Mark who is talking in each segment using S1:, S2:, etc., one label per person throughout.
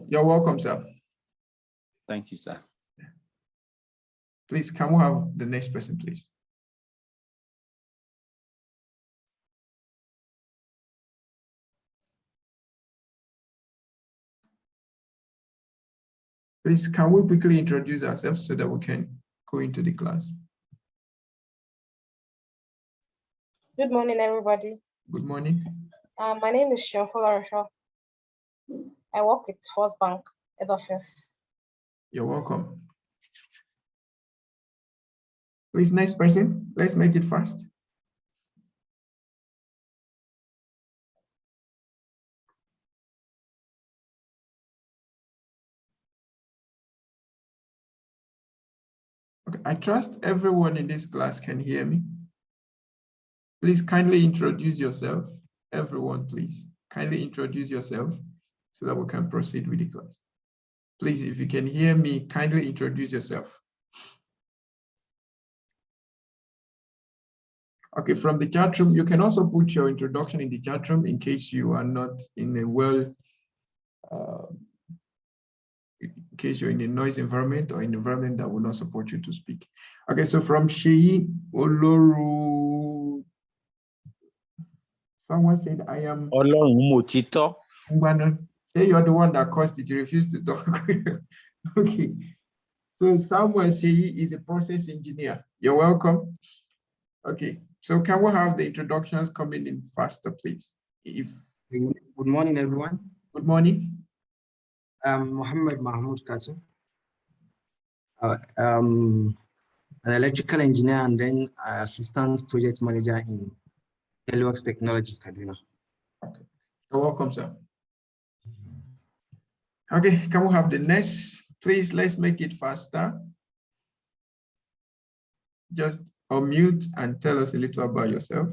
S1: You're welcome, sir.
S2: Thank you, sir.
S1: Please, can we have the next person, please? Please, can we quickly introduce ourselves so that we can go into the class?
S3: Good morning, everybody.
S1: Good morning.
S3: My name is Shiofola Rasha. I work with First Bank head office.
S1: You're welcome. Please, next person. Let's make it fast. Okay, I trust everyone in this class can hear me. Please kindly introduce yourself. Everyone, please kindly introduce yourself so that we can proceed with the class. Please, if you can hear me, kindly introduce yourself. Okay, from the chat room, you can also put your introduction in the chat room in case you are not in a in case you're in a noise environment or an environment that will not support you to speak. Okay, so from Sheyi Oloru, someone said, I am. Hey, you're the one that caused it, you refuse to talk. Okay, so Samuel Sheyi is a process engineer. You're welcome. Okay, so can we have the introductions coming in faster, please?
S4: Good morning, everyone.
S1: Good morning.
S4: Mohammed Mahmoud Kasim. An electrical engineer and then assistant project manager in Helworks Technology, Kaduna.
S1: Okay, you're welcome, sir. Okay, can we have the next? Please, let's make it faster. Just unmute and tell us a little about yourself.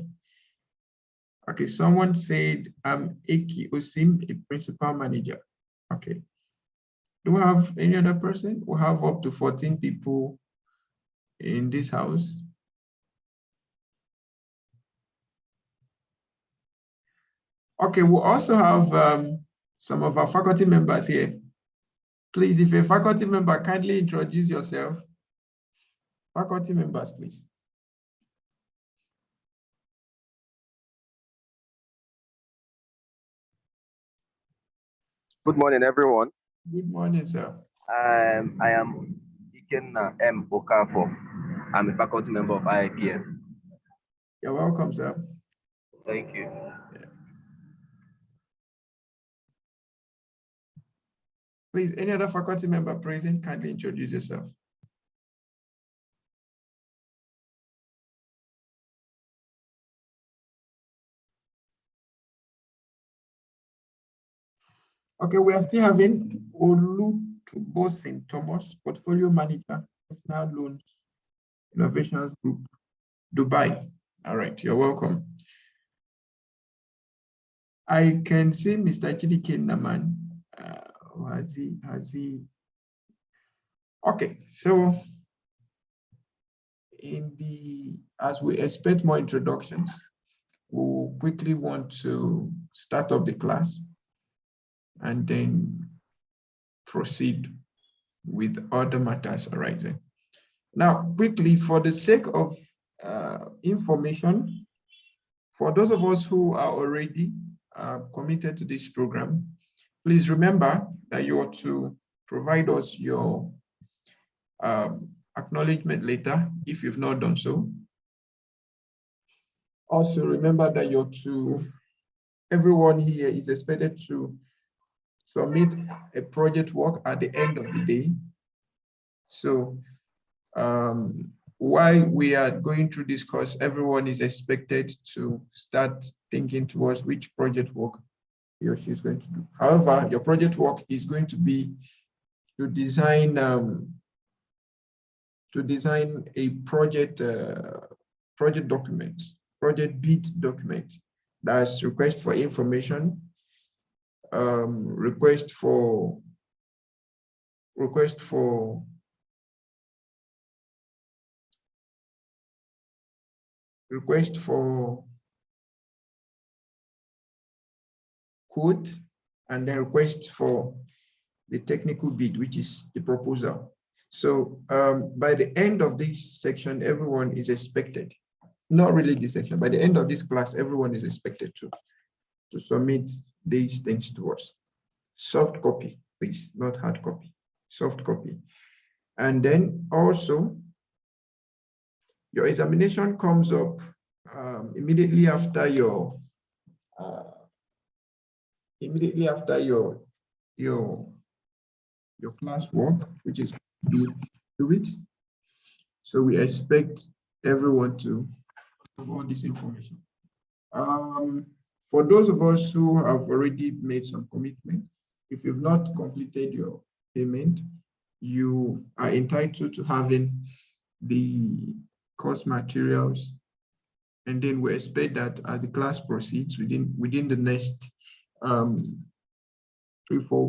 S1: Okay, someone said, I'm Eki Osim, a principal manager. Okay. Do we have any other person? We have up to 14 people in this house. Okay, we also have some of our faculty members here. Please, if a faculty member, kindly introduce yourself. Faculty members, please.
S5: Good morning, everyone.
S1: Good morning, sir.
S5: I am Ikenna M. Okafor. I'm a faculty member of IIPM.
S1: You're welcome, sir.
S5: Thank you.
S1: Please, any other faculty member present, kindly introduce yourself. Okay, we are still having Olutubosin Thomas, Portfolio Manager, Personal Loans Innovations Group, Dubai. All right, you're welcome. I can see Mr. Chidike Naman. Has he? Okay, so as we expect more introductions, we'll quickly want to start up the class and then proceed with other matters arising. Now, quickly, for the sake of information, for those of us who are already committed to this program, please remember that you are to provide us your acknowledgement letter if you've not done so. Also, remember that everyone here is expected to submit a project work at the end of the day. So while we are going through this course, everyone is expected to start thinking towards which project work he or she is going to do. However, your project work is going to be to design a project document, project bid document. That's request for information, request for quote, and then request for the technical bit, which is the proposal. So by the end of this section, everyone is expected, not really this section, by the end of this class, everyone is expected to submit these things to us. Soft copy, please, not hard copy, soft copy. And then also, your examination comes up immediately after your classwork, which is due 2 weeks. So we expect everyone to have all this information. For those of us who have already made some commitment, if you've not completed your payment, you are entitled to having the course materials. And then we expect that as the class proceeds within the next 3-4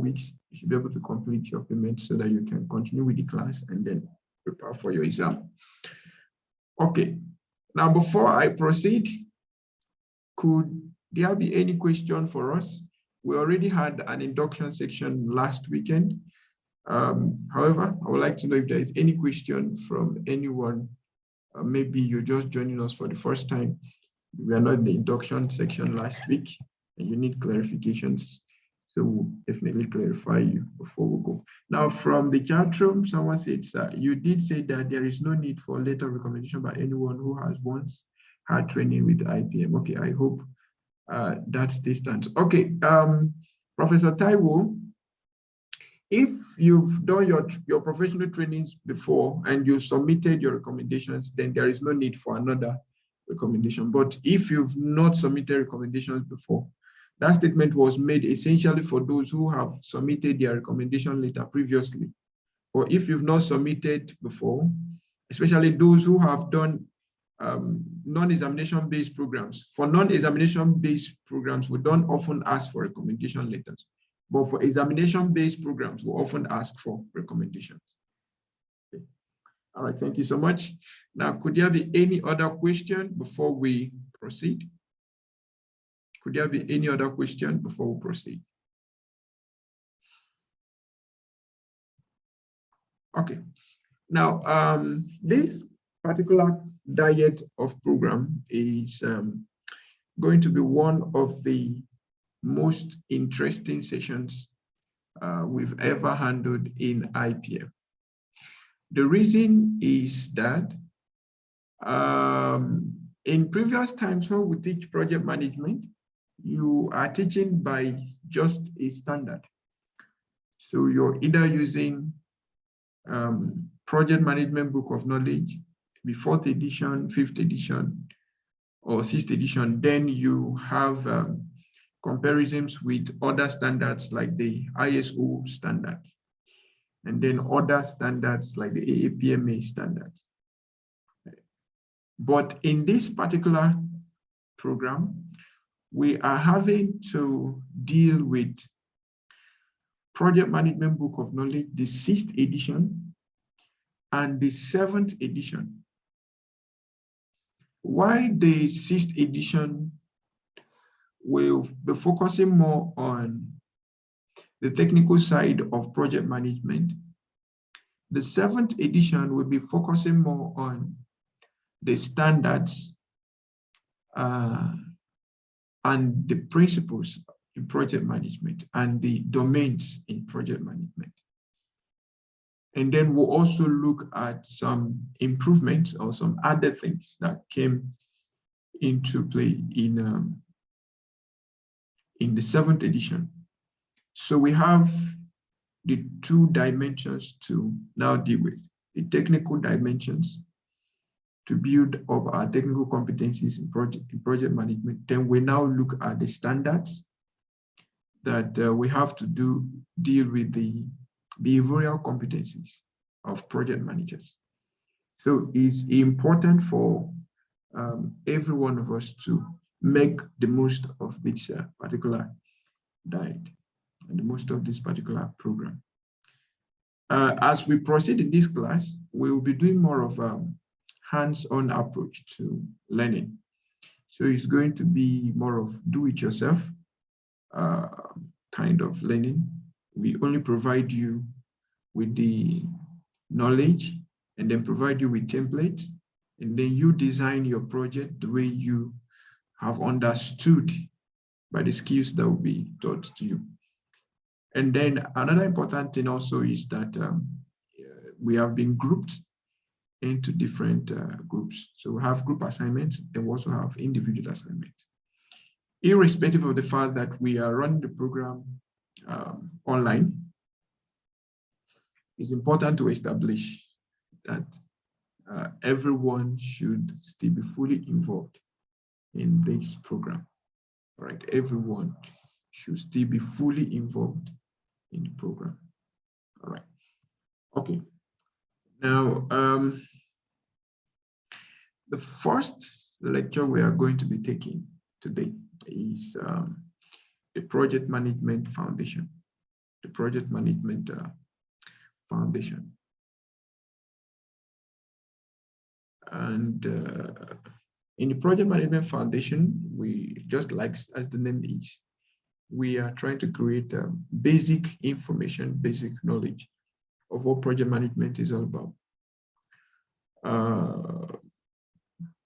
S1: weeks, you should be able to complete your payment so that you can continue with the class and then prepare for your exam. Okay, now before I proceed, could there be any question for us? We already had an induction section last weekend. However, I would like to know if there is any question from anyone. Maybe you're just joining us for the first time. We are not in the induction section last week and you need clarifications. So we'll definitely clarify you before we go. Now from the chat room, someone said, sir, you did say that there is no need for a letter of recommendation by anyone who has once had training with IPM. Okay, I hope that still stands. Okay, Professor Taiwo, if you've done your professional trainings before and you submitted your recommendations, then there is no need for another recommendation. But if you've not submitted recommendations before, that statement was made essentially for those who have submitted their recommendation letter previously. Or if you've not submitted before, especially those who have done non-examination based programs. For non-examination based programs, we don't often ask for recommendation letters. But for examination-based programs, we often ask for recommendations. Okay. All right, thank you so much. Now, could there be any other question before we proceed? Could there be any other question before we proceed? Okay. Now, this particular diet of program is going to be one of the most interesting sessions we've ever handled in IPM. The reason is that in previous times when we teach project management, you are teaching by just a standard. So you're either using project management book of knowledge, the 4th edition, 5th edition, or 6th edition. Then you have comparisons with other standards like the ISO standards, and then other standards like the AAPMA standards. But in this particular program, we are having to deal with Project Management Book of Knowledge, the 6th edition and the 7th edition. Why the 6th edition will be focusing more on the technical side of project management. The 7th edition will be focusing more on the standards and the principles in project management and the domains in project management. And then we'll also look at some improvements or some other things that came into play in the 7th edition. So we have the 2 dimensions to now deal with, the technical dimensions to build up our technical competencies in project management. Then we now look at the standards that we have to deal with the behavioral competencies of project managers. So it's important for every one of us to make the most of this particular diet and the most of this particular program. As we proceed in this class, we will be doing more of a hands-on approach to learning. So it's going to be more of do-it-yourself kind of learning. We only provide you with the knowledge and then provide you with templates, and then you design your project the way you have understood by the skills that will be taught to you. And then another important thing also is that we have been grouped into different groups. So we have group assignments, and we also have individual assignments. Irrespective of the fact that we are running the program online, it's important to establish that everyone should still be fully involved in this program. All right, everyone should still be fully involved in the program. All right, okay. Now, the first lecture we are going to be taking today is the Project Management Foundation. The Project Management Foundation. And in the Project Management Foundation, we, just like as the name is, we are trying to create basic information, basic knowledge of what project management is all about.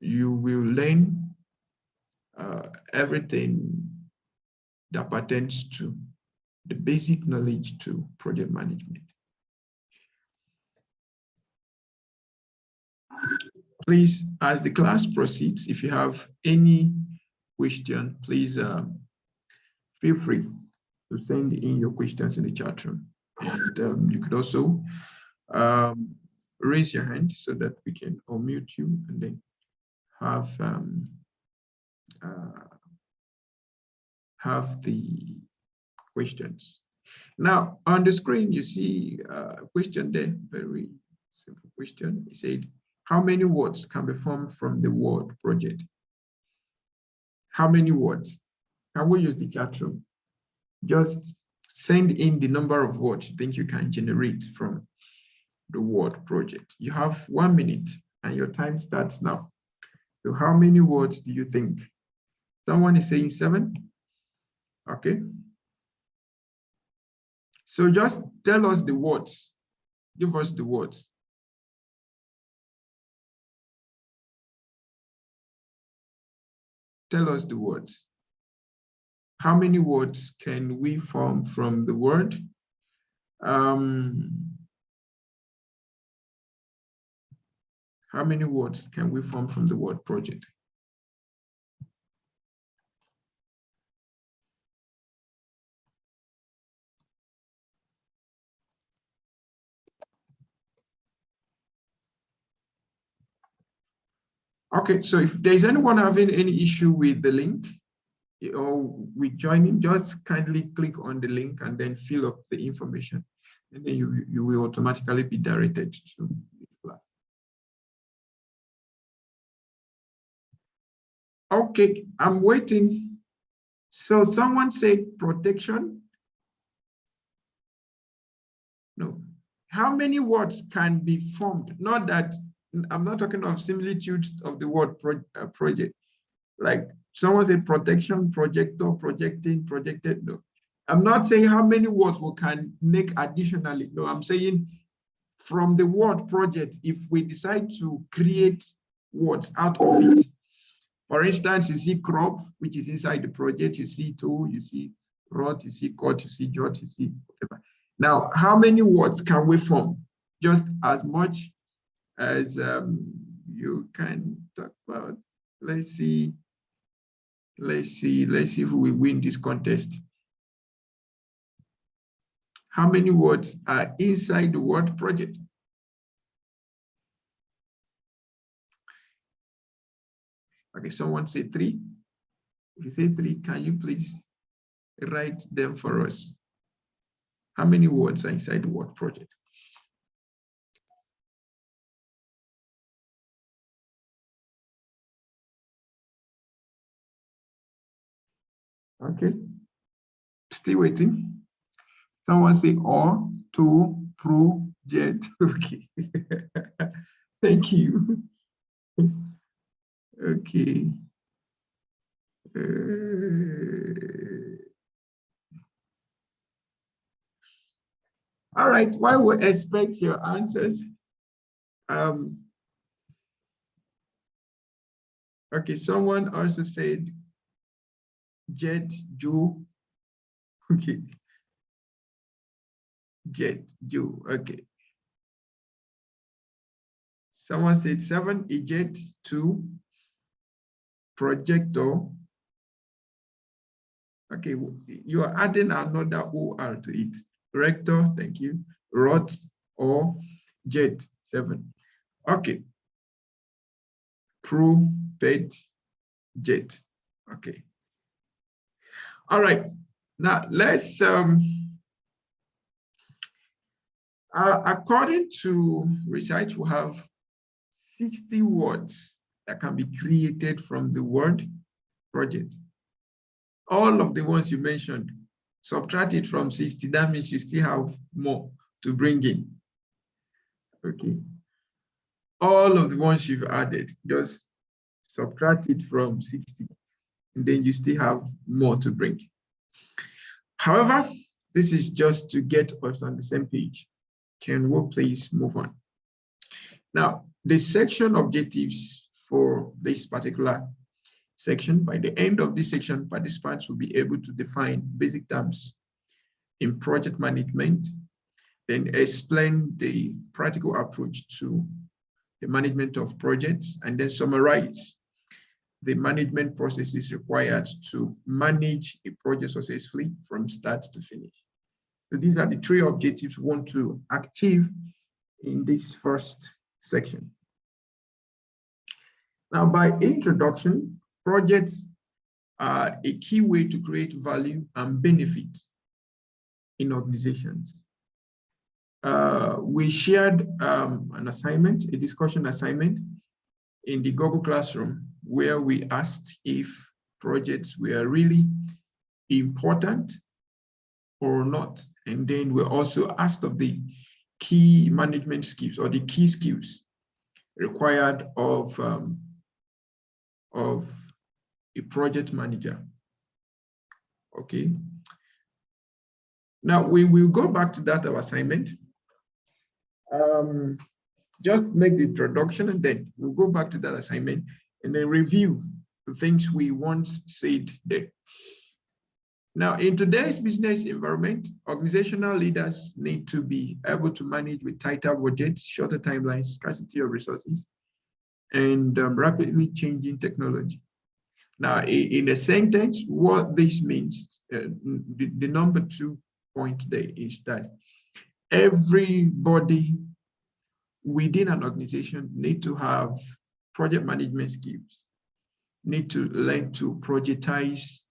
S1: You will learn everything that pertains to the basic knowledge to project management. Please, as the class proceeds, if you have any question, please feel free to send in your questions in the chat room. And you could also raise your hand so that we can unmute you and then have the questions. Now, on the screen, you see a question there, very simple question. It said, how many words can be formed from the word project? How many words? Can we use the chat room? Just send in the number of words you think you can generate from the word project. You have 1 minute and your time starts now. So how many words do you think? Someone is saying 7? Okay. So just tell us the words. Give us the words. Tell us the words. How many words can we form from the word? How many words can we form from the word project? Okay, so if there's anyone having any issue with the link or with joining, just kindly click on the link and then fill up the information, and then you will automatically be directed to this class. Okay, I'm waiting. So someone said protection. No. How many words can be formed? Not that, I'm not talking of similitude of the word project. Like someone said protection, projector, projecting, projected. No. I'm not saying how many words we can make additionally. No, I'm saying from the word project, if we decide to create words out of it. For instance, you see crop, which is inside the project, you see tool, you see rod, you see cut, you see jot, you see whatever. Now, how many words can we form? Just as much as you can talk about. Let's see who will win this contest. How many words are inside the word project? Okay, someone say 3. If you say 3, can you please write them for us? How many words are inside the word project? Okay, still waiting. Someone say or, to, project. Okay, thank you. Okay. All right, while we expect your answers, okay, someone also said Jet Joe. Okay. Jet Joe. Okay. Someone said 7 eject 2 projector. Okay, you are adding another OR to it. Rector, thank you. Rot or jet 7. Okay. Pro pet jet. Okay. All right. Now let's according to research, we have 60 words that can be created from the word project. All of the ones you mentioned, subtract it from 60, that means you still have more to bring in. Okay. All of the ones you've added, just subtract it from 60, and then you still have more to bring. However, this is just to get us on the same page. Can we please move on? Now, the section objectives for this particular section, by the end of this section, participants will be able to define basic terms in project management, then explain the practical approach to the management of projects, and then summarize the management processes required to manage a project successfully from start to finish. So these are the 3 objectives we want to achieve in this first section. Now, by introduction, projects are a key way to create value and benefits in organizations. We shared an assignment, a discussion assignment in the Google Classroom, where we asked if projects were really important or not. And then we also asked of the key management skills or the key skills required of a project manager. Okay. Now we will go back to that assignment. Just make the introduction, and then we'll go back to that assignment and then review the things we once said there. Now, in today's business environment, organizational leaders need to be able to manage with tighter budgets, shorter timelines, scarcity of resources, and rapidly changing technology. Now, in a sentence, what this means, the number 2 point there is that everybody within an organization need to have project management skills, need to learn to projectize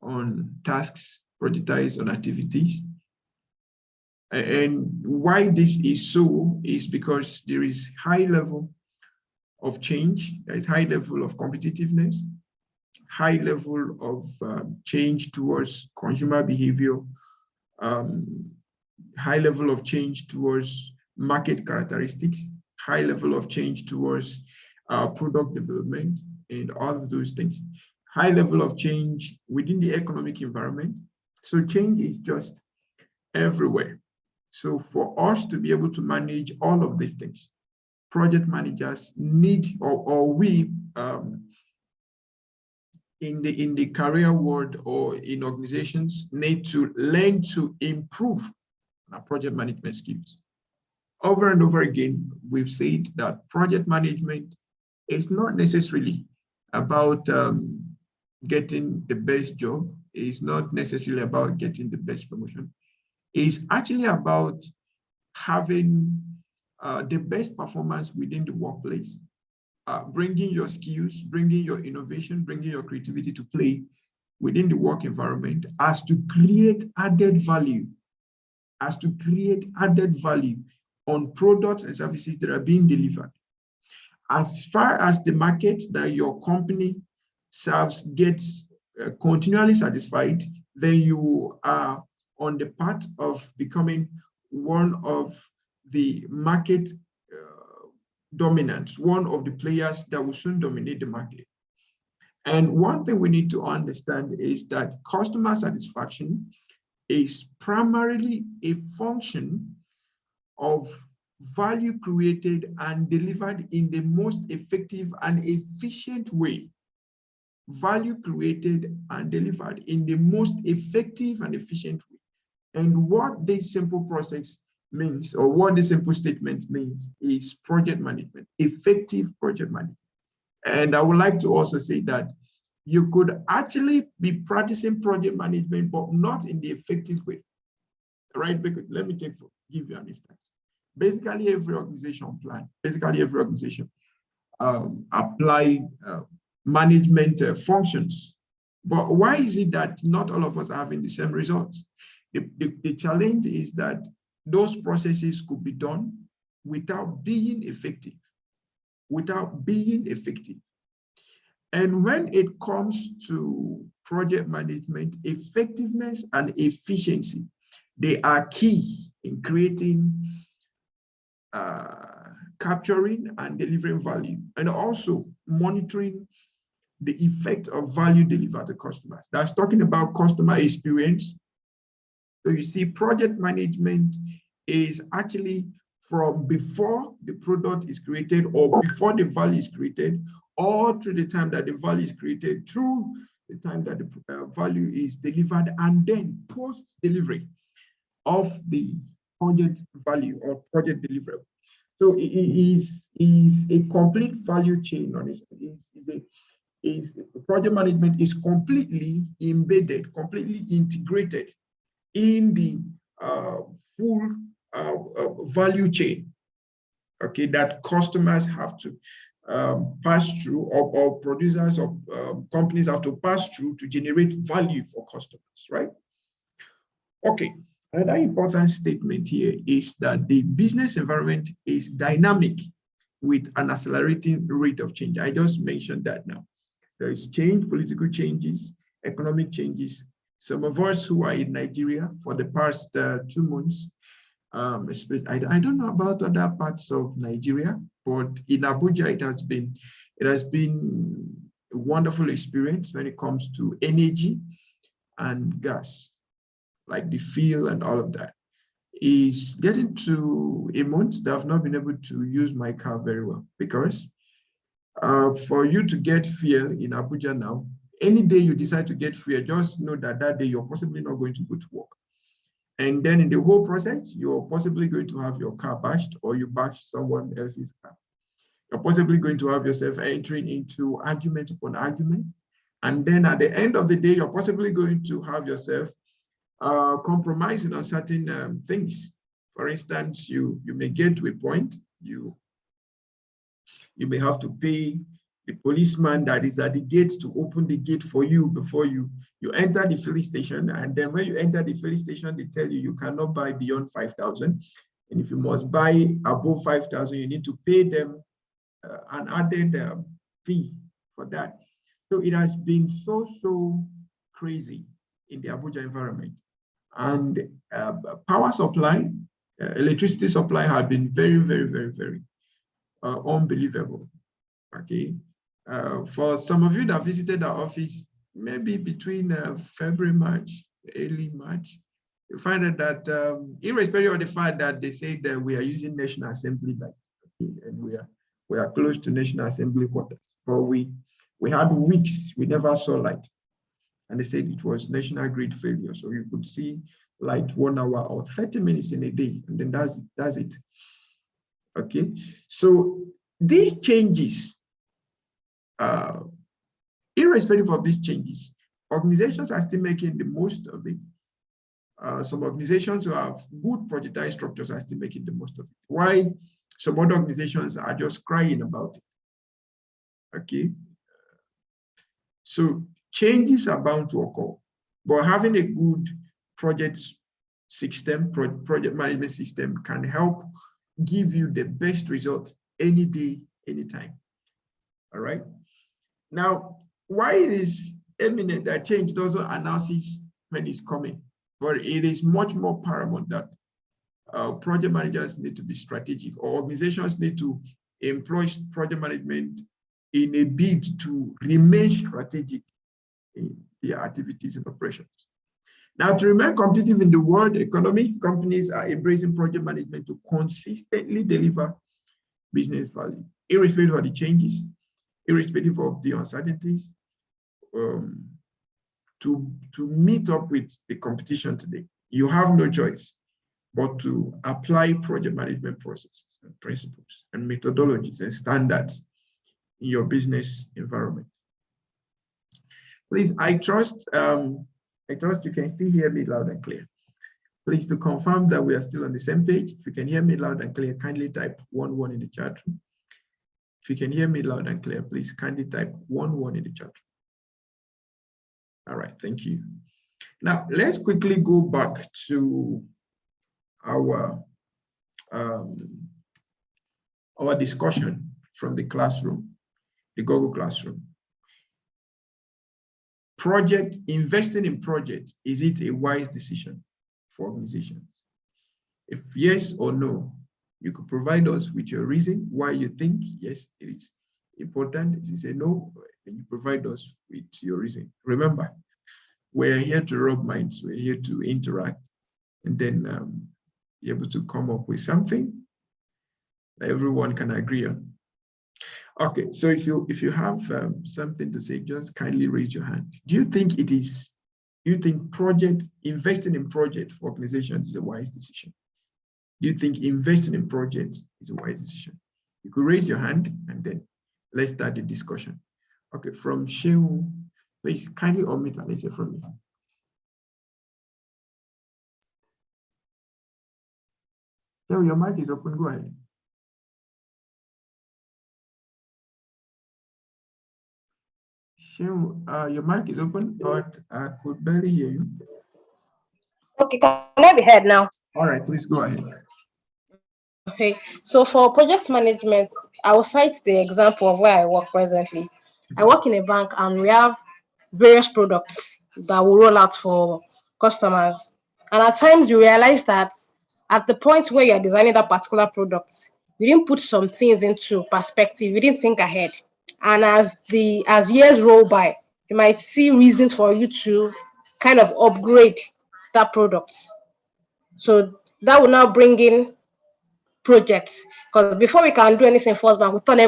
S1: on tasks, projectize on activities. And why this is so is because there is high level of change, there is high level of competitiveness, high level of change towards consumer behavior, high level of change towards market characteristics, high level of change towards product development, and all of those things. High level of change within the economic environment. So change is just everywhere. So for us to be able to manage all of these things, project managers need, or we in the career world or in organizations need to learn to improve our project management skills. Over and over again, we've said that project management is not necessarily about getting the best job. It's not necessarily about getting the best promotion. It's actually about having the best performance within the workplace, bringing your skills, bringing your innovation, bringing your creativity to play within the work environment as to create added value, on products and services that are being delivered. As far as the market that your company serves gets continually satisfied, then you are on the path of becoming one of the market dominants, one of the players that will soon dominate the market. And one thing we need to understand is that customer satisfaction is primarily a function of value created and delivered in the most effective and efficient way. Value created and delivered in the most effective and efficient way. And what this simple process means, or what this simple statement means, is project management, effective project management. And I would like to also say that you could actually be practicing project management, but not in the effective way, right? Because let me give you an instance. Basically, every organization apply management functions. But why is it that not all of us are having the same results? The challenge is that those processes could be done without being effective, And when it comes to project management, effectiveness and efficiency, they are key in creating, capturing and delivering value, and also monitoring the effect of value delivered to customers. That's talking about customer experience. So you see, project management is actually from before the product is created or before the value is created, all through the time that the value is created, through the time that the value is delivered, and then post-delivery of the project value or project deliverable. So it is a complete value chain on it. Project management is completely embedded, completely integrated in the full value chain, okay, that customers have to pass through, or producers or companies have to pass through to generate value for customers, right? Okay, another important statement here is that the business environment is dynamic with an accelerating rate of change. I just mentioned that now. There is change, political changes, economic changes. Some of us who are in Nigeria for the past 2 months, I don't know about other parts of Nigeria, but in Abuja, it has been a wonderful experience when it comes to energy and gas, like the fuel and all of that. Is getting to a month that I've not been able to use my car very well, because for you to get fuel in Abuja now, any day you decide to get fuel, just know that that day you're possibly not going to go to work. And then in the whole process, you're possibly going to have your car bashed, or you bash someone else's car. You're possibly going to have yourself entering into argument upon argument. And then at the end of the day, you're possibly going to have yourself compromising on certain things. For instance, you may get to a point, you may have to pay the policeman that is at the gate to open the gate for you before you enter the filling station. And then when you enter the filling station, they tell you cannot buy beyond 5,000. And if you must buy above 5,000, you need to pay them an added fee for that. So it has been so crazy in the Abuja environment. And power supply, electricity supply had been very unbelievable. Okay, for some of you that visited our office, maybe between February, March, early March, you find that irrespective of the fact that they say that we are using National Assembly light, okay, and we are close to National Assembly quarters, but we had weeks we never saw light, and they said it was national grid failure. So you could see light 1 hour or 30 minutes in a day, and then that's it. Okay, so these changes, irrespective of these changes, organizations are still making the most of it. Some organizations who have good projectized structures are still making the most of it. Why some other organizations are just crying about it. Okay, so changes are bound to occur, but having a good project system, project management system, can help give you the best results any day, anytime. All right. Now, why it is eminent that change doesn't announce it when it's coming, but it is much more paramount that project managers need to be strategic, or organizations need to employ project management in a bid to remain strategic in their activities and operations. Now, to remain competitive in the world economy, companies are embracing project management to consistently deliver business value, irrespective of the changes, irrespective of the uncertainties, to meet up with the competition today. You have no choice but to apply project management processes and principles and methodologies and standards in your business environment. Please, I trust you can still hear me loud and clear. Please, to confirm that we are still on the same page, if you can hear me loud and clear, kindly type 11 in the chat room. If you can hear me loud and clear, please kindly type 11 in the chat room. All right, thank you. Now, let's quickly go back to our discussion from the classroom, the Google Classroom. Investing in projects, is it a wise decision for organizations? If yes or no, you could provide us with your reason why you think yes, it is important. If you say no, then you provide us with your reason. Remember, we're here to rub minds, we're here to interact, and then be able to come up with something that everyone can agree on. Okay, so if you have something to say, just kindly raise your hand. Do you think investing in project for organizations is a wise decision? Do you think investing in projects is a wise decision? You could raise your hand and then let's start the discussion. Okay, from Shehu, please kindly unmute and let's hear from you. Shehu, your mic is open, go ahead. Shehu, your mic is open, but I could barely hear you.
S3: Okay, can I be heard now?
S1: All right, please go ahead.
S3: Okay, so for project management, I will cite the example of where I work presently. I work in a bank and we have various products that we roll out for customers. And at times you realize that at the point where you're designing that particular product, you didn't put some things into perspective, you didn't think ahead. And as years roll by, you might see reasons for you to kind of upgrade that product. So that will now bring in projects, because before we can do anything first bank, we turn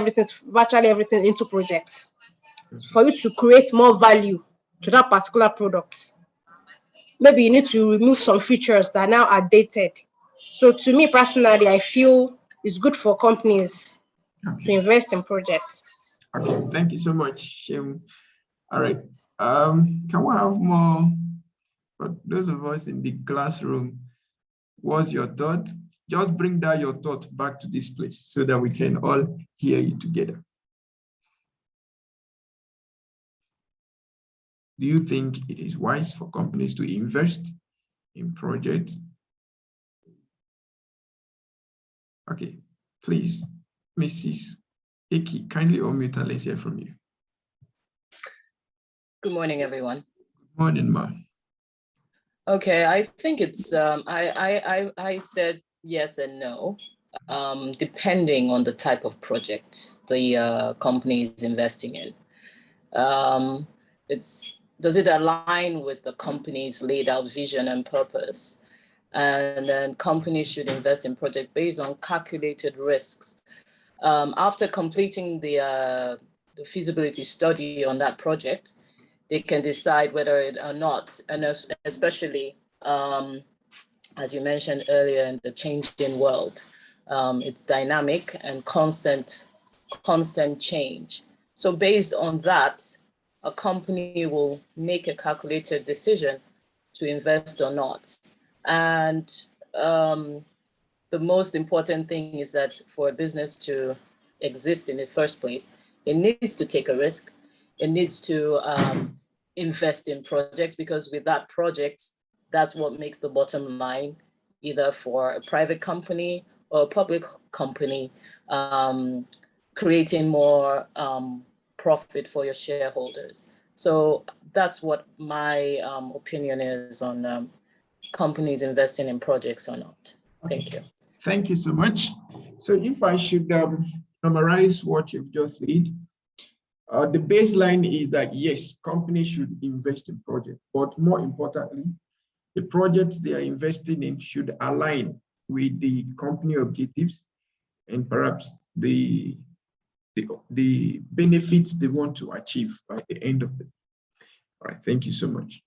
S3: virtually everything into projects for you to create more value to that particular product. Maybe you need to remove some features that now are dated. So to me personally, I feel it's good for companies to invest in projects.
S1: Okay, thank you so much. All right, can we have more? For those of us in the classroom, what's your thought? Just bring down your thought back to this place so that we can all hear you together. Do you think it is wise for companies to invest in projects? Okay, please, Mrs. Eki, kindly unmute and let's hear from you.
S6: Good morning, everyone.
S1: Good morning, ma.
S6: Okay, I think it's, I said yes and no, depending on the type of project the company is investing in. Does it align with the company's laid out vision and purpose? And then companies should invest in projects based on calculated risks. After completing the feasibility study on that project, they can decide whether it or not, and especially, as you mentioned earlier, in the changing world, it's dynamic and constant change. So based on that, a company will make a calculated decision to invest or not. And the most important thing is that for a business to exist in the first place, it needs to take a risk. It needs to invest in projects, because with that project, that's what makes the bottom line, either for a private company or a public company, creating more profit for your shareholders. So that's what my opinion is on companies investing in projects or not. Thank you.
S1: Thank you so much. So if I should summarize what you've just said, the baseline is that yes, companies should invest in projects, but more importantly, the projects they are investing in should align with the company objectives and perhaps the benefits they want to achieve by the end of it. All right, thank you so much.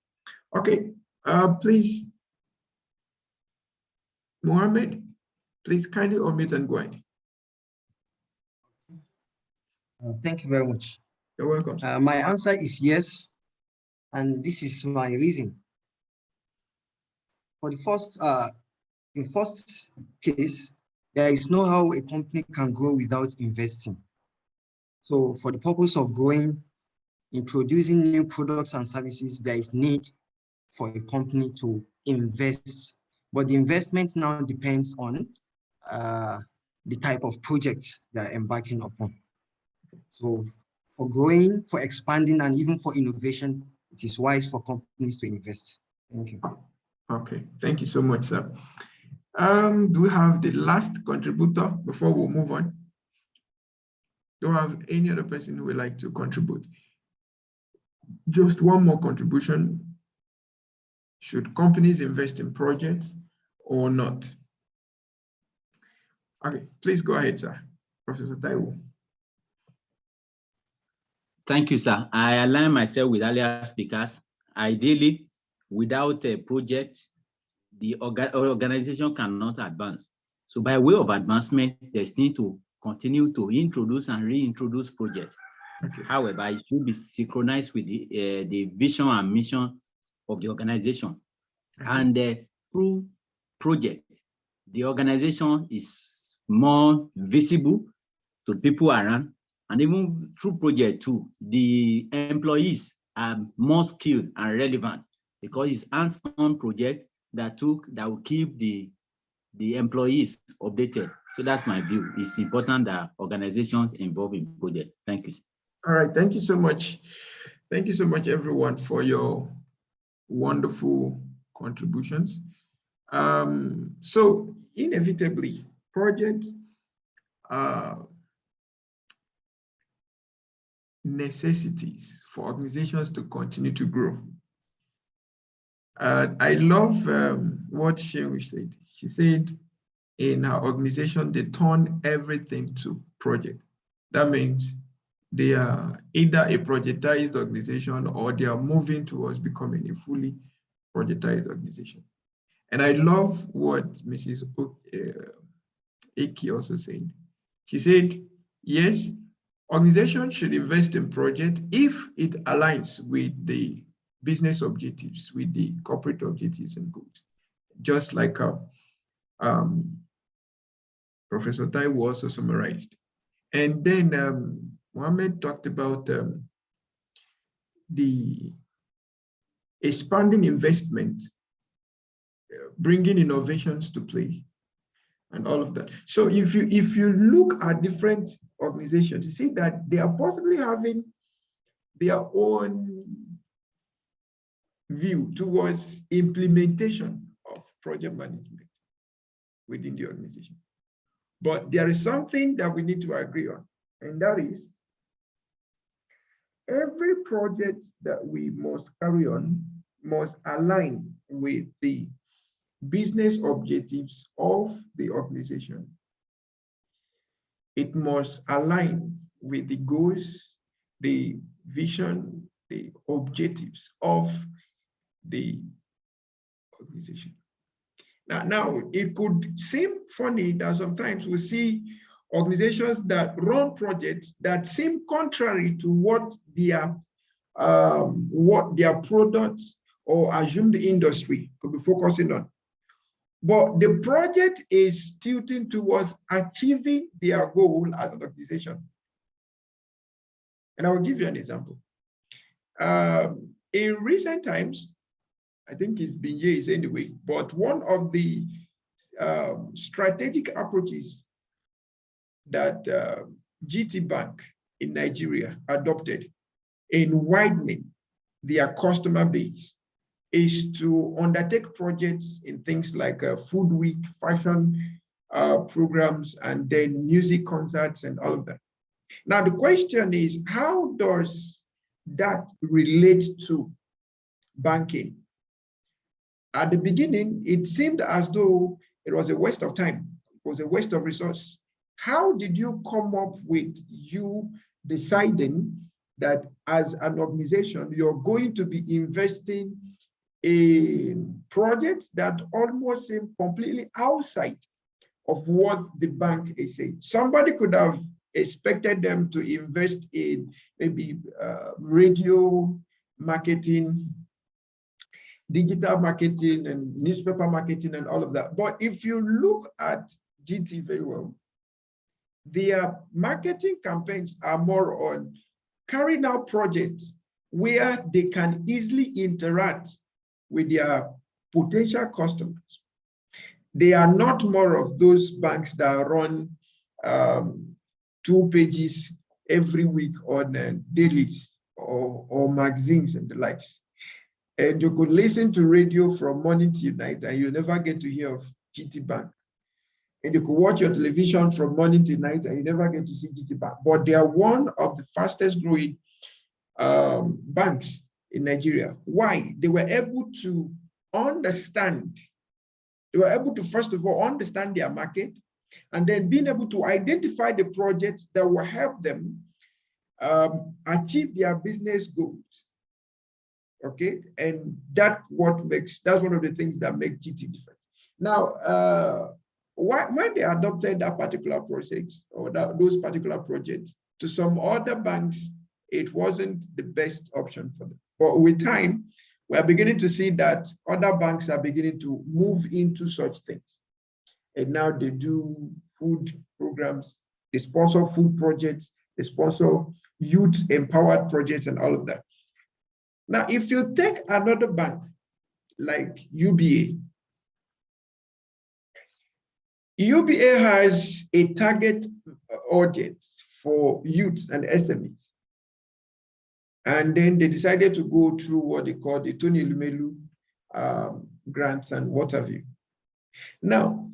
S1: Okay, please, Mohammed, please kindly unmute and go ahead.
S4: Thank you very much.
S1: You're welcome.
S4: My answer is yes, and this is my reason. For the first, in first case, there is no how a company can grow without investing. So for the purpose of growing, introducing new products and services, there is need for a company to invest. But the investment now depends on the type of project they're embarking upon. So for growing, for expanding, and even for innovation, it is wise for companies to invest. Thank you.
S1: Okay, thank you so much, sir. Do we have the last contributor before we move on? Do we have any other person who would like to contribute? Just one more contribution. Should companies invest in projects or not? Okay, please go ahead, sir. Professor Taiwo.
S2: Thank you, sir. I align myself with earlier speakers. Ideally, without a project, the organization cannot advance. So by way of advancement, there's need to continue to introduce and reintroduce projects.
S1: Okay.
S2: However, it should be synchronized with the vision and mission of the organization.
S1: Okay.
S2: And through project, the organization is more visible to people around. And even through project too, the employees are more skilled and relevant because it's hands-on project that will keep the employees updated. So that's my view. It's important that organizations involved in project. Thank you.
S1: All right, thank you so much. Thank you so much, everyone, for your wonderful contributions. So inevitably, projects are necessities for organizations to continue to grow. I love what Shehu said. She said in her organization, they turn everything to project. That means they are either a projectized organization or they are moving towards becoming a fully projectized organization. And I love what Mrs. Eki also said. She said, yes, organizations should invest in projects if it aligns with the business objectives, with the corporate objectives and goals. Just like Professor Taiwo also summarized. And then Mohammed talked about the expanding investment, bringing innovations to play, and all of that. So if you look at different organizations, you see that they are possibly having their own view towards implementation of project management within the organization. But there is something that we need to agree on, and that is every project that we must carry on must align with the business objectives of the organization. It must align with the goals, the vision, the objectives of the organization. Now, it could seem funny that sometimes we see organizations that run projects that seem contrary to what their products or assumed industry could be focusing on. But the project is tilting towards achieving their goal as an organization. And I will give you an example. In recent times, I think it's been years anyway, but one of the strategic approaches that GT Bank in Nigeria adopted in widening their customer base is to undertake projects in things like food week, fashion programs, and then music concerts and all of that. Now, the question is, how does that relate to banking? At the beginning, it seemed as though it was a waste of time. It was a waste of resource. How did you come up with you deciding that as an organization, you're going to be investing in projects that almost seem completely outside of what the bank is saying? Somebody could have expected them to invest in maybe radio marketing, digital marketing, and newspaper marketing, and all of that. But if you look at GT very well, their marketing campaigns are more on carrying out projects where they can easily interact with their potential customers. They are not more of those banks that run 2 pages every week on dailies or magazines and the likes. And you could listen to radio from morning till night and you never get to hear of GT Bank. And you could watch your television from morning till night and you never get to see GT Bank. But they are one of the fastest growing banks in Nigeria. Why? They were able to understand. They were able to, first of all, understand their market, and then being able to identify the projects that will help them achieve their business goals. Okay, and that's one of the things that make GT different. Now, when they adopted that particular process or those particular projects, to some other banks, it wasn't the best option for them. But with time, we are beginning to see that other banks are beginning to move into such things. And now they do food programs, they sponsor food projects, they sponsor youth empowered projects and all of that. Now, if you take another bank like UBA, UBA has a target audience for youth and SMEs. And then they decided to go through what they call the Tony Elumelu grants and what have you. Now,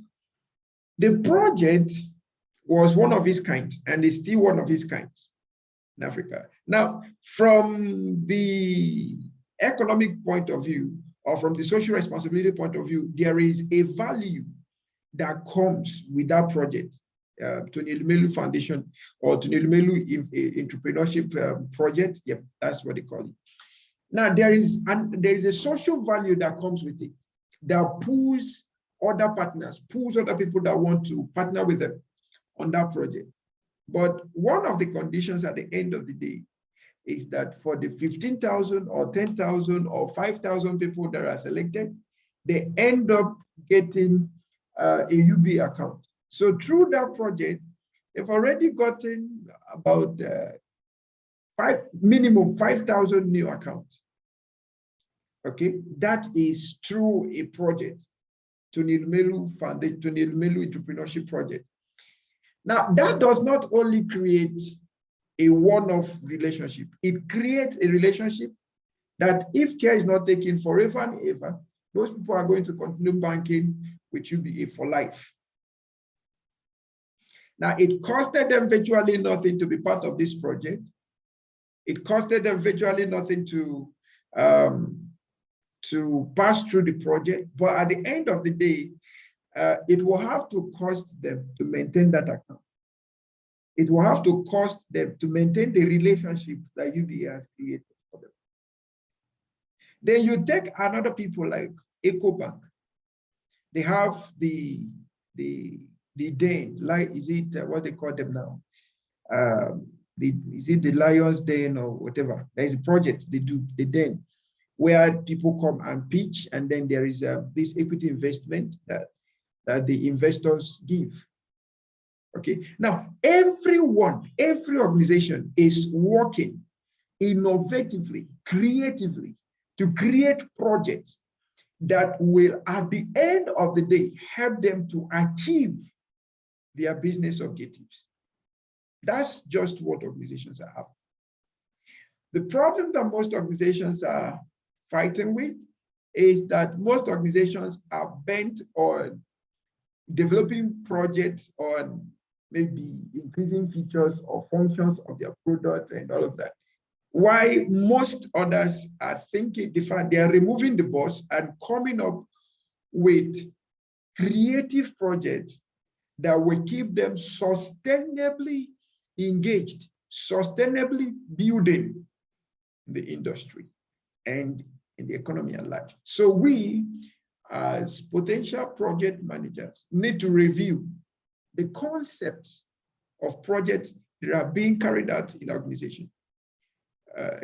S1: the project was one of its kind and is still one of its kinds in Africa. Now, from the economic point of view or from the social responsibility point of view, there is a value that comes with that project. Tony Elumelu Foundation or Tony Elumelu Entrepreneurship Project. Yep, that's what they call it. Now, there is a social value that comes with it that pulls other partners, pulls other people that want to partner with them on that project. But one of the conditions at the end of the day is that for the 15,000 or 10,000 or 5,000 people that are selected, they end up getting a UBA account. So through that project, they've already gotten about minimum 5,000 new accounts. Okay, that is through a project, Tony Elumelu Foundation, Tony Elumelu Entrepreneurship Project. Now, that does not only create a one-off relationship, it creates a relationship that if care is not taken forever and ever, those people are going to continue banking with UBA for life. Now, it costed them virtually nothing to be part of this project. It costed them virtually nothing to pass through the project. But at the end of the day, it will have to cost them to maintain that account. It will have to cost them to maintain the relationships that UBA has created for them. Then you take another people like EcoBank. They have the den, like, is it what they call them now? Is it the Lion's Den or whatever? There is a project they do, the den, where people come and pitch, and then there is this equity investment that the investors give. Okay, now every organization is working innovatively, creatively to create projects that will, at the end of the day, help them to achieve their business objectives. That's just what organizations are having. The problem that most organizations are fighting with is that most organizations are bent on developing projects on maybe increasing features or functions of their product and all of that. Why most others are thinking different, they are removing the boss and coming up with creative projects that will keep them sustainably engaged, sustainably building the industry and in the economy at large. So we, as potential project managers, need to review the concepts of projects that are being carried out in organization.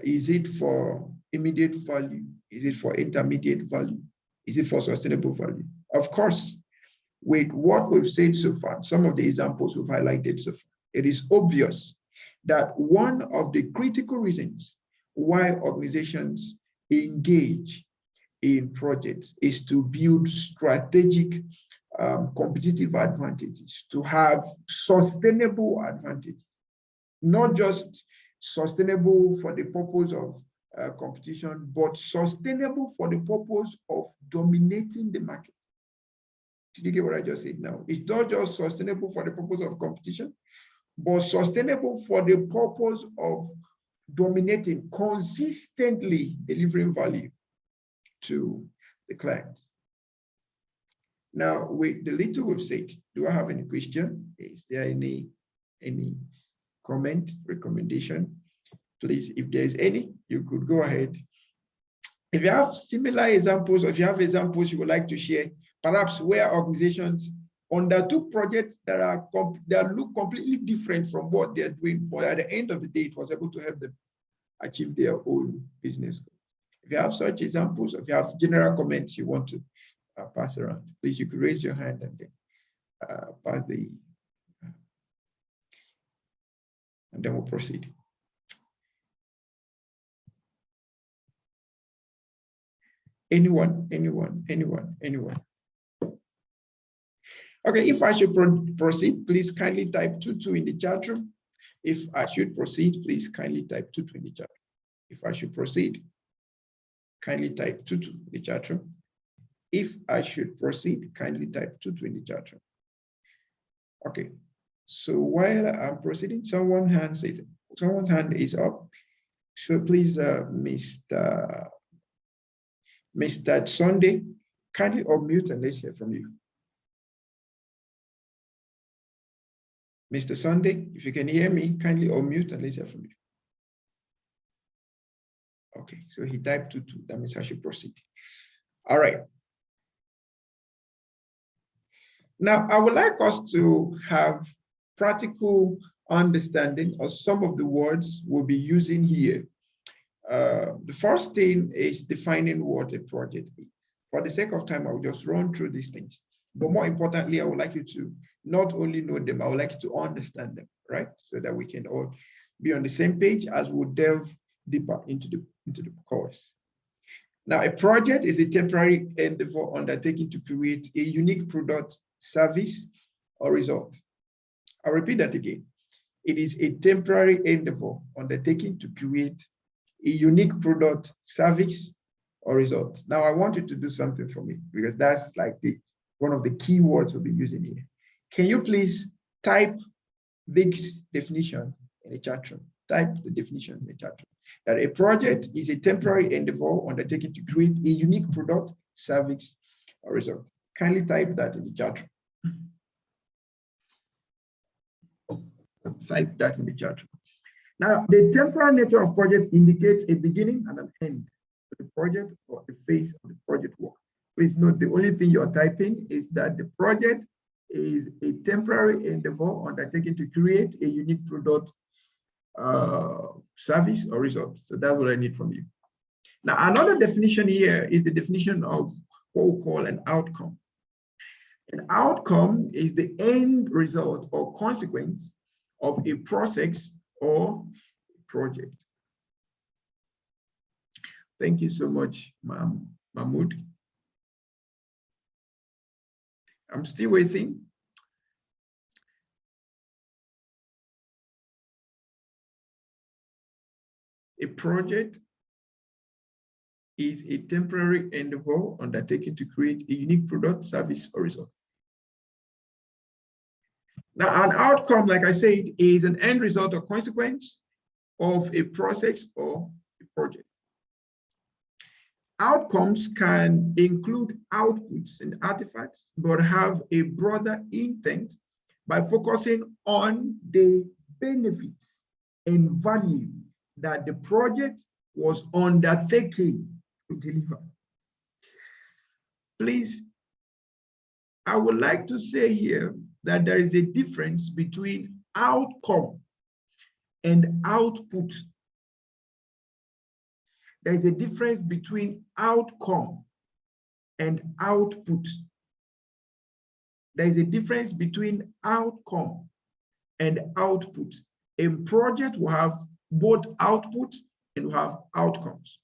S1: Is it for immediate value? Is it for intermediate value? Is it for sustainable value? Of course, with what we've said so far, some of the examples we've highlighted so far, it is obvious that one of the critical reasons why organizations engage in projects is to build strategic competitive advantages, to have sustainable advantages, not just sustainable for the purpose of competition, but sustainable for the purpose of dominating the market. Did you get what I just said now? It's not just sustainable for the purpose of competition, but sustainable for the purpose of dominating, consistently delivering value to the client. Now, with the little we've said, do I have any question? Is there any comment, recommendation? Please, if there's any, you could go ahead. If you have similar examples, or if you have examples you would like to share, perhaps where organizations undertook projects that look completely different from what they're doing, but at the end of the day, it was able to help them achieve their own business goals. If you have such examples, if you have general comments you want to pass around, please, you could raise your hand and then pass the, and then we'll proceed. Anyone? Okay, if I should proceed, please kindly type 22 in the chat room. If I should proceed, please kindly type 22 in the chat room. If I should proceed, kindly type 22 in the chat room. If I should proceed, kindly type 22 in the chat room. Okay, so while I'm proceeding, someone's hand is up. So please, Mr. Sunday, kindly unmute and let's hear from you. Mr. Sunday, if you can hear me, kindly unmute and let's hear from you. Okay, so he typed 22. That means I should proceed. All right. Now, I would like us to have practical understanding of some of the words we'll be using here. The first thing is defining what a project is. For the sake of time, I will just run through these things. But more importantly, I would like you to not only know them, I would like you to understand them, right? So that we can all be on the same page as we delve deeper into the course. Now, a project is a temporary endeavor undertaken to create a unique product, service, or result. I'll repeat that again. It is a temporary endeavor undertaken to create a unique product, service, or result. Now, I want you to do something for me because that's like one of the key words we'll be using here. Can you please type this definition in the chat room? Type the definition in the chat room. That a project is a temporary endeavor undertaken to create a unique product, service, or result. Kindly type that in the chat room. Type that in the chat room. Now, the temporal nature of project indicates a beginning and an end to the project or the phase of the project work. Please note, the only thing you're typing is that the project is a temporary endeavor undertaken to create a unique product, service, or result. So that's what I need from you. Now, another definition here is the definition of what we call an outcome. An outcome is the end result or consequence of a process or project. Thank you so much, Mahmoud. I'm still waiting. A project is a temporary endeavor undertaken to create a unique product, service, or result. Now, an outcome, like I said, is an end result or consequence of a process or a project. Outcomes can include outputs and artifacts, but have a broader intent by focusing on the benefits and value that the project was undertaking to deliver. Please, I would like to say here that there is a difference between outcome and output. There is a difference between outcome and output. There is a difference between outcome and output. A project will have both output and will have outcomes.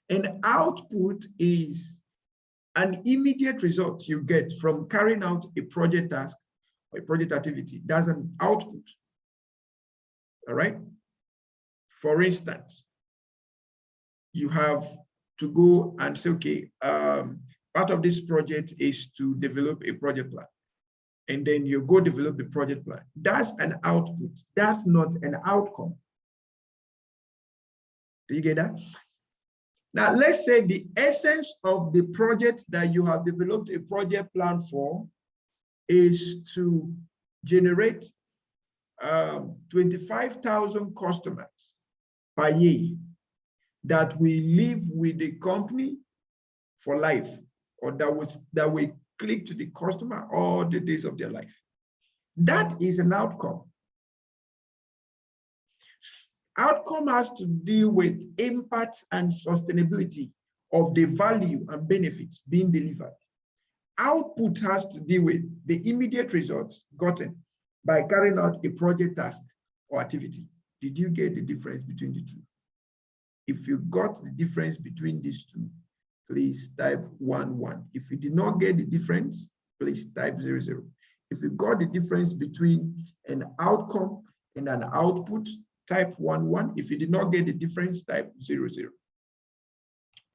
S1: An output is an immediate result you get from carrying out a project task or a project activity. That's an output. All right. For instance, you have to go and say, okay, part of this project is to develop a project plan. And then you go develop the project plan. That's an output. That's not an outcome. Do you get that? Now, let's say the essence of the project that you have developed a project plan for is to generate 25,000 customers per year that will live with the company for life, or that will click to the customer all the days of their life. That is an outcome. Outcome has to deal with impact and sustainability of the value and benefits being delivered. Output has to deal with the immediate results gotten by carrying out a project task or activity. Did you get the difference between the two? If you got the difference between these two, please type 1. If you did not get the difference, please type 0. If you got the difference between an outcome and an output, type 1. If you did not get the difference, type 0.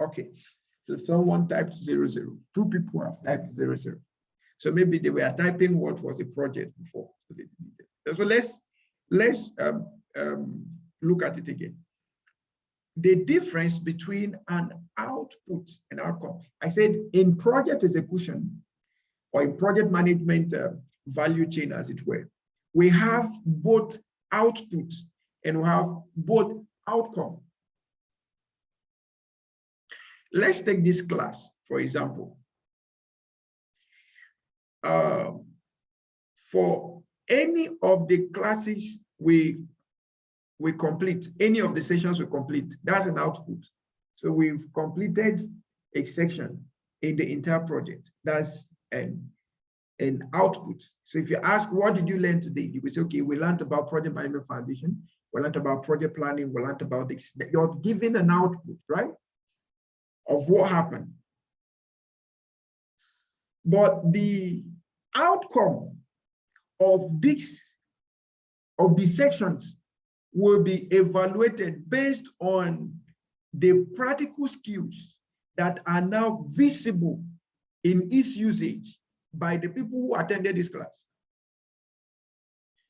S1: Okay, so someone typed 0. 2 people have typed 0. So maybe they were typing what was a project before. So let's look at it again. The difference between an output and outcome. I said in project execution or in project management value chain, as it were, we have both output and we have both outcome. Let's take this class, for example. For any of the classes we complete, any of the sessions we complete, that's an output. So we've completed a section in the entire project. That's an output. So if you ask, what did you learn today? You will say, okay, we learned about project management foundation. We learned about project planning. We learned about this. You're giving an output, right, of what happened. But the outcome of these sections will be evaluated based on the practical skills that are now visible in its usage by the people who attended this class.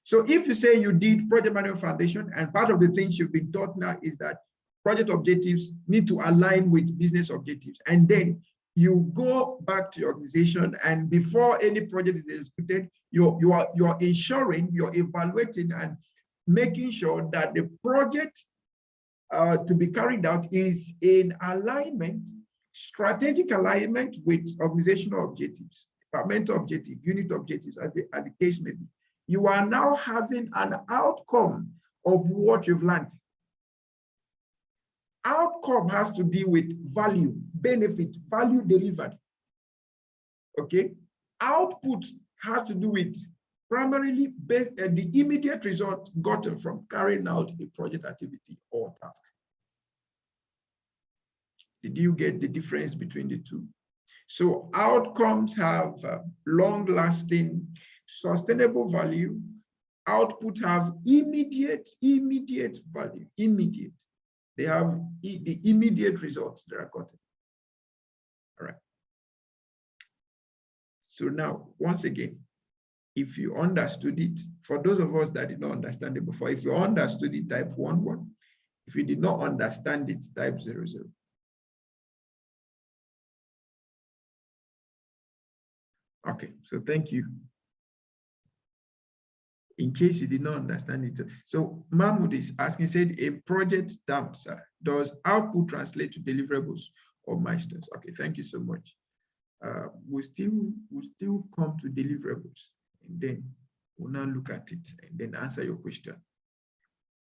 S1: So if you say you did project management foundation, and part of the things you've been taught now is that project objectives need to align with business objectives, and then you go back to your organization, and before any project is executed, you're ensuring, you're evaluating and making sure that the project to be carried out is in alignment, strategic alignment with organizational objectives, departmental objectives, unit objectives, as the case may be. You are now having an outcome of what you've learned. Outcome has to deal with value, benefit, value delivered. Okay. Output has to do with primarily the immediate result gotten from carrying out a project activity or task. Did you get the difference between the two? So outcomes have long-lasting, sustainable value. Output have immediate value, immediate. They have the immediate results that are gotten. All right. So now, once again, if you understood it, for those of us that did not understand it before, if you understood it, type 1. If you did not understand it, type 0. Okay, so thank you. In case you did not understand it. So Mahmoud is asking, said a project stamps, does output translate to deliverables or milestones? Okay, thank you so much. We'll still come to deliverables, and then we'll now look at it and then answer your question.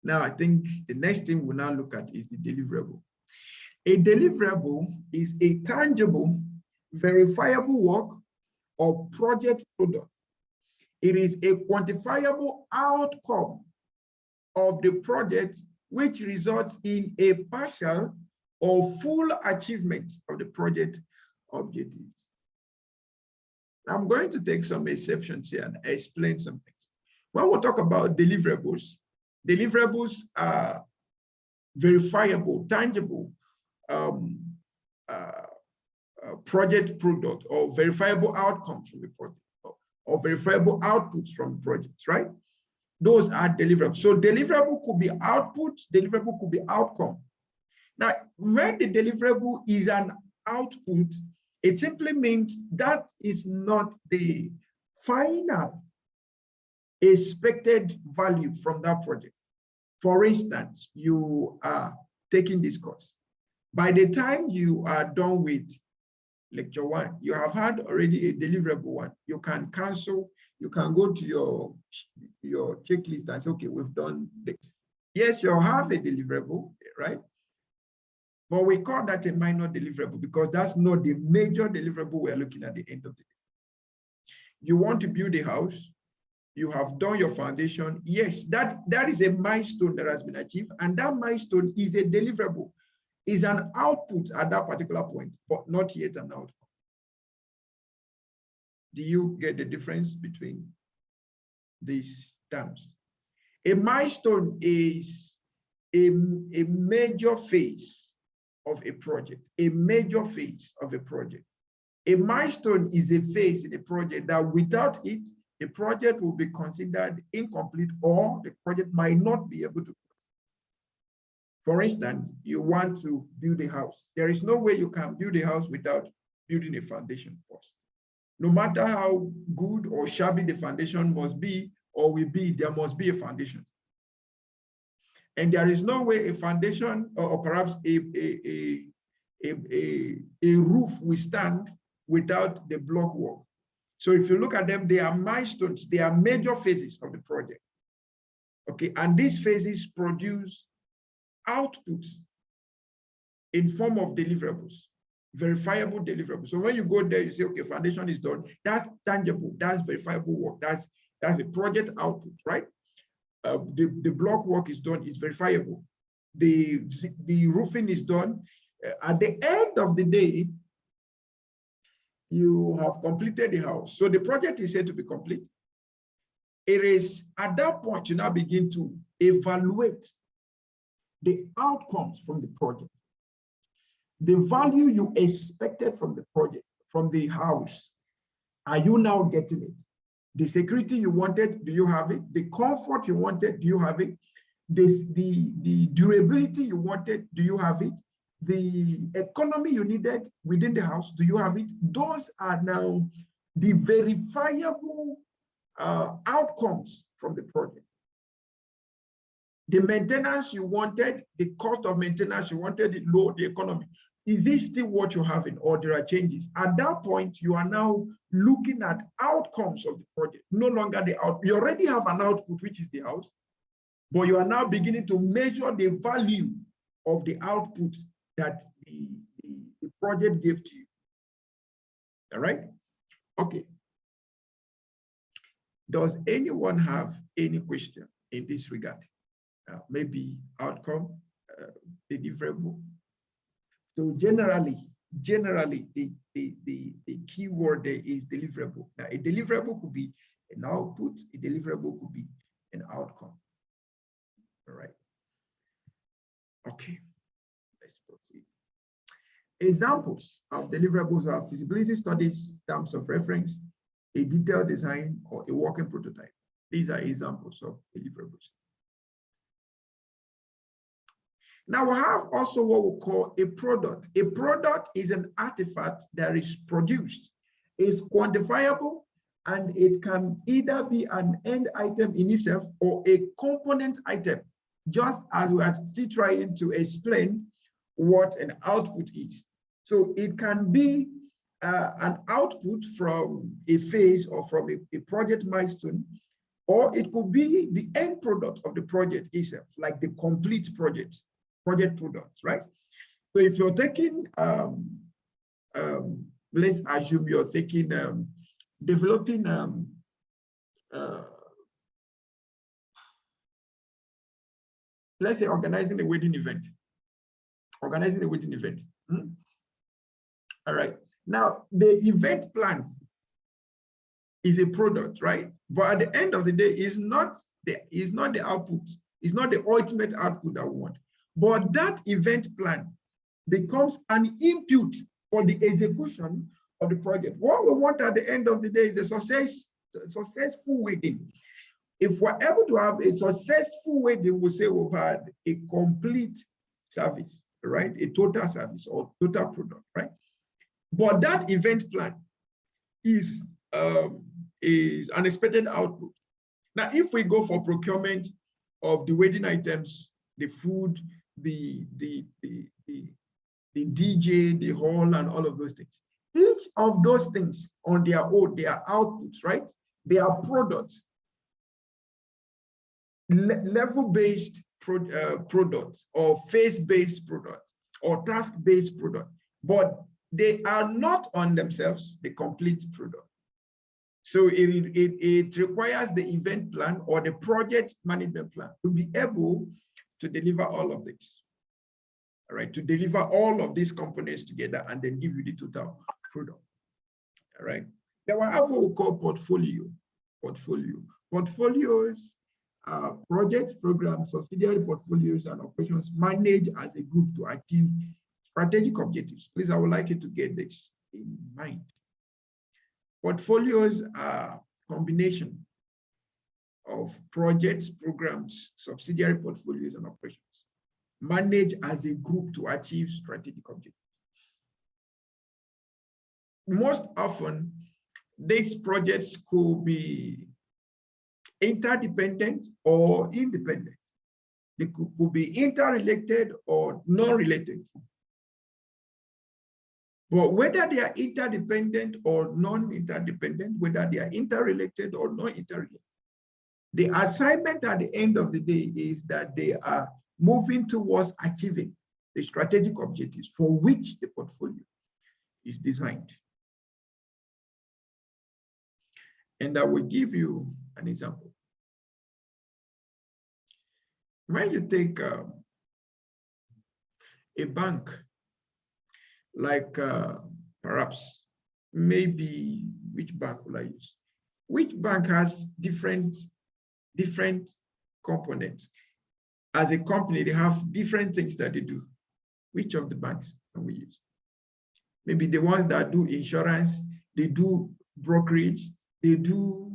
S1: Now, I think the next thing we'll now look at is the deliverable. A deliverable is a tangible, verifiable work or project product. It is a quantifiable outcome of the project which results in a partial or full achievement of the project objectives. I'm going to take some exceptions here and explain some things. When we talk about deliverables, deliverables are verifiable, tangible project product or verifiable outcomes from the project or verifiable outputs from projects, right? Those are deliverables. So deliverable could be output, deliverable could be outcome. Now, when the deliverable is an output, it simply means that is not the final expected value from that project. For instance, you are taking this course. By the time you are done with lecture 1, you have had already a deliverable one. You can cancel, you can go to your checklist and say, okay, we've done this. Yes, you'll have a deliverable, right? But we call that a minor deliverable because that's not the major deliverable we're looking at the end of the day. You want to build a house, you have done your foundation. Yes, that is a milestone that has been achieved, and that milestone is a deliverable, is an output at that particular point, but not yet an outcome. Do you get the difference between these terms? A milestone is a major phase of a project, a major phase of a project. A milestone is a phase in a project that without it, the project will be considered incomplete or the project might not be able to. For instance, you want to build a house. There is no way you can build a house without building a foundation first. No matter how good or shabby the foundation must be or will be, there must be a foundation. And there is no way a foundation or perhaps a roof will stand without the block work. So if you look at them, they are milestones, they are major phases of the project. Okay, and these phases produce outputs in form of deliverables, verifiable deliverables. So when you go there, you say, okay, foundation is done. That's tangible, that's verifiable work, that's a project output, right? The block work is done, is verifiable. The roofing is done. At the end of the day, you have completed the house. So the project is said to be complete. It is at that point you now begin to evaluate the outcomes from the project. The value you expected from the project, from the house, are you now getting it? The security you wanted, do you have it? The comfort you wanted, do you have it? The durability you wanted, do you have it? The economy you needed within the house, do you have it? Those are now the verifiable outcomes from the project. The maintenance you wanted, the cost of maintenance you wanted, it low, the economy. Is it still what you're having or there are changes? At that point, you are now looking at outcomes of the project, no longer the output. You already have an output, which is the house, but you are now beginning to measure the value of the output that the project gave to you. All right? Okay. Does anyone have any question in this regard? Maybe outcome, deliverable. So generally, the key word there is deliverable. Now, a deliverable could be an output, a deliverable could be an outcome. All right. Okay, let's proceed. Examples of deliverables are feasibility studies, terms of reference, a detailed design, or a working prototype. These are examples of deliverables. Now we have also what we call a product. A product is an artifact that is produced is quantifiable, and it can either be an end item in itself or a component item, just as we are still trying to explain what an output is. So it can be an output from a phase or from a project milestone, or it could be the end product of the project itself, like the complete project product, right? So if you're taking, let's assume you're taking, developing, let's say organizing a wedding event, All right. Now, the event plan is a product, right? But at the end of the day, it's not the output. It's not the ultimate output that we want. But that event plan becomes an input for the execution of the project. What we want at the end of the day is a successful wedding. If we're able to have a successful wedding, we say we've had a complete service, right? A total service or total product, right? But that event plan is an expected output. Now, if we go for procurement of the wedding items, the food, the DJ, the hall, and all of those things, each of those things on their own, they are outputs, right? They are products, level-based products, or phase-based products, or task-based products, but they are not on themselves the complete product. So it requires the event plan or the project management plan to be able to deliver all of this. All right, to deliver all of these components together and then give you the total product. All right. Then we have what we call portfolio. Portfolios are projects, programs, subsidiary portfolios, and operations managed as a group to achieve strategic objectives. Please, I would like you to get this in mind. Portfolios are a combination of projects, programs, subsidiary portfolios, and operations managed as a group to achieve strategic objectives. Most often, these projects could be interdependent or independent. They could be interrelated or non-related. But whether they are interdependent or non-interdependent, whether they are interrelated or non-interrelated, the assignment at the end of the day is that they are moving towards achieving the strategic objectives for which the portfolio is designed. And I will give you an example. When you take a bank, like perhaps, maybe, which bank will I use? Which bank has different components? As a company, they have different things that they do. Which of the banks can we use? Maybe the ones that do insurance, they do brokerage, they do,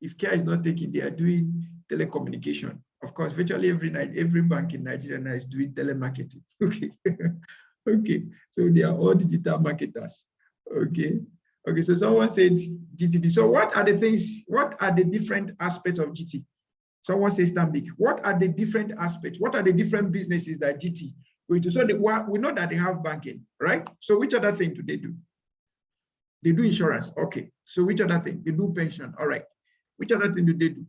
S1: if care is not taken, they are doing telecommunication. Of course, virtually every bank in Nigeria now is doing telemarketing. Okay. Okay, so they are all digital marketers. Okay. Okay, so someone said GTB. So what are the things, what are the different aspects of GT? Someone says Stanbic. What are the different aspects? What are the different businesses that GT going to? So we know that they have banking, right? So which other thing do they do? They do insurance. Okay. So which other thing? They do pension. All right. Which other thing do they do?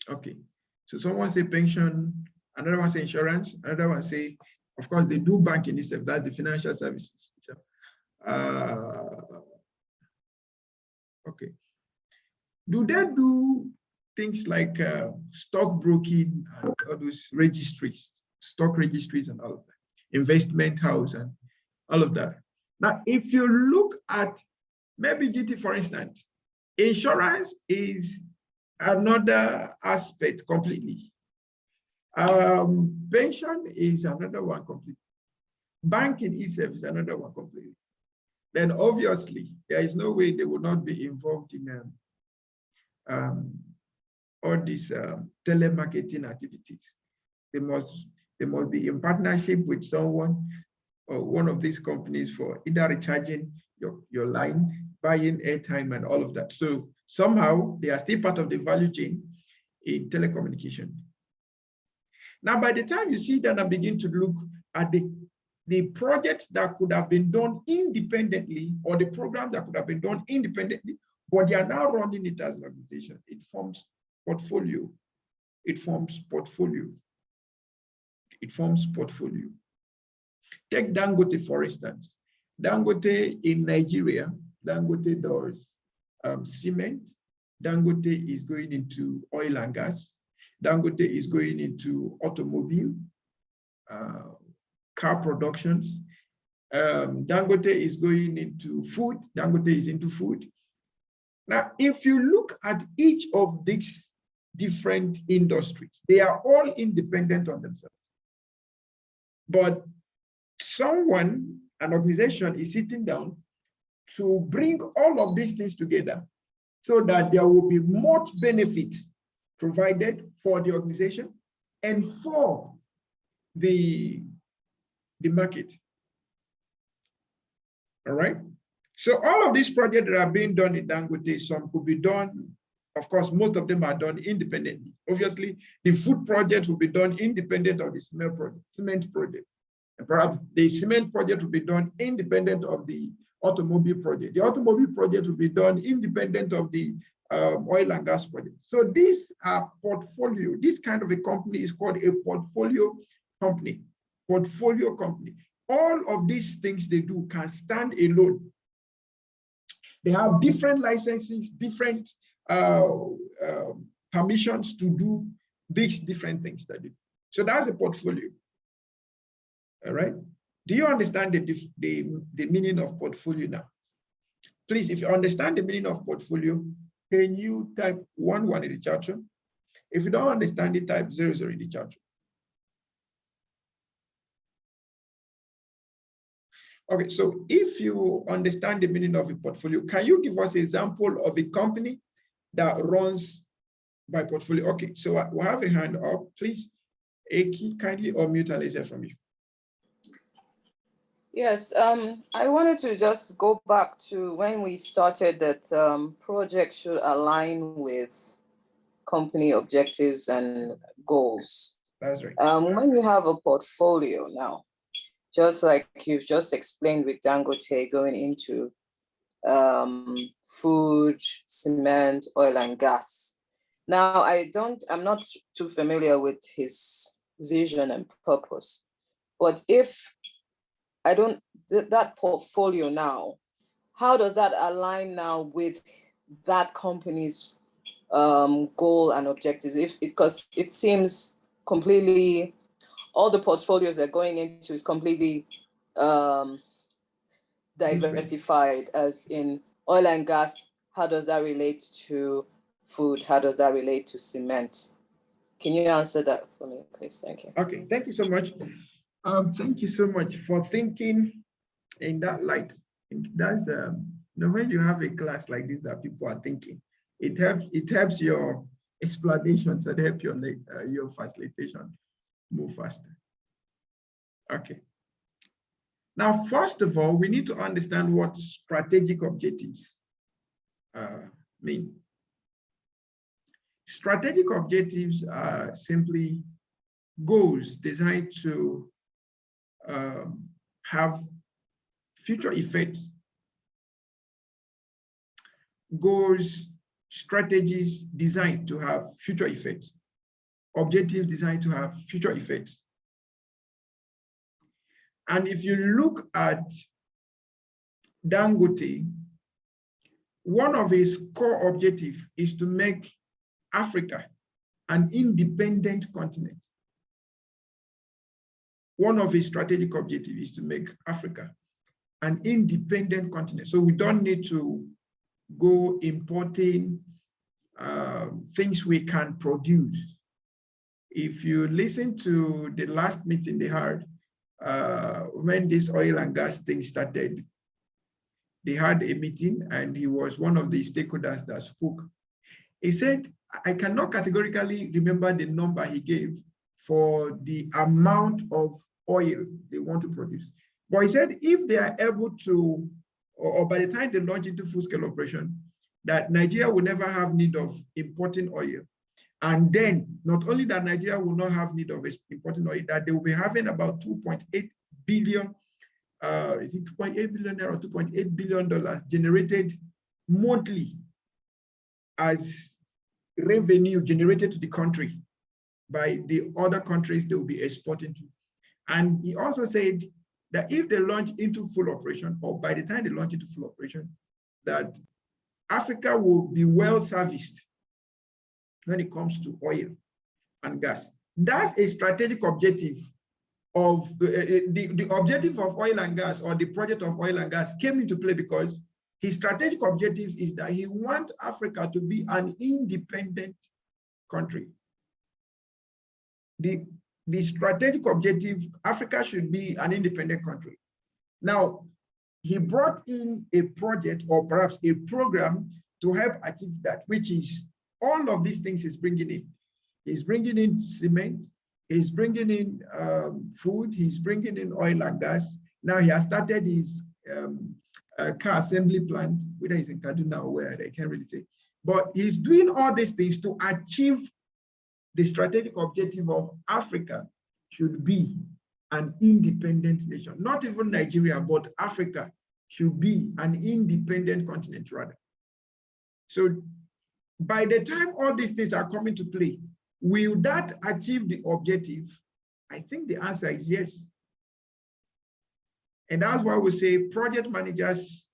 S1: Okay. So someone say pension, another one say insurance, another one say, of course, they do banking itself. That's the financial services itself. Okay. Do they do things like stock broking and all those registries, stock registries and all of that, investment house and all of that? Now, if you look at maybe GT, for instance, insurance is another aspect completely. Pension is another one completely. Banking itself is another one completely. Then obviously, there is no way they will not be involved in all these telemarketing activities. They must be in partnership with someone or one of these companies for either recharging your line, buying airtime and all of that. So somehow they are still part of the value chain in telecommunication. Now, by the time you see that and begin to look at the projects that could have been done independently, or the program that could have been done independently, but they are now running it as an organization, it forms portfolio. It forms portfolio. It forms portfolio. Take Dangote, for instance. Dangote in Nigeria, Dangote does cement. Dangote is going into oil and gas. Dangote is going into automobile, car productions. Dangote is going into food. Dangote is into food. Now, if you look at each of these different industries, they are all independent on themselves. But someone, an organization, is sitting down to bring all of these things together so that there will be much benefits provided for the organization and for the market. All right. So all of these projects that are being done in Dangote, some could be done, of course, most of them are done independently. Obviously, the food project will be done independent of the cement project. And perhaps the cement project will be done independent of the automobile project. The automobile project will be done independent of the oil and gas project. So these are portfolio. This kind of a company is called a portfolio company. Portfolio company. All of these things they do can stand alone. They have different licenses, different permissions to do these different things that they do. So that's a portfolio. All right. Do you understand the meaning of portfolio now? Please, if you understand the meaning of portfolio, can you type 1 in the chat room? If you don't understand it, type 0 in the chat room. Okay, so if you understand the meaning of a portfolio, can you give us an example of a company that runs by portfolio? Okay, so we have a hand up. Please, Eki, kindly unmute and let's hear from you.
S6: Yes, I wanted to just go back to when we started that projects should align with company objectives and goals.
S1: That's right.
S6: When you have a portfolio now, just like you've just explained with Dangote going into food, cement, oil and gas. Now, I'm not too familiar with his vision and purpose, but if I don't, that portfolio now, how does that align now with that company's goal and objectives? Because it seems completely, all the portfolios they're going into is completely diversified, as in oil and gas. How does that relate to food? How does that relate to cement? Can you answer that for me, please? Thank you.
S1: Okay, thank you so much. Thank you so much for thinking in that light. That's when you have a class like this that people are thinking, it helps your explanations and help your facilitation move faster. Okay. Now, first of all, we need to understand what strategic objectives mean. Strategic objectives are simply goals designed to have future effects. Goals, strategies designed to have future effects. Objectives designed to have future effects. And if you look at Dangote, one of his core objectives is to make Africa an independent continent. One of his strategic objectives is to make Africa an independent continent. So we don't need to go importing things we can produce. If you listen to the last meeting they had, when this oil and gas thing started, they had a meeting and he was one of the stakeholders that spoke. He said, I cannot categorically remember the number he gave for the amount of oil they want to produce. But he said if they are able to, or by the time they launch into full-scale operation, that Nigeria will never have need of importing oil. And then not only that Nigeria will not have need of importing oil, that they will be having about 2.8 billion, is it 2.8 billion or $2.8 billion generated monthly as revenue generated to the country by the other countries they will be exporting to. And he also said that if they launch into full operation, or by the time they launch into full operation, that Africa will be well serviced when it comes to oil and gas. That's a strategic objective of the objective of oil and gas, or the project of oil and gas, came into play because his strategic objective is that he wants Africa to be an independent country. The strategic objective, Africa should be an independent country. Now, he brought in a project, or perhaps a program, to help achieve that, which is all of these things he's bringing in. He's bringing in cement, he's bringing in food, he's bringing in oil and gas. Now he has started his car assembly plant, whether it's in Kaduna or where, I can't really say. But he's doing all these things to achieve the strategic objective of Africa should be an independent nation. Not even Nigeria, but Africa should be an independent continent rather. So by the time all these things are coming to play, will that achieve the objective? I think the answer is yes. And that's why we say project managers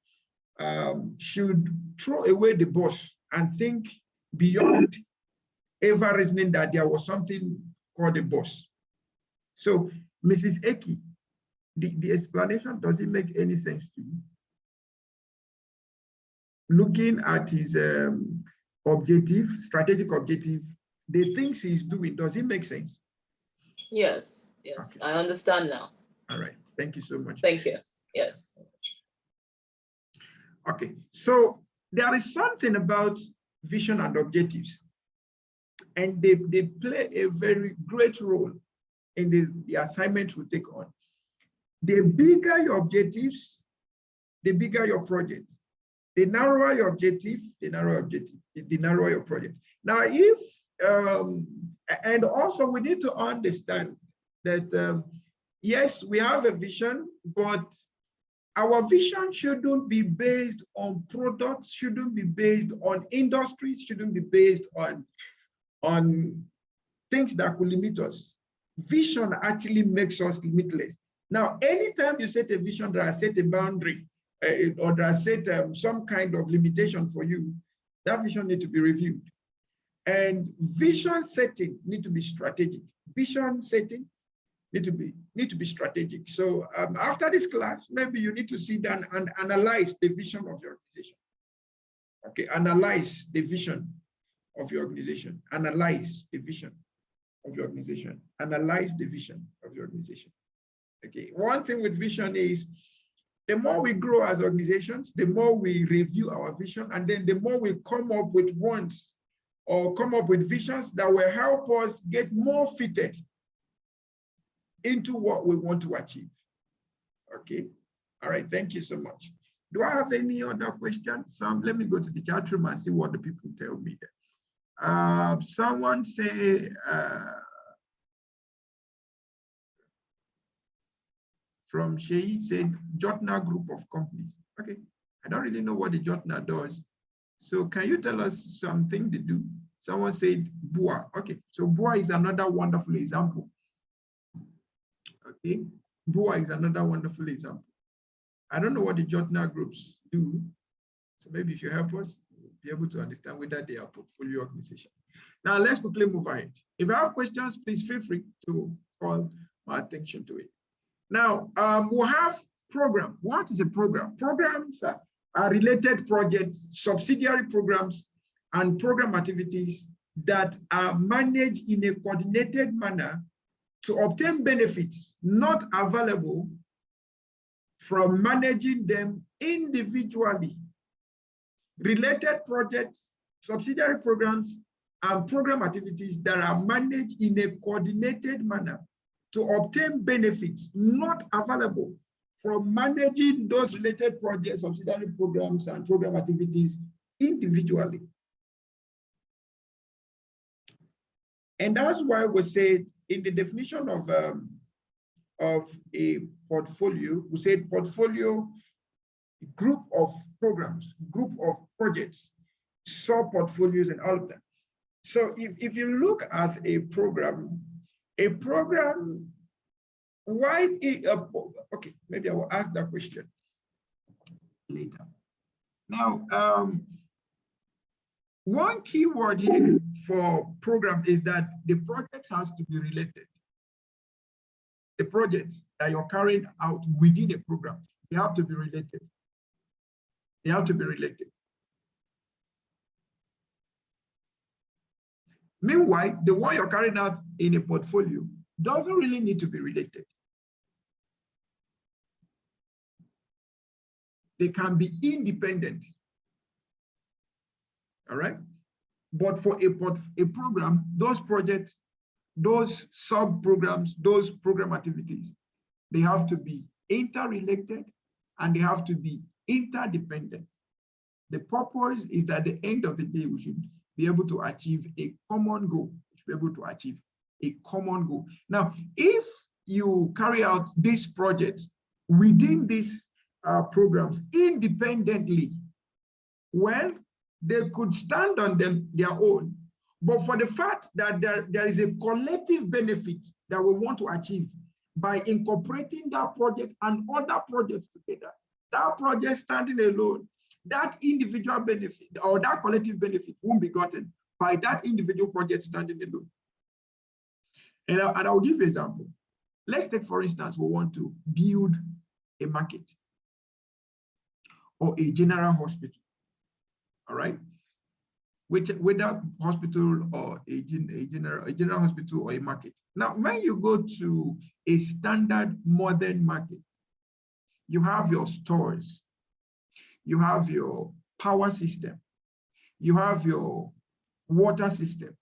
S1: should throw away the boss and think beyond ever reasoning that there was something called a boss. So, Mrs. Eki, the explanation, does it make any sense to you? Looking at his objective, strategic objective, the things he's doing, does it make sense?
S6: Yes, yes,
S1: Okay.
S6: I understand now.
S1: All right, thank you so much.
S6: Thank you, yes.
S1: Okay, so there is something about vision and objectives, and they play a very great role in the assignment we take on. The bigger your objectives, the bigger your project. The narrower your objective, the narrower your project. Now, if, and also we need to understand that, yes, we have a vision, but our vision shouldn't be based on products, shouldn't be based on industries, shouldn't be based on things that could limit us. Vision actually makes us limitless. Now, anytime you set a vision that has set a boundary, or that has set some kind of limitation for you, that vision needs to be reviewed. And vision setting need to be strategic. Vision setting need to be strategic. So after this class, maybe you need to sit down and analyze the vision of your organization. Okay, analyze the vision of your organization. Analyze the vision of your organization. Analyze the vision of your organization. Okay, one thing with vision is, the more we grow as organizations, the more we review our vision, and then the more we come up with wants or come up with visions that will help us get more fitted into what we want to achieve. Okay, all right, thank you so much. Do I have any other questions? Let me go to the chat room and see what the people tell me there. Someone say, from Shei said, Jotna group of companies. Okay, I don't really know what the Jotna does. So can you tell us something they do? Someone said BUA. Okay, so BUA is another wonderful example. Okay, BUA is another wonderful example. I don't know what the Jotna groups do. So maybe if you help us, we'll be able to understand whether they are portfolio organizations. Now let's quickly move ahead. If you have questions, please feel free to call my attention to it. Now, we'll have program. What is a program? Programs are related projects, subsidiary programs, and program activities that are managed in a coordinated manner to obtain benefits not available from managing them individually. Related projects, subsidiary programs, and program activities that are managed in a coordinated manner to obtain benefits not available from managing those related projects, subsidiary programs, and program activities individually. And that's why we say in the definition of a portfolio, we said portfolio, group of programs, group of projects, sub-portfolios, and all of that. So if you look at a program, why, okay, maybe I will ask that question later. Now, one key word here for program is that the project has to be related. The projects that you're carrying out within a program, they have to be related. They have to be related. Meanwhile, the one you're carrying out in a portfolio doesn't really need to be related. They can be independent. All right. But for a program, those projects, those sub-programs, those program activities, they have to be interrelated and they have to be interdependent. The purpose is that at the end of the day, we should be able to achieve a common goal. We should be able to achieve a common goal. Now, if you carry out these projects within these programs independently, well, they could stand on their own. But for the fact that there is a collective benefit that we want to achieve by incorporating that project and other projects together, that project standing alone, that individual benefit or that collective benefit won't be gotten by that individual project standing alone. And I'll give you an example. Let's take, for instance, we want to build a market or a general hospital. All right, whether hospital or a general hospital or a market. Now, when you go to a standard modern market, you have your stores, you have your power system, you have your water system,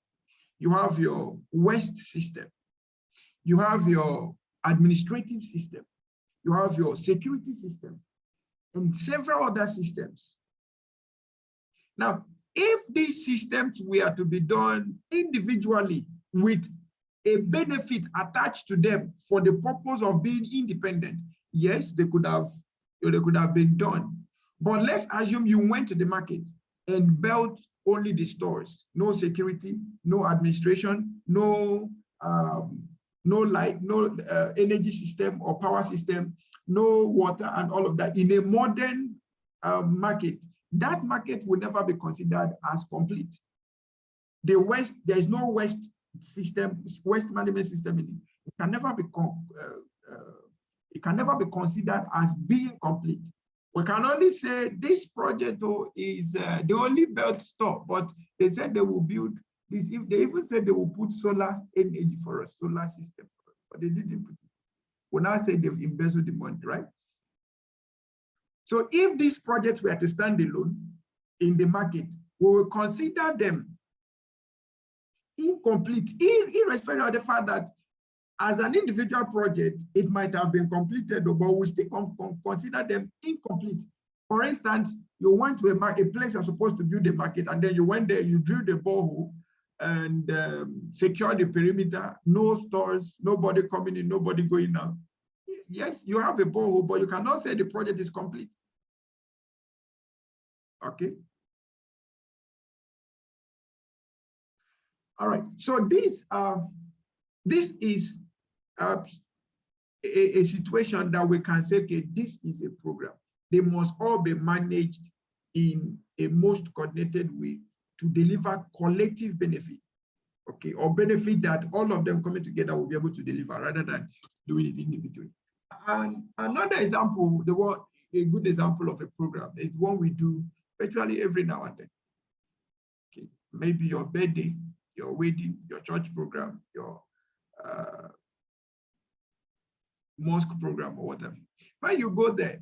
S1: you have your waste system, you have your administrative system, you have your security system, and several other systems. Now, if these systems were to be done individually with a benefit attached to them for the purpose of being independent, yes, they could have been done. But let's assume you went to the market and built only the stores, no security, no administration, no light, no energy system or power system, no water and all of that in a modern market. That market will never be considered as complete. There is no waste system, waste management system in it. It can never be considered as being complete. We can only say this project is they only built store, but they said they will build this. They even said they will put solar energy for a solar system, but they didn't put it. We now say they've embezzled the money, right? So if these projects were to stand alone in the market, we will consider them incomplete, irrespective of the fact that as an individual project, it might have been completed, but we still consider them incomplete. For instance, you went to a place you're supposed to build a market, and then you went there, you drilled a borehole and secured the perimeter, no stores, nobody coming in, nobody going out. Yes, you have a borehole, but you cannot say the project is complete. Okay. All right. So this is a situation that we can say, okay, this is a program. They must all be managed in a most coordinated way to deliver collective benefit, okay, or benefit that all of them coming together will be able to deliver rather than doing it individually. And another example, a good example of a program is one we do virtually every now and then. Okay, maybe your birthday, your wedding, your church program, your mosque program or whatever. When you go there,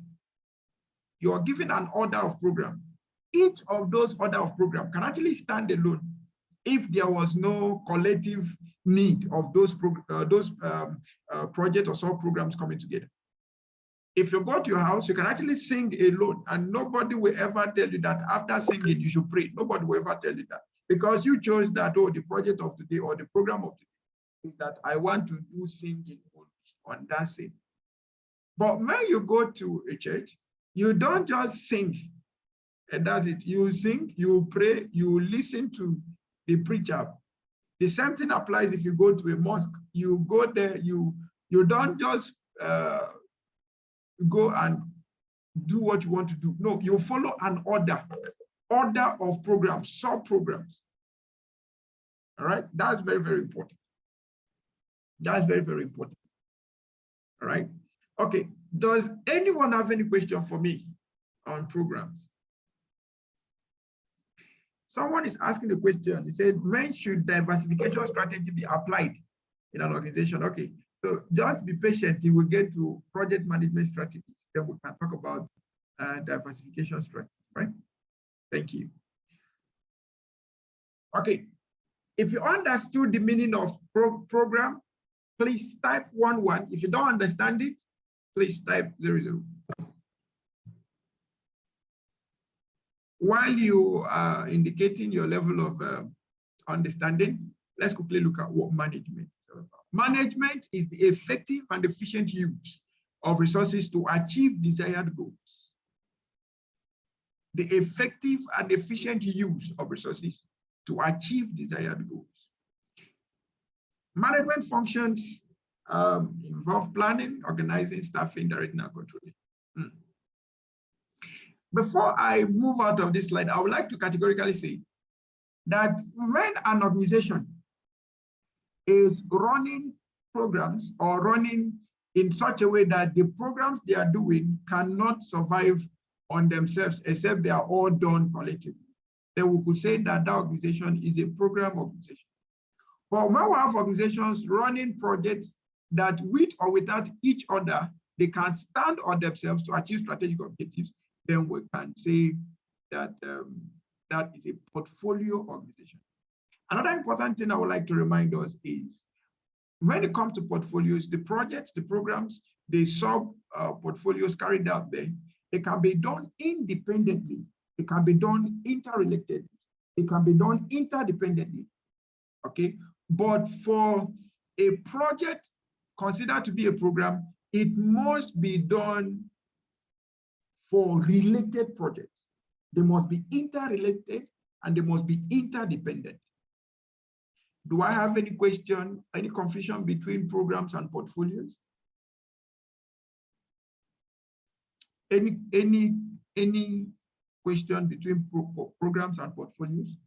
S1: you are given an order of program. Each of those order of program can actually stand alone if there was no collective need of those projects or sub programs coming together. If you go to your house, you can actually sing alone, and nobody will ever tell you that after singing, you should pray. Nobody will ever tell you that, because you chose that, oh, the project of today or the program of today is that I want to do singing on dancing. But when you go to a church, you don't just sing and that's it. You sing, you pray, you listen to the preacher. The same thing applies if you go to a mosque. You go there, you don't just go and do what you want to do. No, you follow an order of programs, sub-programs. All right, that's very, very important. That's very, very important. All right, okay. Does anyone have any question for me on programs? Someone is asking a question. He said, when should diversification strategy be applied in an organization? Okay, so just be patient. You will get to project management strategies. Then we can talk about diversification strategy, right? Thank you. Okay, if you understood the meaning of program, please type 11. If you don't understand it, please type 00. While you are indicating your level of understanding, let's quickly look at what management is all about. Management is the effective and efficient use of resources to achieve desired goals. The effective and efficient use of resources to achieve desired goals. Management functions involve planning, organizing, staffing, directing, and controlling. Before I move out of this slide, I would like to categorically say that when an organization is running programs or running in such a way that the programs they are doing cannot survive on themselves except they are all done collectively, then we could say that that organization is a program organization. But when we have organizations running projects that with or without each other, they can stand on themselves to achieve strategic objectives, then we can say that that is a portfolio organization. Another important thing I would like to remind us is when it comes to portfolios, the projects, the programs, the sub-portfolios carried out there, they can be done independently. They can be done interrelatedly. They can be done interdependently, okay? But for a project considered to be a program, it must be done for related projects. They must be interrelated and they must be interdependent. Do I have any question, any confusion between programs and portfolios? Any question between programs and portfolios?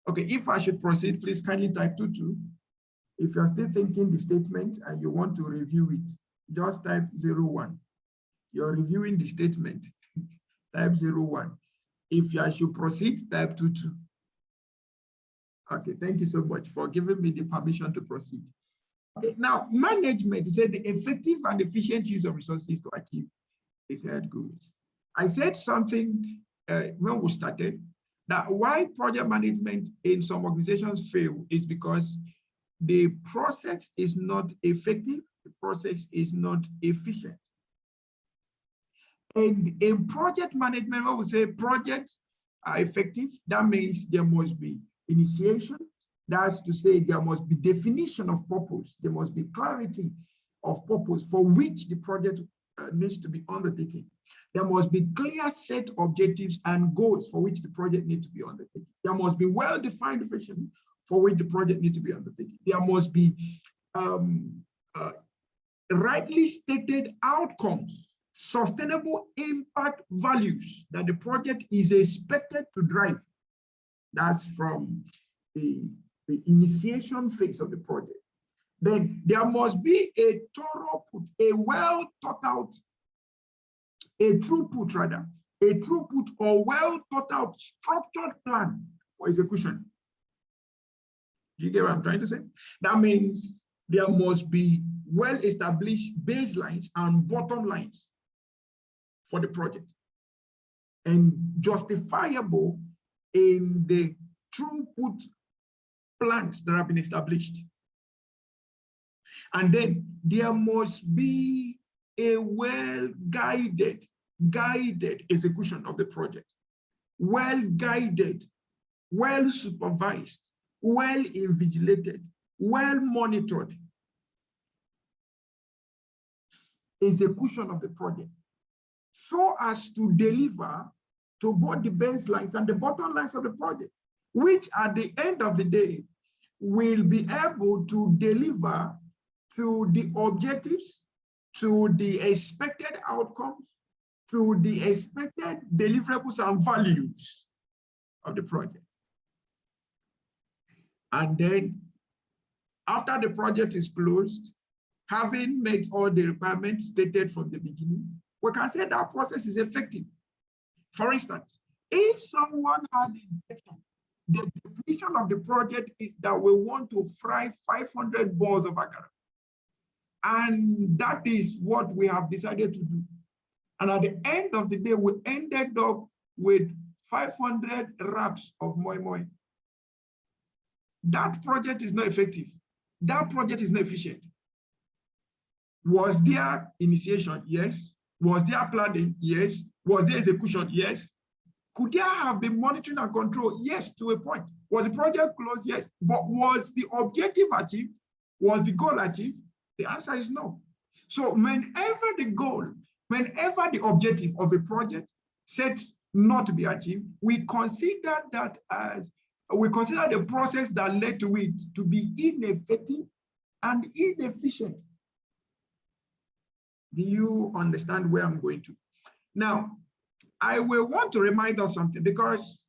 S1: Okay, if I should proceed, please kindly type 22. If you're still thinking the statement and you want to review it, just type 01. You're reviewing the statement, type 01. If I should proceed, type 22. Okay, thank you so much for giving me the permission to proceed. Okay, now management is the effective and efficient use of resources to achieve desired goals. I said something when we started that why project management in some organizations fail is because the process is not effective, the process is not efficient. And in project management, when we say projects are effective, that means there must be initiation. That's to say there must be definition of purpose. There must be clarity of purpose for which the project needs to be undertaken. There must be clear set objectives and goals for which the project needs to be undertaken. There must be well-defined vision for which the project needs to be undertaken. There must be rightly stated outcomes, sustainable impact values that the project is expected to drive. That's from the initiation phase of the project. Then there must be a throughput, a well thought out, a throughput or well thought out structured plan for execution. Do you get what I'm trying to say? That means there must be well-established baselines and bottom lines for the project and justifiable in the throughput plans that have been established. And then there must be a well-guided execution of the project, well-guided, well-supervised, well-invigilated, well-monitored execution of the project, so as to deliver to both the baselines and the bottom lines of the project, which at the end of the day will be able to deliver to the objectives, to the expected outcomes, to the expected deliverables and values of the project. And then after the project is closed, having met all the requirements stated from the beginning, we can say that process is effective. For instance, if someone had intention, the definition of the project is that we want to fry 500 balls of akara. And that is what we have decided to do. And at the end of the day, we ended up with 500 wraps of moi moi. That project is not effective. That project is not efficient. Was there initiation? Yes. Was there planning? Yes. Was there execution? Yes. Could there have been monitoring and control? Yes, to a point. Was the project closed? Yes. But was the objective achieved? Was the goal achieved? The answer is no. So whenever the goal, whenever the objective of a project set not to be achieved, we consider that as, we consider the process that led to it to be ineffective and inefficient. Do you understand where I'm going to? Now, I will want to remind us something, because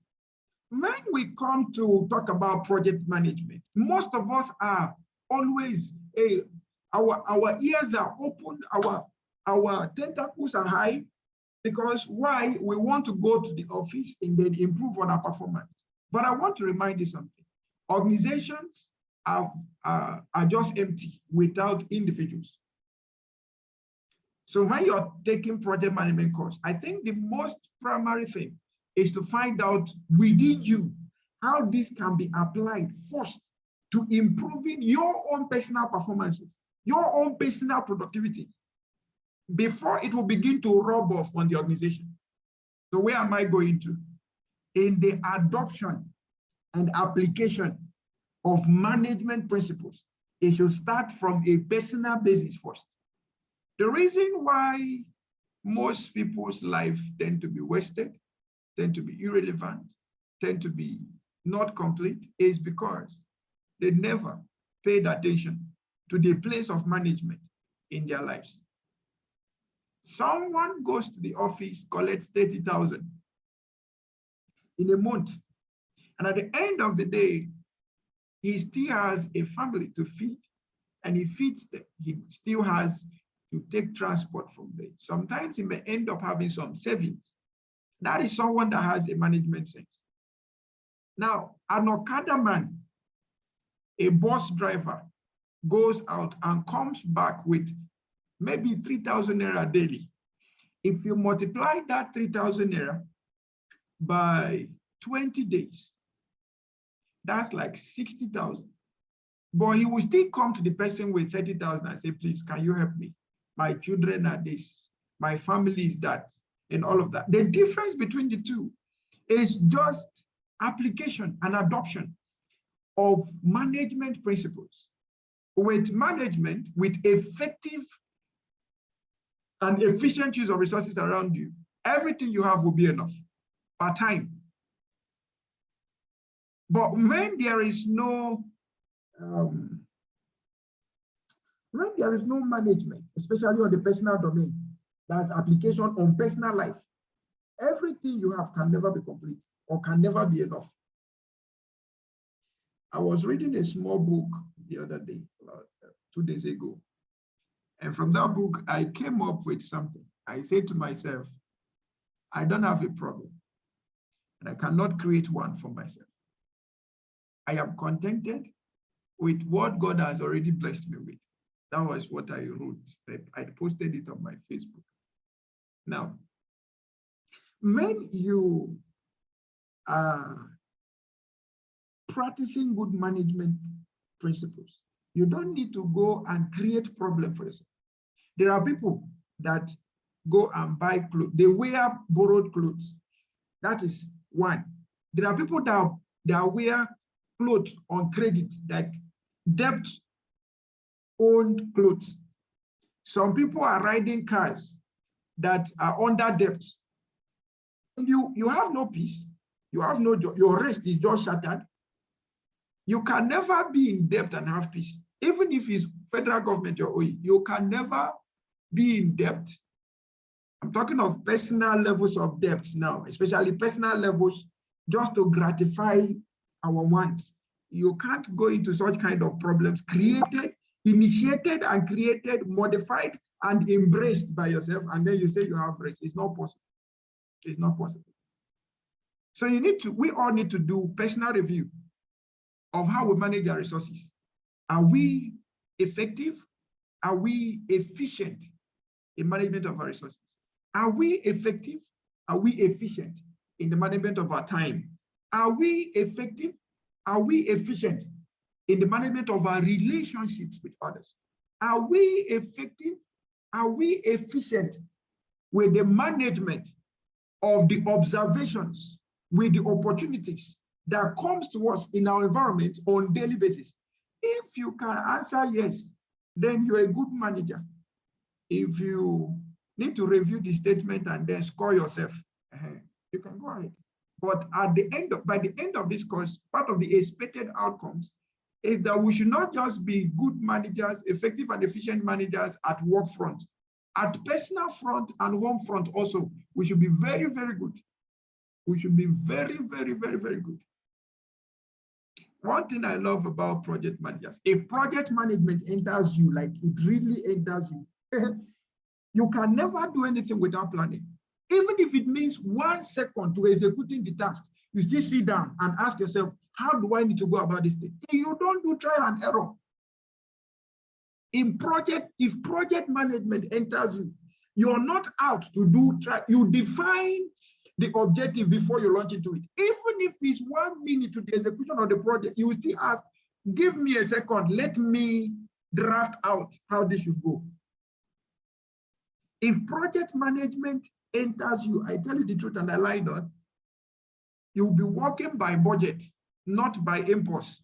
S1: when we come to talk about project management, most of us are always, our ears are open, our tentacles are high, because why? We want to go to the office and then improve on our performance. But I want to remind you something. Organizations are just empty without individuals. So when you're taking project management course, I think the most primary thing is to find out within you how this can be applied first to improving your own personal performances, your own personal productivity, before it will begin to rub off on the organization. So where am I going to? In the adoption and application of management principles, it should start from a personal basis first. The reason why most people's life tend to be wasted, tend to be irrelevant, tend to be not complete, is because they never paid attention to the place of management in their lives. Someone goes to the office, collects 30,000 in a month, and at the end of the day, he still has a family to feed, and he feeds them. He still has to take transport from there. Sometimes he may end up having some savings. That is someone that has a management sense. Now, an Okada man, a bus driver, goes out and comes back with maybe 3,000 naira daily. If you multiply that 3,000 naira by 20 days, that's like 60,000. But he will still come to the person with 30,000 and say, please, can you help me? My children are this, my family is that, and all of that. The difference between the two is just application and adoption of management principles. With management, with effective and efficient use of resources around you, everything you have will be enough per time. But when there is no management, especially on the personal domain, that's application on personal life, everything you have can never be complete or can never be enough. I was reading a small book the other day, about 2 days ago. And from that book, I came up with something. I said to myself, I don't have a problem, and I cannot create one for myself. I am contented with what God has already blessed me with. That was what I wrote. I posted it on my Facebook. Now, when you are practicing good management principles, you don't need to go and create problem for yourself. There are people that go and buy clothes. They wear borrowed clothes. That is one. There are people that wear clothes on credit, like debt-owned clothes. Some people are riding cars that are under debt. You have no peace. You have no joy. Your rest is just shattered. You can never be in debt and have peace. Even if it's federal government you're owing, you can never be in debt. I'm talking of personal levels of debt now, especially personal levels, just to gratify our wants. You can't go into such kind of problems initiated and created, modified and embraced by yourself, and then you say you have rest. It's not possible. It's not possible. So we all need to do personal review of how we manage our resources. Are we effective? Are we efficient in management of our resources? Are we effective? Are we efficient in the management of our time? Are we effective? Are we efficient in the management of our relationships with others? Are we effective? Are we efficient with the management of the observations, with the opportunities that comes to us in our environment on a daily basis? If you can answer yes, then you're a good manager. If you need to review the statement and then score yourself, you can go ahead. But by the end of this course, part of the expected outcomes is that we should not just be good managers, effective and efficient managers at work front. At personal front and home front also, we should be very, very good. We should be very, very, very, very good. One thing I love about project managers, if project management enters you, like it really enters you, you can never do anything without planning. Even if it means 1 second to executing the task, you still sit down and ask yourself, how do I need to go about this thing? You don't do trial and error. If project management enters you, you're not out to do trial. You define the objective before you launch into it. Even if it's 1 minute to the execution of the project, you will still ask, give me a second, let me draft out how this should go. If project management enters you, I tell you the truth and I lie not, you'll be working by budget, not by impulse.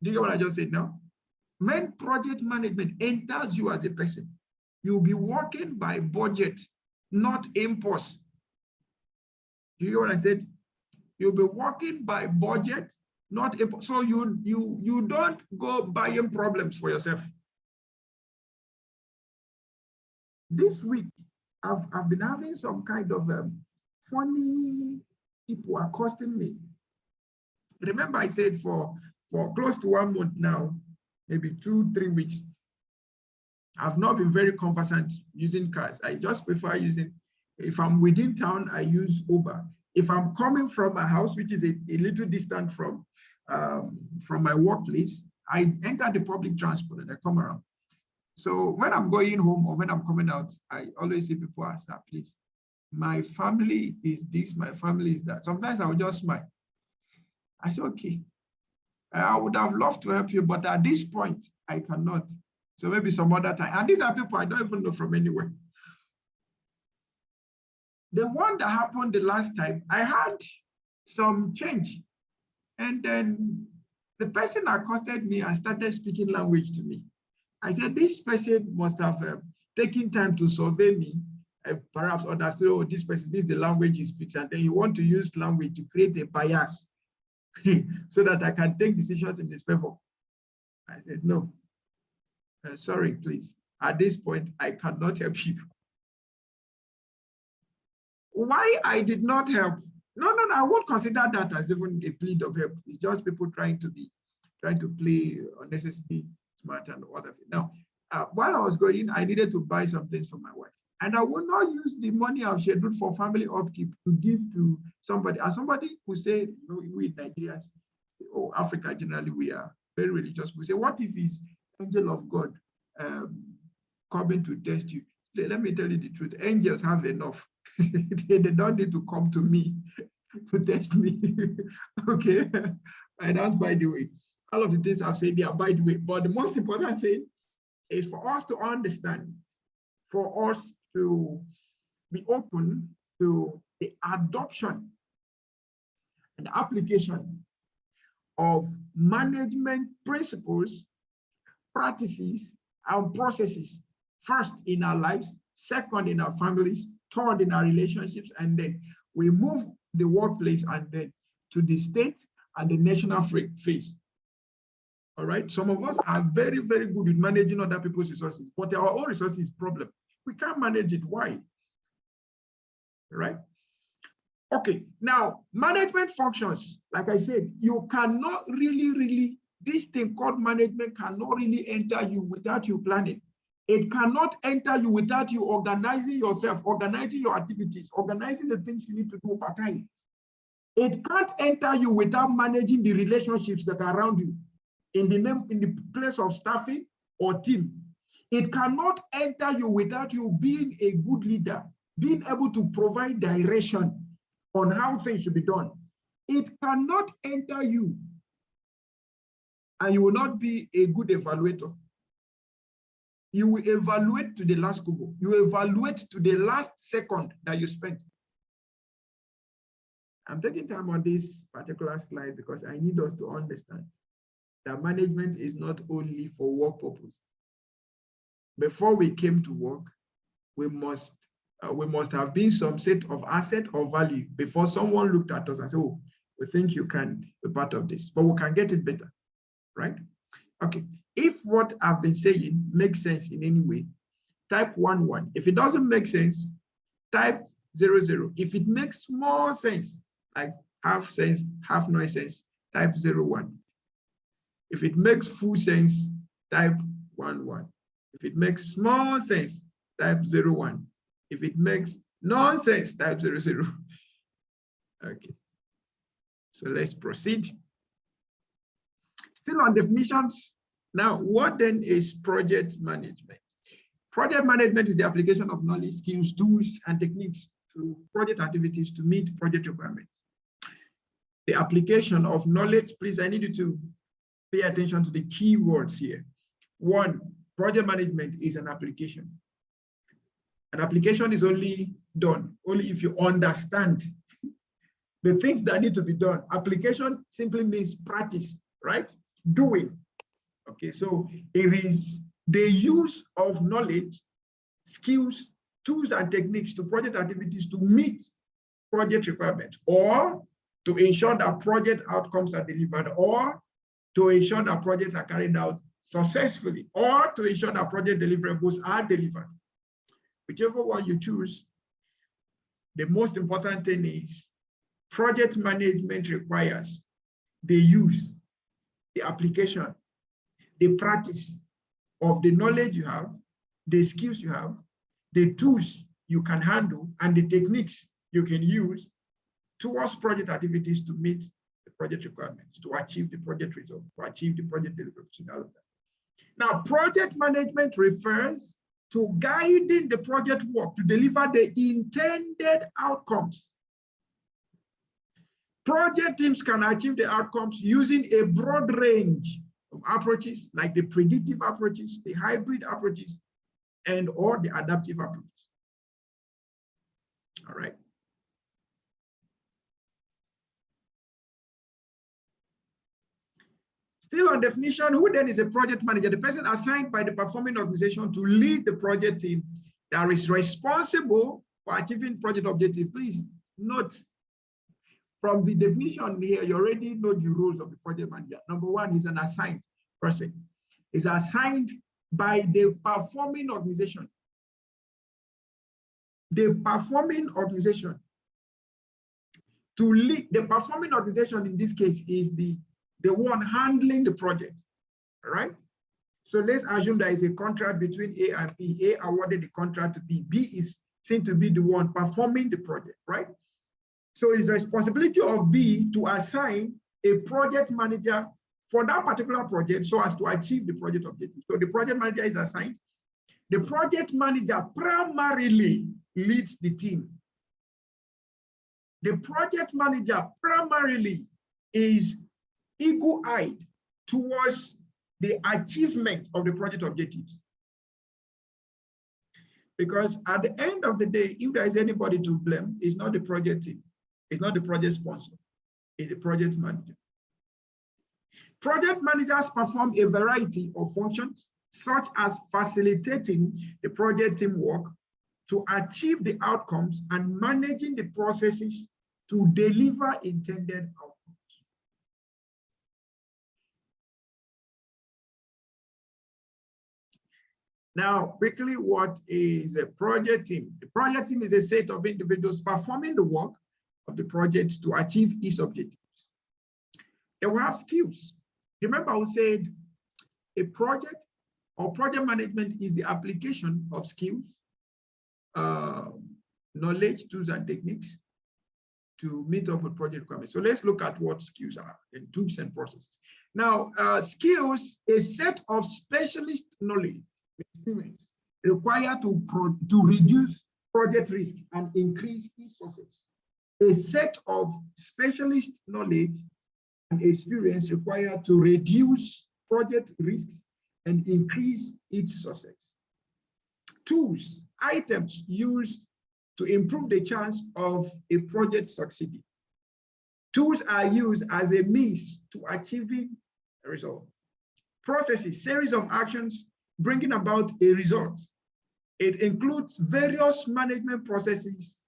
S1: Do you get what I just said now? When project management enters you as a person, you'll be working by budget, not impulse. Do you hear what I said? You'll be working by budget, not impulse. So you don't go buying problems for yourself. This week, I've been having some kind of funny people accosting me. Remember I said for close to 1 month now, maybe 2-3 weeks, I've not been very conversant using cars. I just prefer using, if I'm within town, I use Uber. If I'm coming from my house, which is a little distant from my workplace, I enter the public transport and I come around. So when I'm going home or when I'm coming out, I always see people ask, please, my family is this, my family is that. Sometimes I will just smile. I say, okay, I would have loved to help you, but at this point, I cannot. So maybe some other time. And these are people I don't even know from anywhere. The one that happened the last time, I had some change. And then the person accosted me and started speaking language to me. I said, this person must have taken time to survey me, perhaps understood, oh, this person, this is the language he speaks, and then you want to use language to create a bias so that I can take decisions in his favor. I said, no, sorry, please. At this point, I cannot help you. Why I did not help? No, I won't consider that as even a plea of help. It's just people trying to play unnecessarily smart and whatever. Now, while I was going, I needed to buy some things for my wife. And I will not use the money I've scheduled for family upkeep to give to somebody. As somebody who say, you know, we Nigerians, or Africa generally, we are very religious. We say, what if it's angel of God coming to test you? Let me tell you the truth. Angels have enough. They don't need to come to me to test me. Okay. And that's by the way. All of the things I've said there, by the way. But the most important thing is for us to understand for us to be open to the adoption and application of management principles, practices, and processes, first in our lives, second in our families, third in our relationships, and then we move the workplace and then to the state and the national phase. All right, some of us are very, very good with managing other people's resources, but our own resources is problem. We can't manage it. Why? Right? Okay, now management functions, like I said, you cannot really, this thing called management cannot really enter you without you planning. It cannot enter you without you organizing yourself, organizing your activities, organizing the things you need to do over time. It can't enter you without managing the relationships that are around you in the place of staffing or team. It cannot enter you without you being a good leader, being able to provide direction on how things should be done. It cannot enter you and you will not be a good evaluator. You will evaluate to the last kobo. You evaluate to the last second that you spent. I'm taking time on this particular slide because I need us to understand that management is not only for work purpose. Before we came to work, we must have been some set of asset or value before someone looked at us and said, oh, we think you can be part of this, but we can get it better, right? Okay, if what I've been saying makes sense in any way, type 1, 1. If it doesn't make sense, type 0, 0. If it makes more sense, like half sense, half no sense, type 0, 1. If it makes full sense, type 1, 1. If it makes small sense, type 0, 1. If it makes nonsense, type 0, 0. Okay. So let's proceed. Still on definitions. Now, what then is project management? Project management is the application of knowledge, skills, tools, and techniques to project activities to meet project requirements. The application of knowledge, please, I need you to pay attention to the key words here. 1, project management is an application. An application is only done only if you understand the things that need to be done. Application simply means practice, right? Doing. Okay, so it is the use of knowledge, skills, tools, and techniques to project activities to meet project requirements, or to ensure that project outcomes are delivered, or to ensure that projects are carried out successfully, or to ensure that project deliverables are delivered. Whichever one you choose, the most important thing is project management requires the use, the application, the practice of the knowledge you have, the skills you have, the tools you can handle, and the techniques you can use towards project activities to meet the project requirements, to achieve the project result, to achieve the project deliverables, and all of that. Now, project management refers to guiding the project work to deliver the intended outcomes. Project teams can achieve the outcomes using a broad range of approaches, like the predictive approaches, the hybrid approaches, and or the adaptive approaches. All right. Still on definition, who then is a project manager? The person assigned by the performing organization to lead the project team that is responsible for achieving project objectives. Please note, from the definition here, you already know the roles of the project manager. Number 1, he's an assigned person. He's assigned by the performing organization. The performing organization to lead. The performing organization in this case is the one handling the project, all right? So let's assume there is a contract between A and B. A awarded the contract to B. B is seen to be the one performing the project, right? So it's the responsibility of B to assign a project manager for that particular project so as to achieve the project objective. So the project manager is assigned. The project manager primarily leads the team. The project manager primarily is eagle-eyed towards the achievement of the project objectives. Because at the end of the day, if there is anybody to blame, it's not the project team, it's not the project sponsor, it's the project manager. Project managers perform a variety of functions, such as facilitating the project teamwork to achieve the outcomes and managing the processes to deliver intended outcomes. Now, quickly, what is a project team? The project team is a set of individuals performing the work of the project to achieve its objectives. They will have skills. Remember, I said a project or project management is the application of skills, knowledge, tools, and techniques to meet up with project requirements. So let's look at what skills are and tools and processes. Now, skills, a set of specialist knowledge experience required to reduce project risk and increase its success. A set of specialist knowledge and experience required to reduce project risks and increase its success. Tools, items used to improve the chance of a project succeeding. Tools are used as a means to achieving a result. Processes, series of actions bringing about a result. It includes various management processes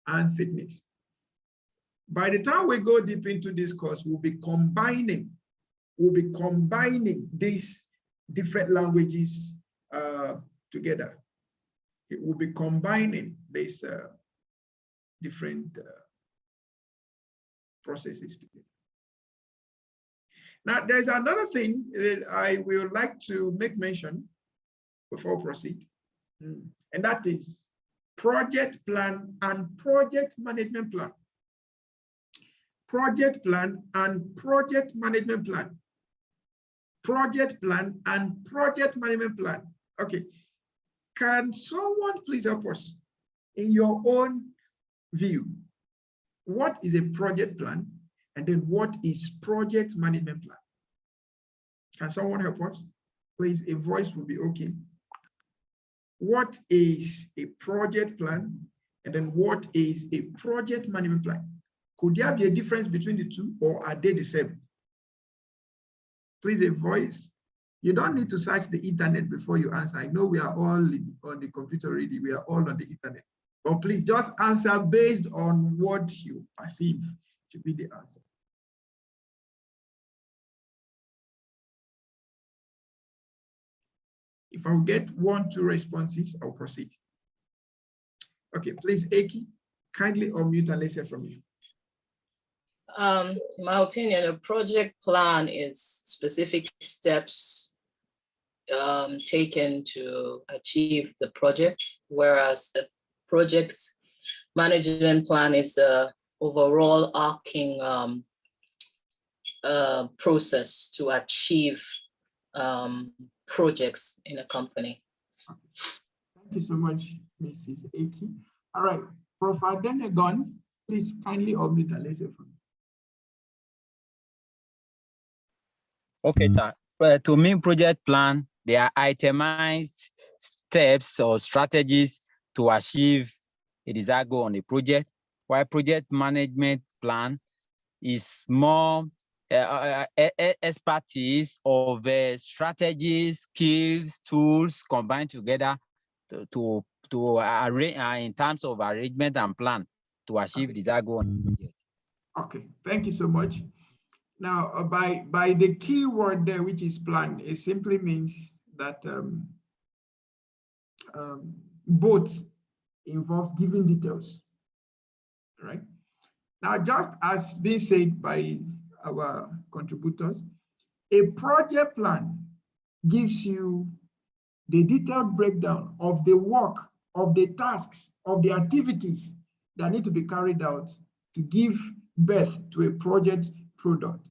S1: and techniques. By the time we go deep into this course, we'll be combining these different languages together. It will be combining these different processes together. Now, there's another thing that I will like to make mention before I proceed, and that is project plan and project management plan. Project plan and project management plan. Project plan and project management plan. Okay, can someone please help us in your own view? What is a project plan? And then what is project management plan? Can someone help us? Please, a voice will be okay. What is a project plan? And then what is a project management plan? Could there be a difference between the two, or are they the same? Please, a voice. You don't need to search the internet before you answer. I know we are all on the computer already. We are all on the internet. But please just answer based on what you perceive to be the answer. If I will get 1-2 responses, I'll proceed. Okay, please, Eki, kindly unmute and let's hear from you.
S6: In my opinion, a project plan is specific steps taken to achieve the project, whereas a project management plan is the overall arcing process to achieve projects in a company.
S1: Thank you so much, Mrs. Eki. All right, Prof. Adenegon, please kindly unmute and let's hear from you.
S2: Okay, sir. To me, project plan, they are itemized steps or strategies to achieve a desired goal on a project, while project management plan is more expertise of strategies, skills, tools combined together to arrange in terms of arrangement and plan to achieve desired goal on the project.
S1: Okay, thank you so much. Now, by the key word there, which is plan, it simply means that both involve giving details, right? Now, just as being said by our contributors, a project plan gives you the detailed breakdown of the work, of the tasks, of the activities that need to be carried out to give birth to a project product.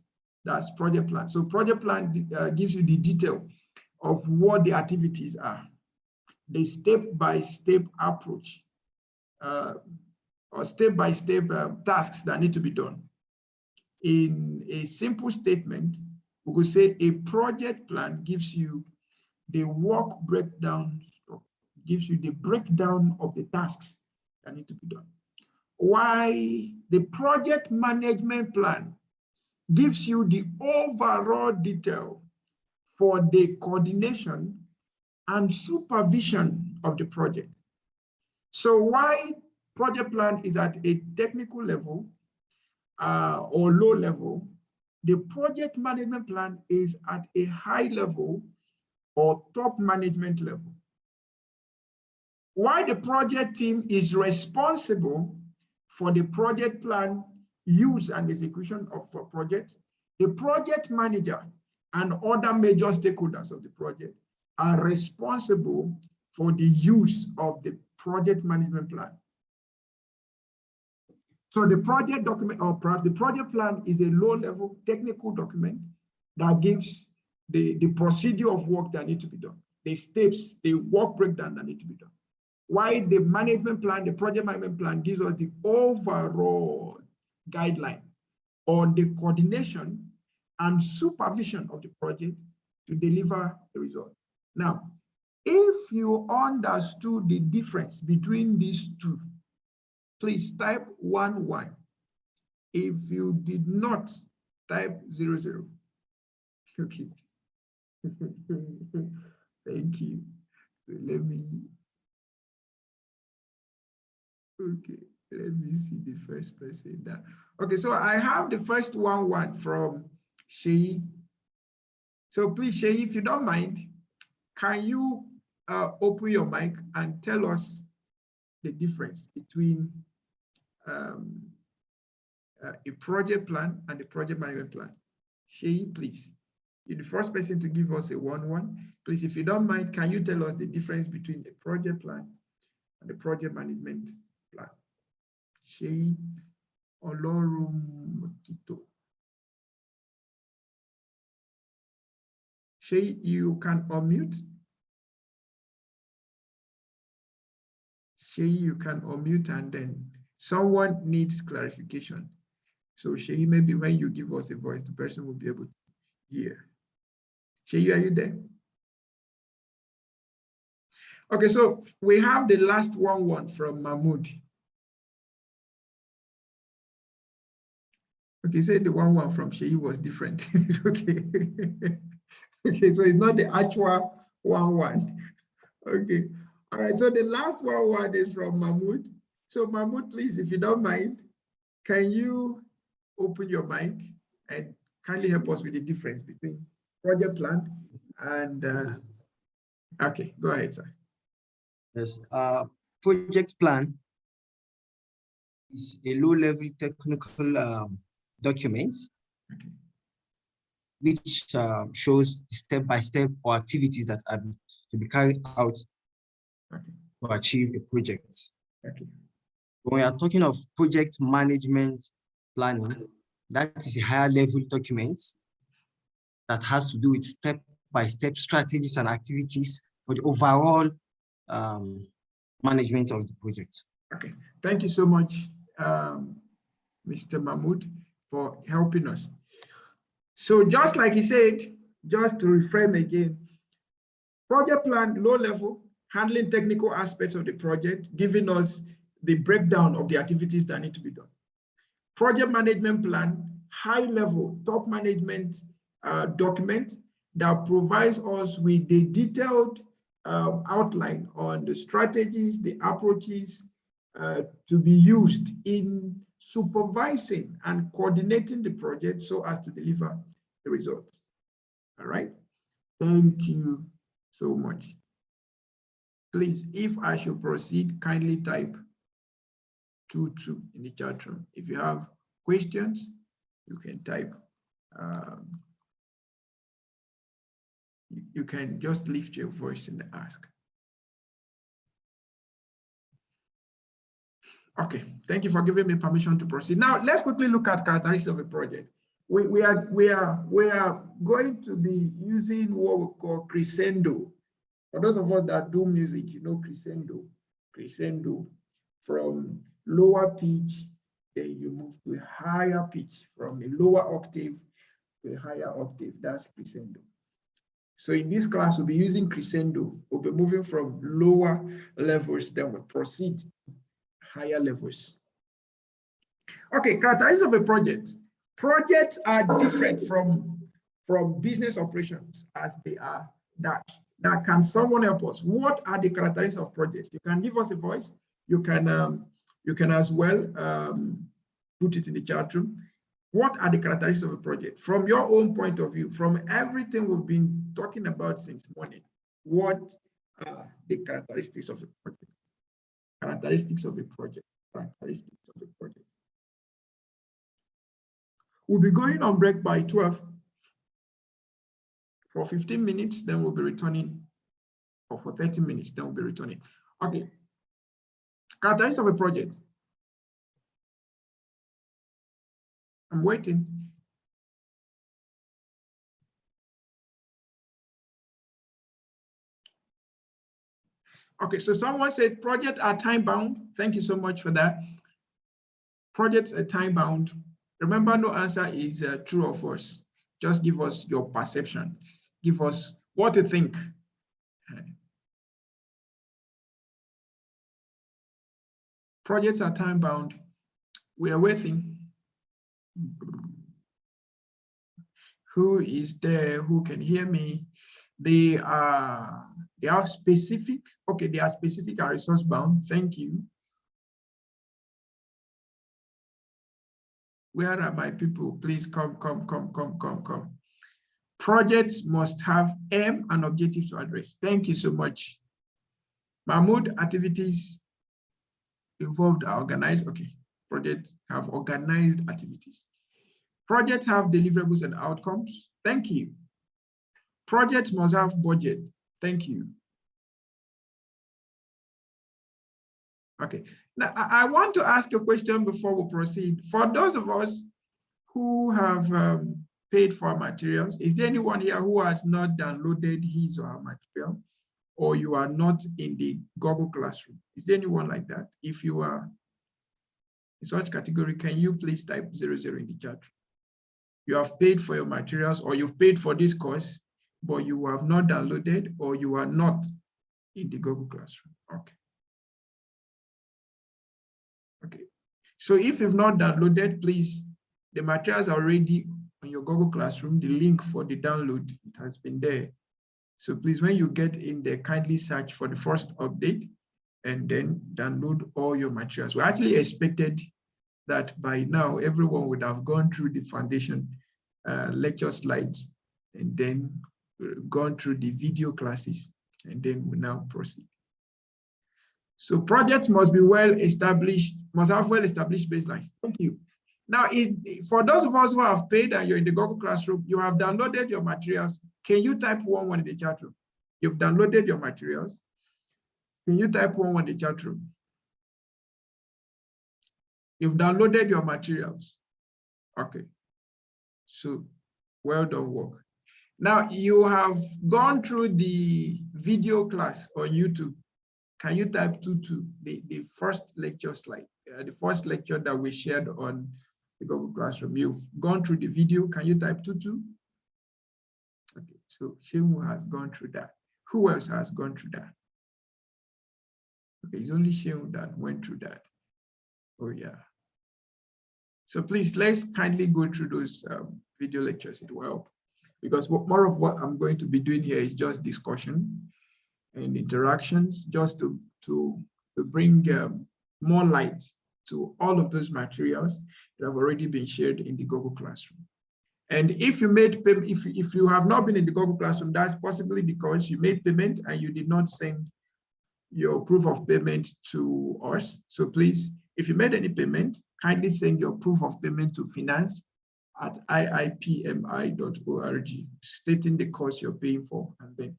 S1: That's project plan. So project plan gives you the detail of what the activities are, the step-by-step approach, or step-by-step tasks that need to be done. In a simple statement, we could say a project plan gives you the work breakdown, It gives you the breakdown of the tasks that need to be done. Why the project management plan gives you the overall detail for the coordination and supervision of the project. So why project plan is at a technical level or low level, the project management plan is at a high level or top management level. Why the project team is responsible for the project plan use and execution of a project, the project manager and other major stakeholders of the project are responsible for the use of the project management plan. So the project document, or perhaps the project plan, is a low-level technical document that gives the procedure of work that need to be done, the steps, the work breakdown that need to be done. While the management plan, the project management plan, gives us the overall guideline on the coordination and supervision of the project to deliver the result. Now, if you understood the difference between these two, please type 1-1. If you did not, type 0-0. Okay. Thank you. So let me see the first person that. Okay, so I have the first 1-1 from Sheyi. So please, Sheyi, if you don't mind, can you open your mic and tell us the difference between a project plan and a project management plan? Sheyi, please. You're the first person to give us a 1-1. Please, if you don't mind, can you tell us the difference between the project plan and the project management plan? Sheyi Olorumotito. Sheyi, you can unmute. Sheyi, you can unmute, and then someone needs clarification. So Sheyi, maybe when you give us a voice, the person will be able to hear. Sheyi, are you there? Okay, so we have the last 1-1 from Mahmoud. Okay, say the 1-1 from Sheyi was different. Okay. Okay, so it's not the actual 1-1. Okay. All right, so the last 1-1 is from Mahmoud. So Mahmoud, please, if you don't mind, can you open your mic and kindly help us with the difference between project plan and okay, go ahead, sir.
S4: Yes, project plan is a low-level technical document,
S1: Okay.
S4: which shows step-by-step or activities that are to be carried out to achieve a project.
S1: Okay.
S4: When we are talking of project management planning, that is a higher level document that has to do with step-by-step strategies and activities for the overall management of the project.
S1: Okay, thank you so much, Mr. Mahmoud, for helping us. So just like he said, just to reframe again, project plan, low level, handling technical aspects of the project, giving us the breakdown of the activities that need to be done. Project management plan, high level, top management document that provides us with the detailed outline on the strategies, the approaches to be used in supervising and coordinating the project so as to deliver the results. All right, thank you so much. Please, if I should proceed, kindly type 2-2 in the chat room. If you have questions, you can type. You can just lift your voice and ask. Okay, thank you for giving me permission to proceed. Now, let's quickly look at characteristics of a project. We are going to be using what we call crescendo. For those of us that do music, you know crescendo from lower pitch, then you move to a higher pitch, from a lower octave to a higher octave. That's crescendo. So in this class, we'll be using crescendo. We'll be moving from lower levels, then we'll proceed to higher levels. Okay, characteristics of a project. Projects are different from business operations as they are that. Now, can someone help us? What are the characteristics of projects? You can give us a voice. You can as well put it in the chat room. What are the characteristics of a project? From your own point of view, from everything we've been talking about since morning, what are the characteristics of a project? Characteristics of a project. Characteristics of a project. We'll be going on break by 12 for 15 minutes, then we'll be returning, or for 30 minutes, then we'll be returning. Okay. Characteristics of a project. I'm waiting. Okay, so someone said projects are time bound. Thank you so much for that. Projects are time bound. Remember, no answer is true or false. Just give us your perception. Give us what you think. Projects are time bound. We are waiting. Who is there? Who can hear me? They are specific. Okay, they are specific and resource bound. Thank you. Where are my people? Please come. Projects must have aim and objective to address. Thank you so much. Mahmoud, activities involved are organized. Okay, projects have organized activities. Projects have deliverables and outcomes. Thank you. Projects must have budget. Thank you. Okay, now I want to ask a question before we proceed. For those of us who have paid for materials, is there anyone here who has not downloaded his or her material, or you are not in the Google Classroom? Is there anyone like that? If you are in such category, can you please type 00 in the chat? You have paid for your materials, or you've paid for this course, but you have not downloaded, or you are not in the Google Classroom. Okay. Okay. So if you've not downloaded, please, the materials are already on your Google Classroom. The link for the download, it has been there. So please, when you get in there, kindly search for the first update and then download all your materials. We actually expected that by now, everyone would have gone through the foundation lecture slides and then gone through the video classes, and then we now proceed. So projects must be well established, must have well established baselines. Thank you. Now, for those of us who have paid and you're in the Google Classroom, you have downloaded your materials. Can you type 11 in the chat room? You've downloaded your materials. Can you type 11 in the chat room? You've downloaded your materials. Okay. So well done work. Now you have gone through the video class on YouTube. Can you type 22, the first lecture slide, the first lecture that we shared on the Google Classroom? You've gone through the video. Can you type 22? Okay, so Shemu has gone through that. Who else has gone through that? Okay, it's only Shemu that went through that. Oh yeah. So please, let's kindly go through those video lectures. It will help, because more of what I'm going to be doing here is just discussion and interactions, just to bring more light to all of those materials that have already been shared in the Google Classroom. And if you made payment, if you have not been in the Google Classroom, that's possibly because you made payment and you did not send your proof of payment to us. So please, if you made any payment, kindly send your proof of payment to finance@iipmi.org, stating the cost you're paying for, and then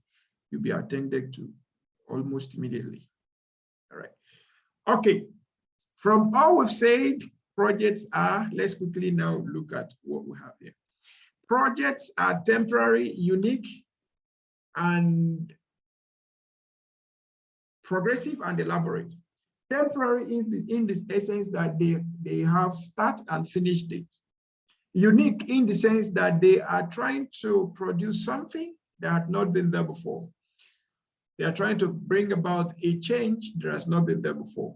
S1: you'll be attended to almost immediately. All right. Okay. From all we've said, projects are, let's quickly now look at what we have here. Projects are temporary, unique, and progressive and elaborate. Temporary is in this essence that they have start and finish dates. Unique in the sense that they are trying to produce something that had not been there before. They are trying to bring about a change that has not been there before.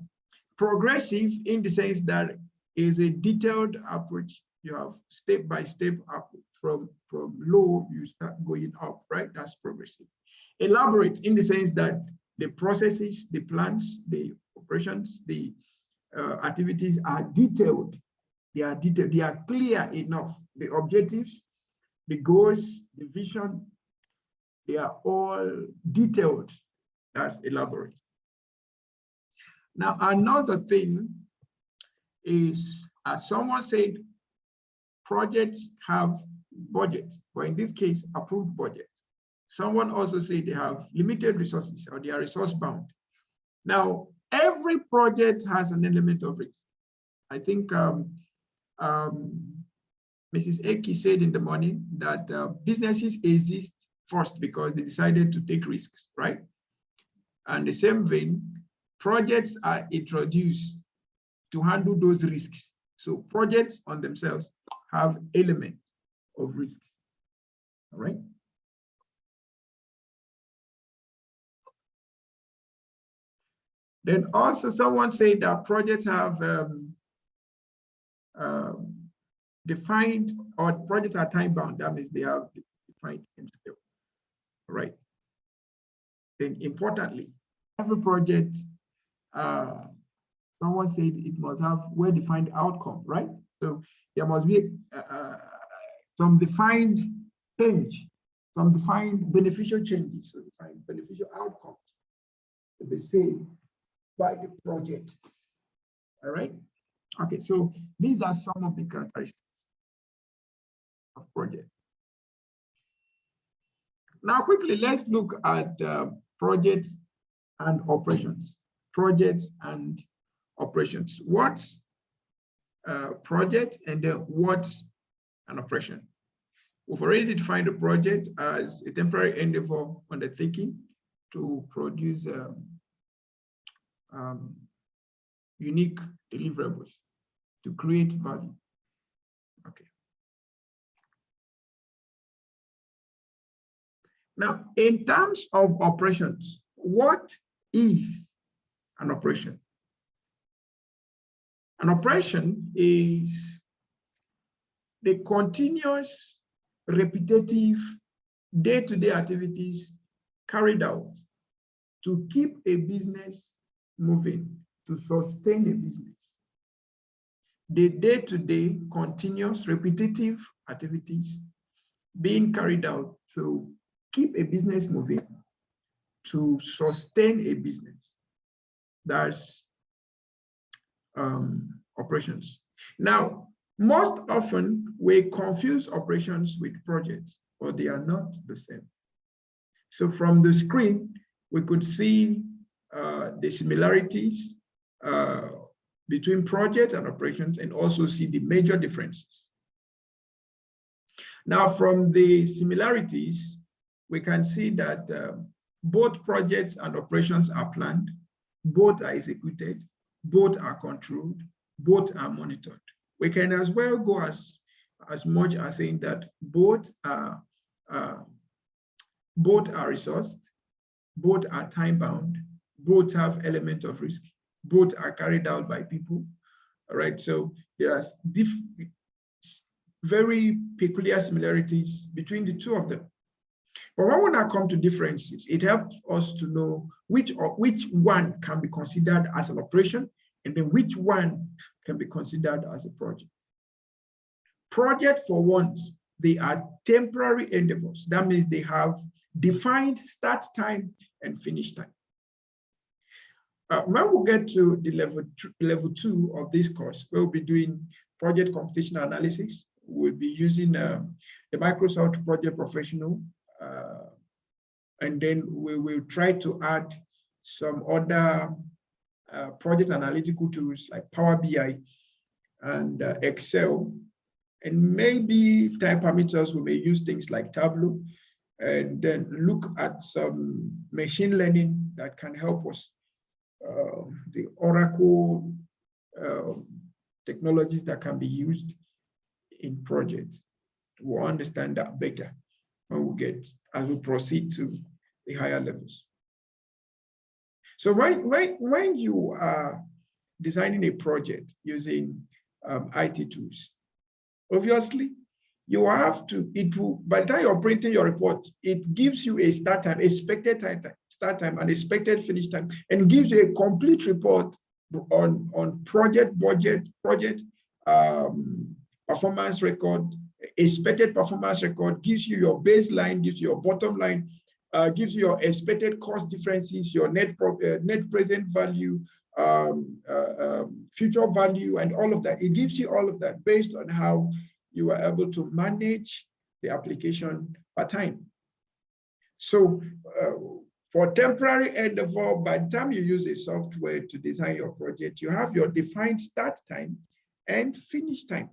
S1: Progressive in the sense that is a detailed approach. You have step-by-step approach. From low, you start going up, right? That's progressive. Elaborate in the sense that the processes, the plans, the operations, the activities are detailed. They are detailed. They are clear enough. The objectives, the goals, the vision, they are all detailed. That's elaborate. Now, another thing is, as someone said, projects have budgets, but in this case, approved budget. Someone also said they have limited resources or they are resource bound. Now, every project has an element of risk. I think Mrs. Eki said in the morning that businesses exist first because they decided to take risks, right? And the same vein, projects are introduced to handle those risks. So projects on themselves have elements of risks, all right? Then also someone said that projects have defined, or projects are time bound. That means they have defined time scale, all right? Then importantly, every project, someone said it must have well-defined outcome, right? So there must be some defined change, some defined beneficial changes, so defined beneficial outcomes to be seen by the project, all right? Okay, so these are some of the characteristics of project. Now quickly, let's look at projects and operations. Projects and operations. What's a project and then what's an operation? We've already defined a project as a temporary endeavor undertaking to produce unique deliverables to create value. Okay. Now, in terms of operations, what is an operation? An operation is the continuous, repetitive, day-to-day activities carried out to keep a business moving, to sustain a business. The day-to-day, continuous, repetitive activities being carried out to keep a business moving, to sustain a business. That's operations. Now, most often we confuse operations with projects, but they are not the same. So from the screen, we could see the similarities between projects and operations, and also see the major differences. Now, from the similarities, we can see that both projects and operations are planned, both are executed, both are controlled, both are monitored. We can as well go as much as saying that both are resourced, both are time-bound, both have element of risk, both are carried out by people. All right, so there are very peculiar similarities between the two of them. But when we now come to differences, it helps us to know which one can be considered as an operation and then which one can be considered as a project. Project, for once, they are temporary endeavors. That means they have defined start time and finish time. When we get to the level 2 of this course, we'll be doing project computational analysis. We'll be using the Microsoft Project Professional, and then we will try to add some other project analytical tools like Power BI and Excel. And maybe if time permits us, we may use things like Tableau, and then look at some machine learning that can help us. The Oracle technologies that can be used in projects. We'll understand that better. when we get, as we proceed to the higher levels. So when you are designing a project using IT tools, obviously you have to, by the time you're printing your report, it gives you a start time, expected start time and expected finish time, and gives you a complete report on project budget, project performance record, expected performance record, gives you your baseline, gives you your bottom line, gives you your expected cost differences, your net present value, future value, and all of that. It gives you all of that based on how you are able to manage the application per time. So for temporary endeavor, by the time you use a software to design your project, you have your defined start time and finish time.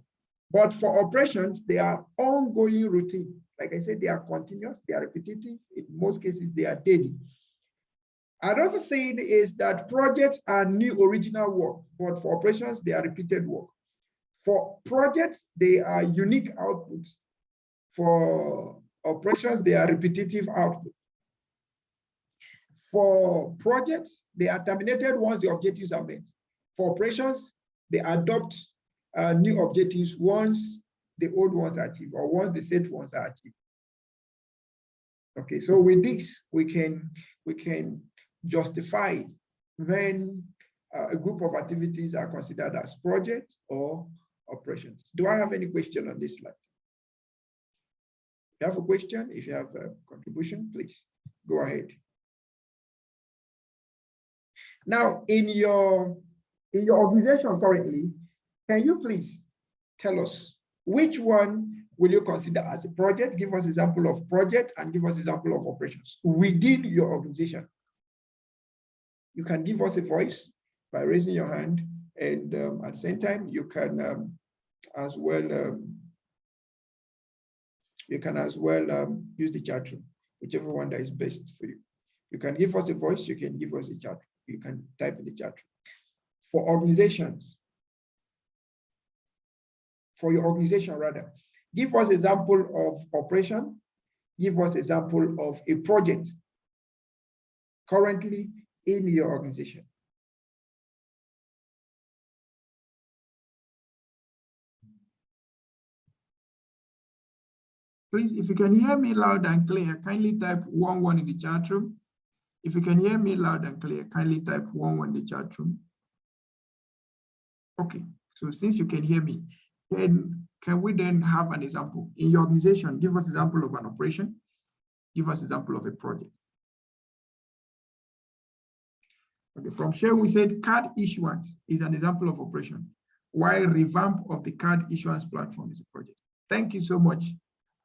S1: But for operations, they are ongoing routine. Like I said, they are continuous, they are repetitive. In most cases, they are daily. Another thing is that projects are new original work, but for operations, they are repeated work. For projects, they are unique outputs. For operations, they are repetitive outputs. For projects, they are terminated once the objectives are met. For operations, they adopt new objectives once the old ones are achieved, or once the set ones are achieved. Okay, so with this, we can justify when a group of activities are considered as projects or operations. Do I have any question on this slide? If you have a question, if you have a contribution, please go ahead. Now, in your organization currently, can you please tell us which one will you consider as a project? Give us example of project and give us example of operations within your organization. You can give us a voice by raising your hand, and at the same time, you can as well use the chat room, whichever one that is best for you. You can give us a voice, you can give us a chat, you can type in the chat room. For organizations, for your organization rather, give us example of operation, give us example of a project currently in your organization. Please, if you can hear me loud and clear, kindly type 11 in the chat room. If you can hear me loud and clear, kindly type 11 in the chat room. Okay, so since you can hear me, then can we then have an example? In your organization, give us example of an operation, give us example of a project. Okay, from Share, we said card issuance is an example of operation, while revamp of the card issuance platform is a project. Thank you so much.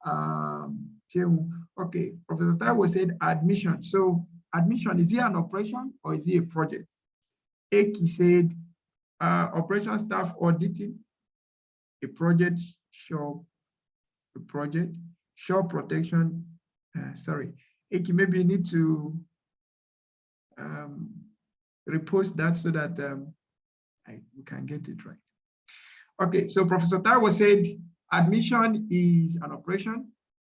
S1: Okay, Professor Taiwo said admission. So admission, is it an operation or is it a project? Eki said operation staff auditing, a project. Shop, a project. Shop protection. Sorry, Eki, maybe you need to repost that so that we can get it right. Okay, so Professor Taiwo said admission is an operation.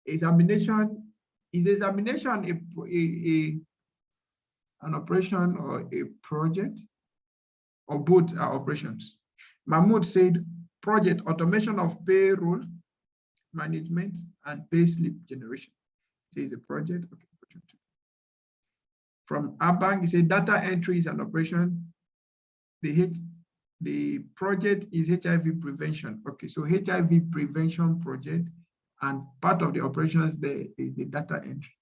S1: Examination is an operation or a project, or both are operations. Mahmoud said project, automation of payroll management and payslip generation. So it's a project. Okay. From Abang, he said data entry is an operation. The project is HIV prevention. Okay, so HIV prevention project, and part of the operations there is the data entry.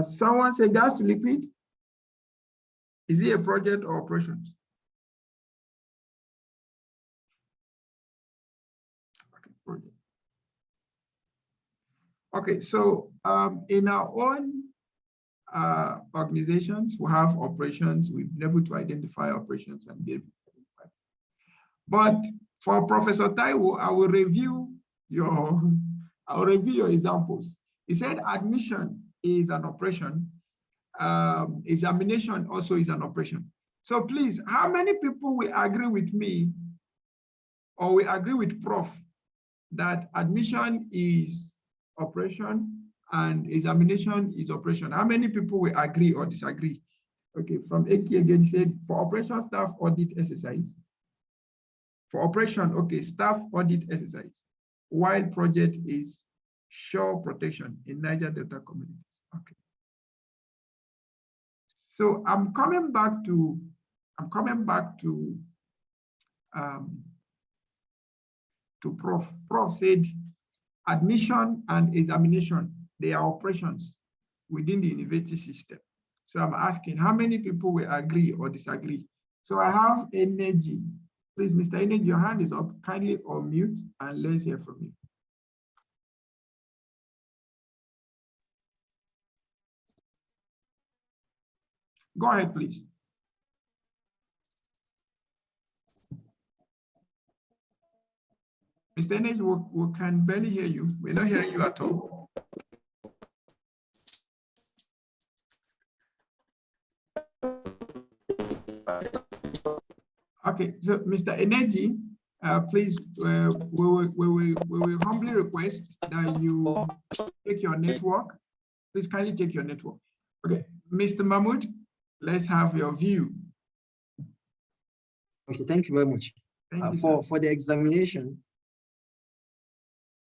S1: Someone said gas to liquid. Is it a project or operations? Okay, project. Okay, so in our own organizations, we have operations. We've been able to identify operations and be able to identify. But for Professor Taiwo, I will review your examples. He said admission is an operation. Examination also is an operation. So please, how many people will agree with me or will agree with Prof that admission is operation and examination is operation. How many people will agree or disagree? Okay, from Eki again said, for operation staff audit exercise. For operation, okay, staff audit exercise, while project is shore protection in Niger Delta communities. Okay. So I'm coming back to Prof. Prof said admission and examination, they are operations within the university system. So I'm asking how many people will agree or disagree? So I have Energy. Please, Mr. Energy, your hand is up. Kindly unmute and let's hear from you. Go ahead, please. Mr. Energy, we can barely hear you. We're not hearing you at all. Okay, so Mr. Energy, please, we will humbly request that you take your network. Please kindly take your network. Okay, Mr. Mahmoud, let's have your view.
S4: Okay, thank you very much. For the examination,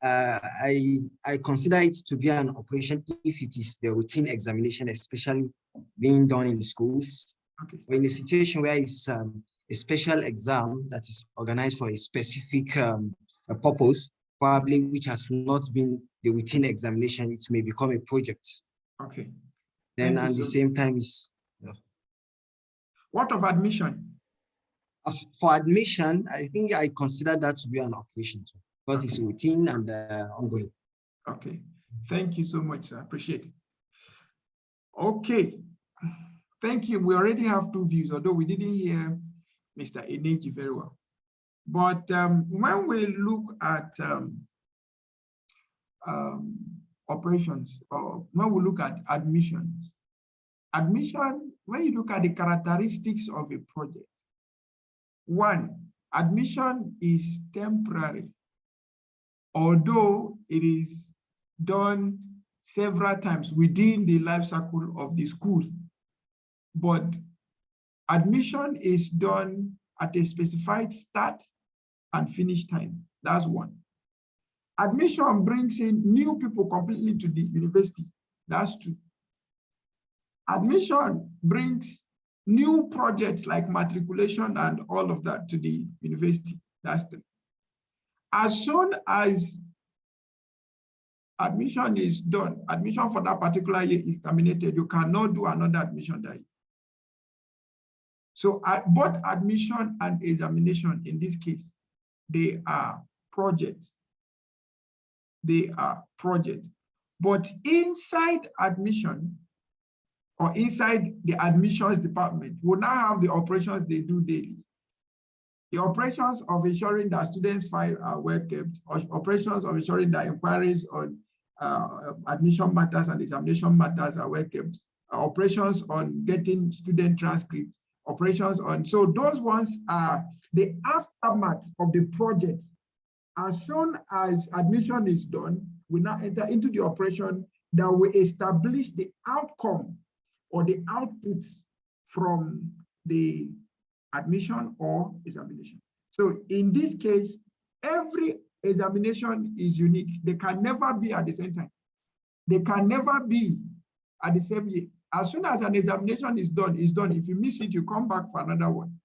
S4: I consider it to be an operation if it is the routine examination, especially being done in schools.
S1: Okay.
S4: Or in a situation where it's a special exam that is organized for a specific purpose, probably which has not been the routine examination, it may become a project.
S1: Okay.
S4: Then at the same time is.
S1: What of admission?
S4: For admission, I think I consider that to be an operation too, because it's routine and ongoing.
S1: Okay, thank you so much, sir. Appreciate it. Okay, thank you. We already have two views, although we didn't hear Mr. Eneji very well. But when we look at operations, or when we look at admissions, when you look at the characteristics of a project, one, admission is temporary, although it is done several times within the life cycle of the school. But admission is done at a specified start and finish time. That's one. Admission brings in new people completely to the university. That's two. Admission brings new projects like matriculation and all of that to the university. That's three. As soon as admission is done, admission for that particular year is terminated, you cannot do another admission that year. So both admission and examination in this case, they are projects. They are projects. But inside admission, or inside the admissions department, we now have the operations they do daily. The operations of ensuring that students' files are well kept, or operations of ensuring that inquiries on admission matters and examination matters are well kept, operations on getting student transcripts, operations on, so those ones are the aftermath of the project. As soon as admission is done, we now enter into the operation that will establish the outcome or the outputs from the admission or examination. So in this case, every examination is unique. They can never be at the same time. They can never be at the same year. As soon as an examination is done, it's done. If you miss it, you come back for another one.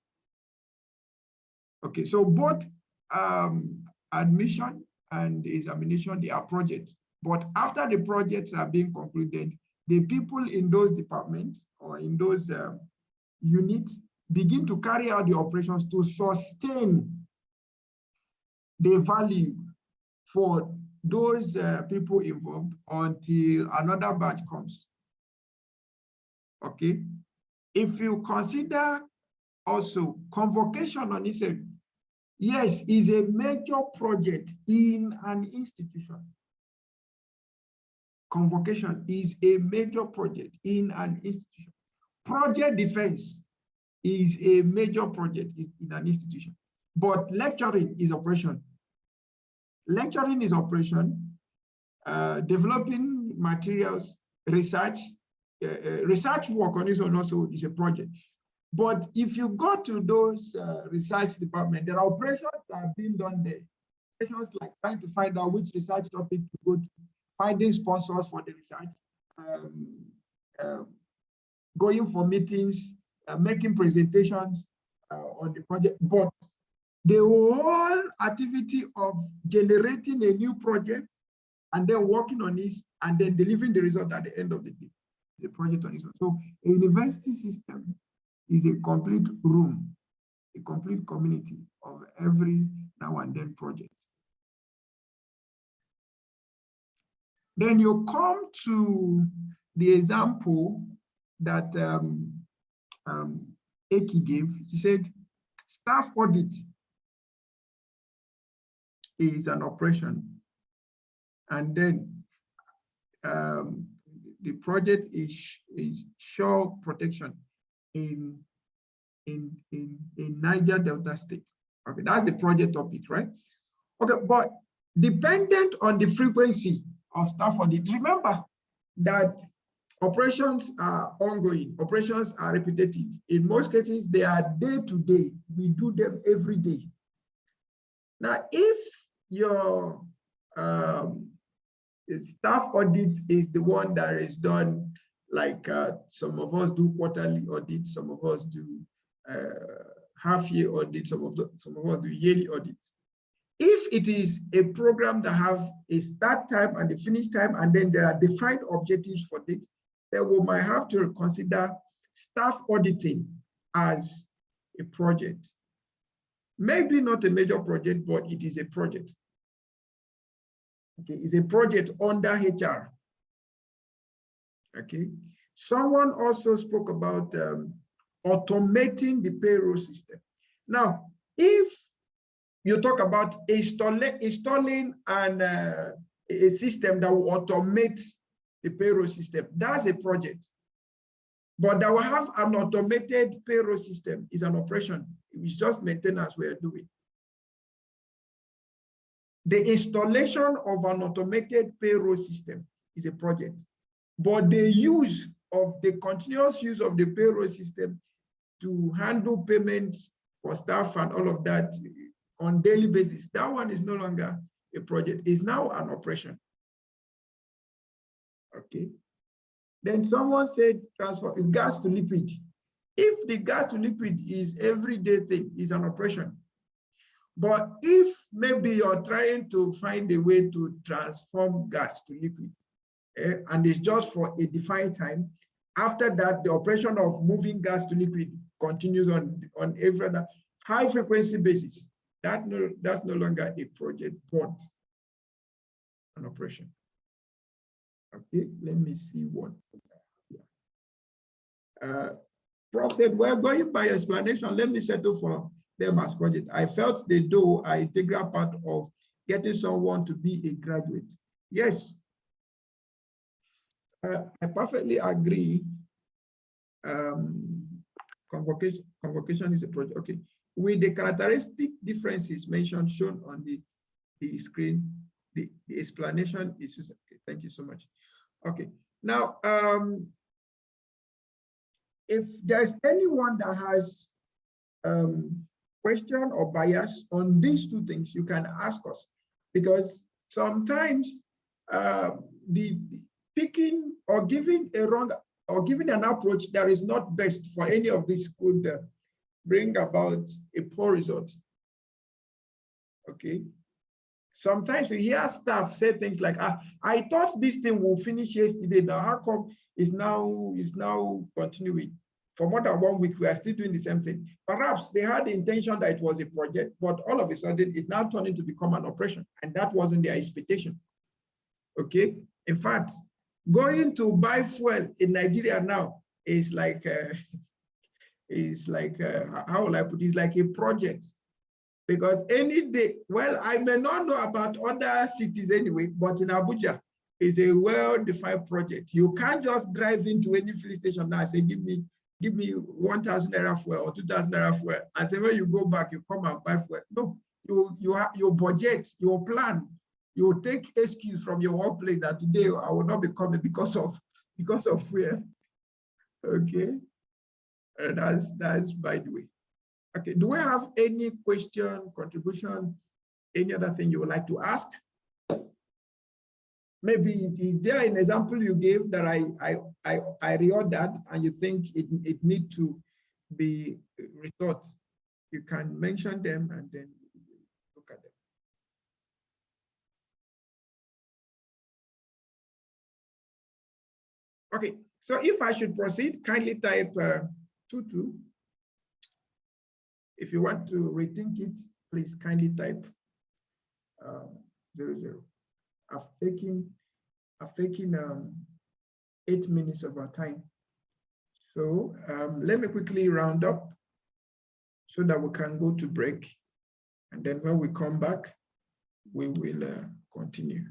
S1: Okay, so both admission and examination, they are projects. But after the projects are being concluded, the people in those departments or in those units begin to carry out the operations to sustain the value for those people involved until another batch comes. Okay. If you consider also convocation on itself, yes, is a major project in an institution. Convocation is a major project in an institution. Project defense is a major project in an institution, but lecturing is operation. lecturing is operation, developing materials, research, research work on its own also is a project. But if you go to those research department, there are operations that are being done there. Operations like trying to find out which research topic to go to, finding sponsors for the research, going for meetings, making presentations on the project. But the whole activity of generating a new project and then working on it and then delivering the result at the end of the day, the project on its own. So a university system is a complete room, a complete community of every now and then project. Then you come to the example that Eki gave. She said, staff audit is an operation. And then the project is shore protection in Niger Delta State. Okay, that's the project topic, right? Okay, but dependent on the frequency of staff audit, remember that operations are ongoing, operations are repetitive. In most cases, they are day-to-day. We do them every day. Now, if your staff audit is the one that is done, like some of us do quarterly audit, some of us do half-year audit, some of us do yearly audit. If it is a program that have a start time and a finish time, and then there are defined objectives for this, then we might have to consider staff auditing as a project. Maybe not a major project, but it is a project. Okay, it's a project under HR. Okay, someone also spoke about automating the payroll system. Now, if you talk about installing a system that will automate the payroll system, that's a project. But that will have an automated payroll system is an operation. It's just maintenance we are doing. The installation of an automated payroll system is a project. But the use of the continuous use of the payroll system to handle payments for staff and all of that on daily basis, that one is no longer a project, it's now an operation. Okay. Then someone said transfer gas to liquid. If the gas to liquid is everyday thing, is an operation. But if maybe you're trying to find a way to transform gas to liquid, and it's just for a defined time, after that, the operation of moving gas to liquid continues on every other high frequency basis. That's no longer a project, but an operation. Okay, let me see what. Prof said, well, going by explanation, let me settle for them as project. I felt they do an integral part of getting someone to be a graduate. Yes, I perfectly agree. Convocation is a project. Okay, with the characteristic differences mentioned shown on the screen, the explanation is just, okay, thank you so much. Okay, now if there's anyone that has question or bias on these two things, you can ask us, because sometimes the picking or giving a wrong or giving an approach that is not best for any of this could bring about a poor result. Okay. Sometimes you hear staff say things like, I thought this thing will finish yesterday. Now how come it's now continuing? For more than 1 week, we are still doing the same thing. Perhaps they had the intention that it was a project, but all of a sudden it's now turning to become an operation, and that wasn't their expectation. Okay. In fact, going to buy fuel in Nigeria now is like, how will I put it? It's like a project. Because any day, well, I may not know about other cities anyway, but in Abuja, it's a well-defined project. You can't just drive into any filling station now and say, give me 1,000 naira fuel or 2,000 naira fuel, and say when you go back, you come and buy fuel. No, you your budget, your plan. You will take excuse from your workplace that today I will not be coming because of fear. Okay, that's by the way. Okay, do we have any question, contribution, any other thing you would like to ask? Maybe is there an example you gave that I reordered and you think it need to be rethought? You can mention them and then look at them. Okay, so if I should proceed, kindly type 22. If you want to rethink it, please kindly type 00. I've taken 8 minutes of our time. So let me quickly round up so that we can go to break. And then when we come back, we will continue.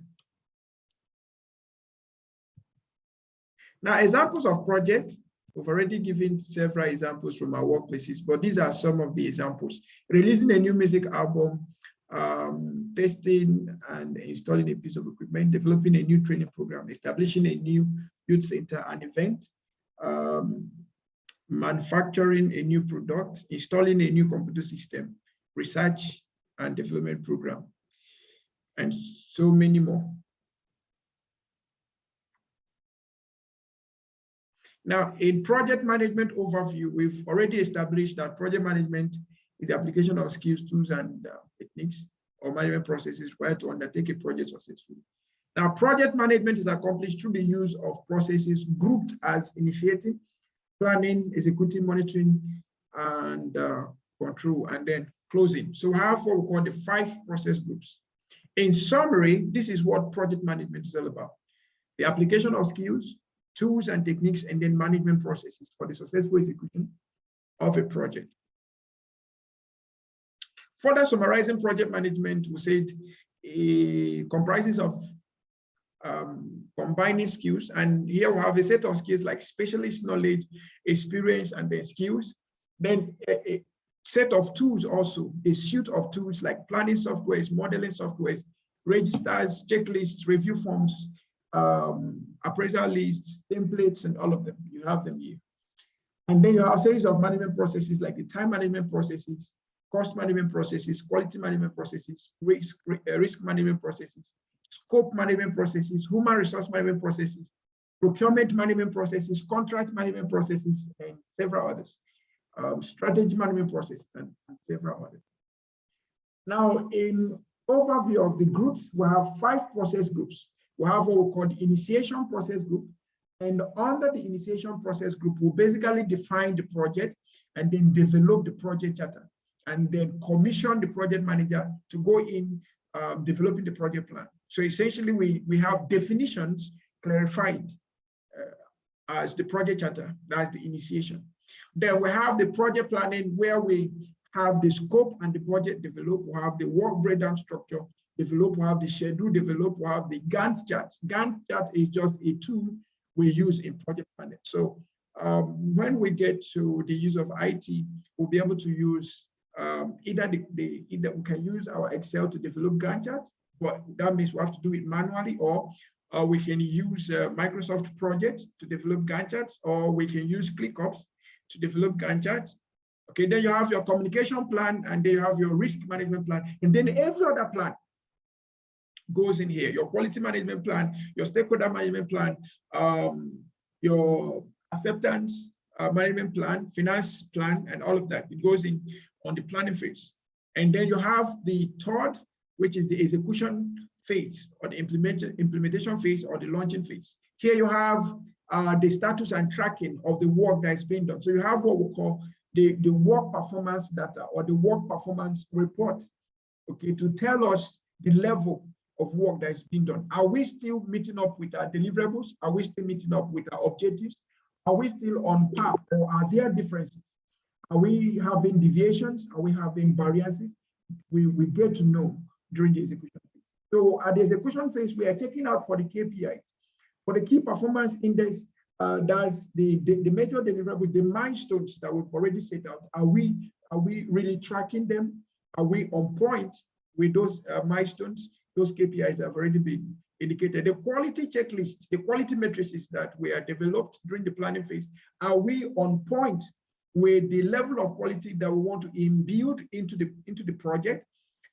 S1: Now, examples of projects, we've already given several examples from our workplaces, but these are some of the examples. Releasing a new music album, testing and installing a piece of equipment, developing a new training program, establishing a new youth center, an event, manufacturing a new product, installing a new computer system, research and development program, and so many more. Now, in project management overview, we've already established that project management is the application of skills, tools, and techniques or management processes required to undertake a project successfully. Now, project management is accomplished through the use of processes grouped as initiating, planning, executing, monitoring, and control, and then closing. So we have what we call the 5 process groups. In summary, this is what project management is all about. The application of skills, tools and techniques, and then management processes for the successful execution of a project. Further summarizing project management, we said it comprises of combining skills, and here we have a set of skills like specialist knowledge, experience, and then skills. Then a set of tools also, a suite of tools like planning softwares, modeling softwares, registers, checklists, review forms, appraisal lists, templates, and all of them. You have them here. And then you have a series of management processes like the time management processes, cost management processes, quality management processes, risk management processes, scope management processes, human resource management processes, procurement management processes, contract management processes, and several others. Strategy management processes, and several others. Now, in overview of the groups, we have 5 process groups. We have what we call the initiation process group. And under the initiation process group, we basically define the project and then develop the project charter and then commission the project manager to go in developing the project plan. So essentially, we have definitions clarified as the project charter, that's the initiation. Then we have the project planning where we have the scope and the budget developed, we have the work breakdown structure developed, we have the schedule developed, we have the Gantt charts. Gantt chart is just a tool we use in project planning. So when we get to the use of IT, we'll be able to use either we can use our Excel to develop Gantt charts, but that means we have to do it manually, or we can use Microsoft projects to develop Gantt charts, or we can use ClickUps to develop Gantt charts. Okay, then you have your communication plan, and then you have your risk management plan, and then every other plan goes in here. Your quality management plan, your stakeholder management plan, your acceptance management plan, finance plan, and all of that. It goes in on the planning phase. And then you have the third, which is the execution phase, or the implementation phase, or the launching phase. Here you have the status and tracking of the work that is being done. So you have what we call the work performance data, or the work performance report, okay, to tell us the level of work that is being done. Are we still meeting up with our deliverables? Are we still meeting up with our objectives? Are we still on par, or are there differences? Are we having deviations? Are we having variances? We get to know during the execution phase. So at the execution phase, we are checking out for the KPIs. For the key performance index, that's the major deliverables, the milestones that we've already set out. Are we really tracking them? Are we on point? with those milestones, those KPIs have already been indicated. The quality checklist, the quality matrices that we are developed during the planning phase, are we on point with the level of quality that we want to imbue into the project?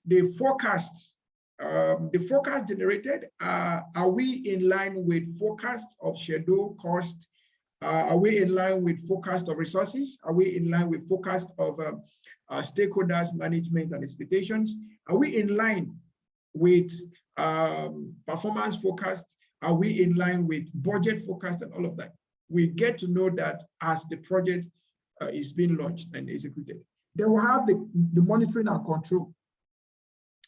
S1: The forecasts, the forecast generated, are we in line with forecasts of schedule, cost? Are we in line with forecast of resources? Are we in line with forecast of stakeholders, management, and expectations? Are we in line with performance forecast? Are we in line with budget forecast and all of that? We get to know that as the project is being launched and executed. Then we'll have the monitoring and control.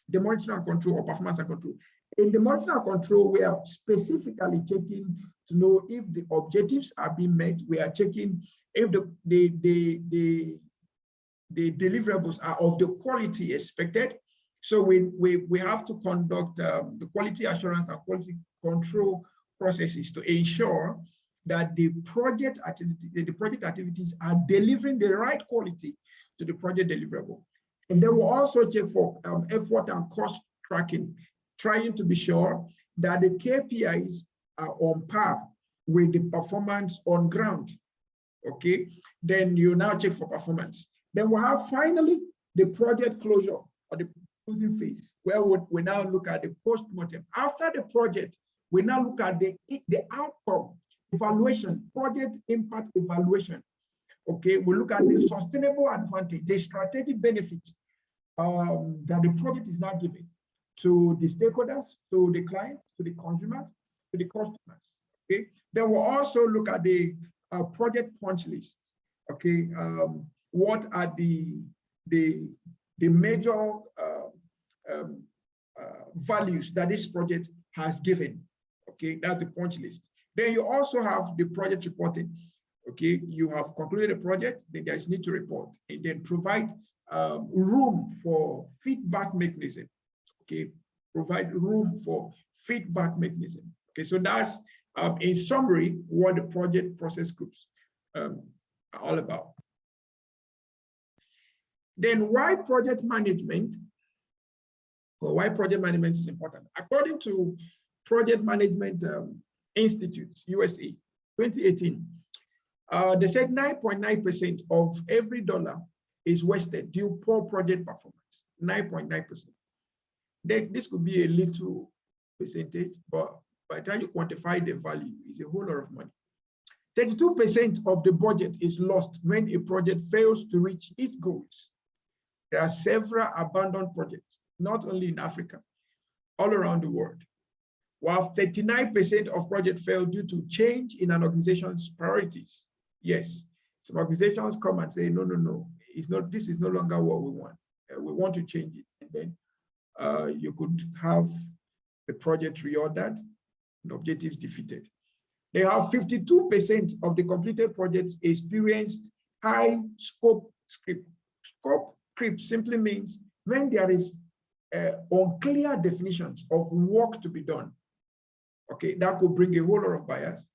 S1: The monitoring and control, or performance and control. In the monitoring and control, we are specifically checking to know if the objectives are being met. We are checking if the deliverables are of the quality expected. So we have to conduct the quality assurance and quality control processes to ensure that the project activities are delivering the right quality to the project deliverable. And then we'll also check for effort and cost tracking, trying to be sure that the KPIs are on par with the performance on ground. Okay, then you now check for performance. Then we'll have finally the project closure, or the closing phase, where we now look at the post-mortem. After the project, we now look at the outcome evaluation, project impact evaluation. Okay, we look at the sustainable advantage, the strategic benefits that the project is now giving to the stakeholders, to the client, to the consumers, to the customers. Okay, then we'll also look at the project punch list. Okay, what are the major values that this project has given? Okay, that's the punch list. Then you also have the project reporting. Okay, you have concluded a project, then there's need to report, and then provide room for feedback mechanism. Okay, provide room for feedback mechanism. Okay, so that's in summary what the project process groups are all about. Then why project management, or why project management is important? According to Project Management Institute, USA, 2018, they said 9.9% of every dollar is wasted due to poor project performance, 9.9%. This could be a little percentage, but by the time you quantify the value, it's a whole lot of money. 32% of the budget is lost when a project fails to reach its goals. There are several abandoned projects, not only in Africa, all around the world. While 39% of projects fail due to change in an organization's priorities. Yes, some organizations come and say, no, it's not, this is no longer what we want. We want to change it. And then you could have the project reordered and objectives defeated. They have 52% of the completed projects experienced high scope creep. Scope creep simply means when there is unclear definitions of work to be done. Okay, that could bring a whole lot of bias.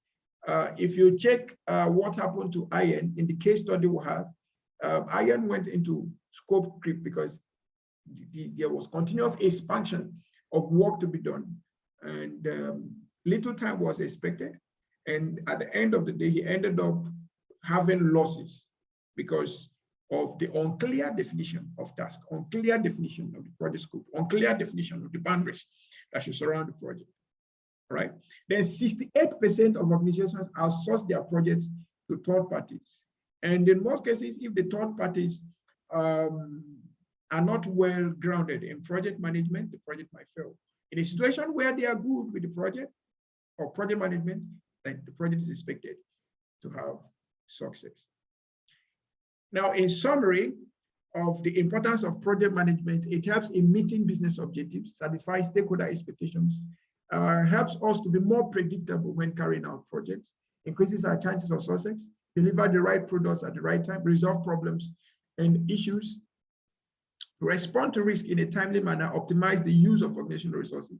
S1: If you check what happened to IAN in the case study we have, IAN went into scope creep because there was continuous expansion of work to be done, and little time was expected. And at the end of the day, he ended up having losses because of the unclear definition of task, unclear definition of the project scope, unclear definition of the boundaries that should surround the project. Right? Then 68% of organizations outsource their projects to third parties. And in most cases, if the third parties are not well grounded in project management, the project might fail. In a situation where they are good with the project or project management, then the project is expected to have success. Now, in summary of the importance of project management, it helps in meeting business objectives, satisfies stakeholder expectations, helps us to be more predictable when carrying out projects, increases our chances of success, deliver the right products at the right time, resolve problems and issues, respond to risk in a timely manner, optimize the use of organizational resources,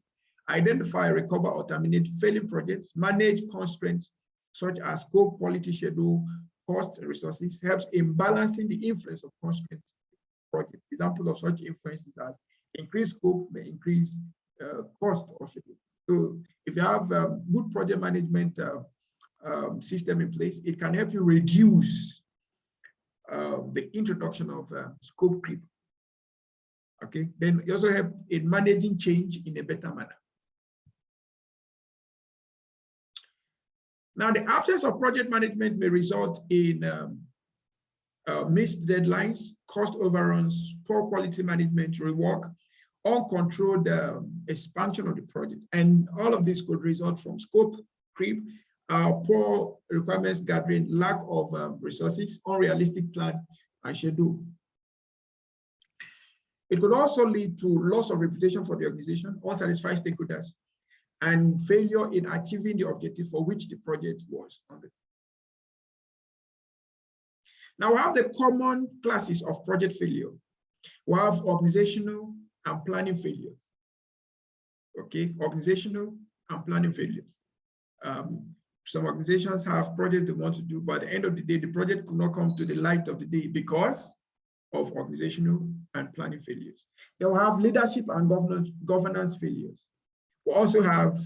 S1: identify, recover, or terminate failing projects, manage constraints such as scope, quality, schedule, cost, and resources, helps in balancing the influence of constraints project. Examples of such influences as Increased scope may increase cost also. So if you have a good project management system in place, it can help you reduce the introduction of scope creep. Okay, then you also help in managing change in a better manner. Now, the absence of project management may result in missed deadlines, cost overruns, poor quality management, rework, uncontrolled expansion of the project. And all of this could result from scope creep, poor requirements gathering, lack of resources, unrealistic plan and schedule. It could also lead to loss of reputation for the organization, unsatisfied stakeholders, and failure in achieving the objective for which the project was funded. Now we have the common classes of project failure. We have organizational and planning failures. Okay, organizational and planning failures. Some organizations have projects they want to do, but at the end of the day, the project could not come to the light of the day because of organizational and planning failures. They will have leadership and governance failures. We also have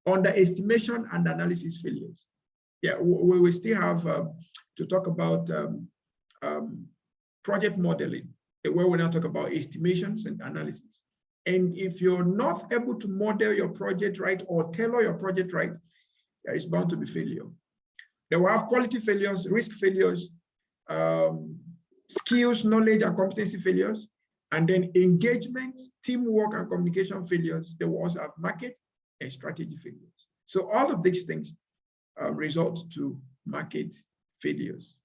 S1: underestimation and analysis failures. Yeah, we will still have to talk about project modeling, where we now talk about estimations and analysis. And if you're not able to model your project right or tailor your project right, there is bound to be failure. They will have quality failures, risk failures, skills, knowledge, and competency failures, and then engagement, teamwork, and communication failures. They will also have market and strategy failures. So all of these things result to market failures.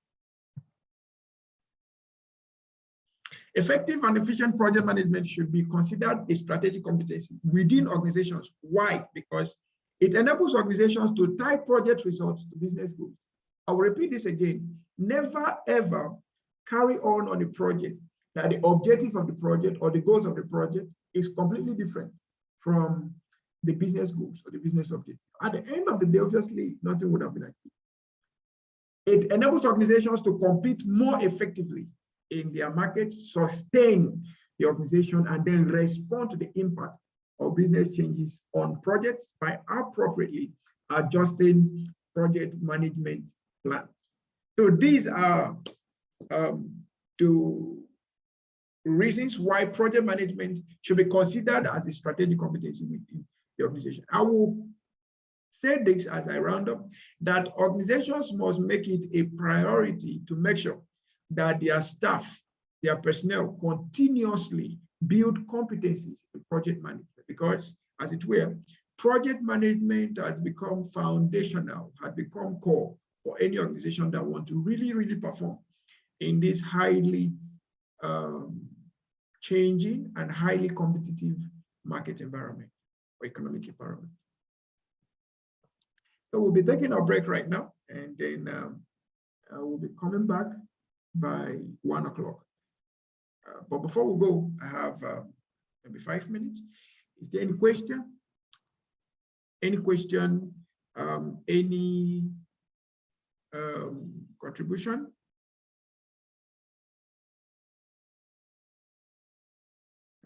S1: Effective and efficient project management should be considered a strategic competency within organizations. Why? Because it enables organizations to tie project results to business goals. I will repeat this again. Never ever carry on a project that the objective of the project or the goals of the project is completely different from the business goals or the business objective. At the end of the day, obviously, nothing would have been achieved. It enables organizations to compete more effectively in their market, sustain the organization, and then respond to the impact of business changes on projects by appropriately adjusting project management plans. So these are the reasons why project management should be considered as a strategic competency within the organization. I will say this as I round up, that organizations must make it a priority to make sure that their staff, their personnel continuously build competencies in project management, because as it were, project management has become foundational, has become core for any organization that want to really perform in this highly changing and highly competitive market environment or economic environment. So we'll be taking our break right now, and then we'll be coming back by 1 o'clock. But before we go, I have maybe 5 minutes. Is there any question? Any question? Any contribution?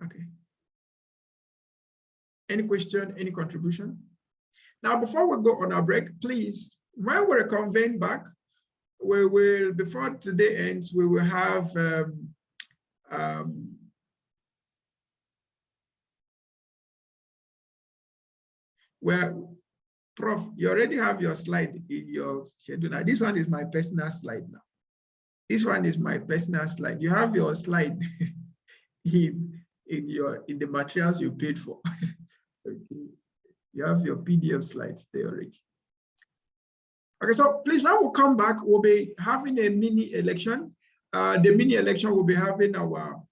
S1: Okay. Any question? Any contribution? Now, before we go on our break, please, when we reconvene back, we will, before today ends, we will have well, Prof, you already have your slide in your schedule. Now, this one is my personal slide now. This one is my personal slide. You have your slide in the materials you paid for. Okay. You have your PDF slides there already. Okay, so please, when we come back, we'll be having a mini election. The mini election will be having our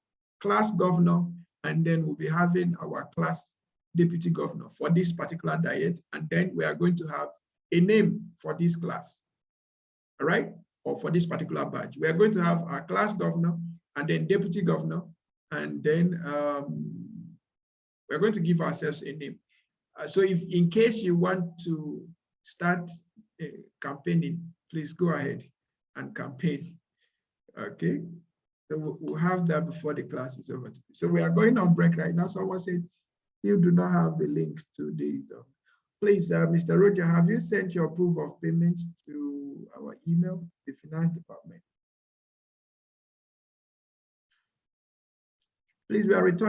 S1: class governor, and then we'll be having our class deputy governor for this particular diet. And then we are going to have a name for this class, all right? Or for this particular batch. We are going to have our class governor and then deputy governor, and then we're going to give ourselves a name. So if in case you want to start campaigning, please go ahead and campaign, okay? So we'll have that before the class is over. So we are going on break right now. Someone said you do not have the link to the. Please, Mr. Roger, have you sent your proof of payment to our email, the finance department? Please, we are returning.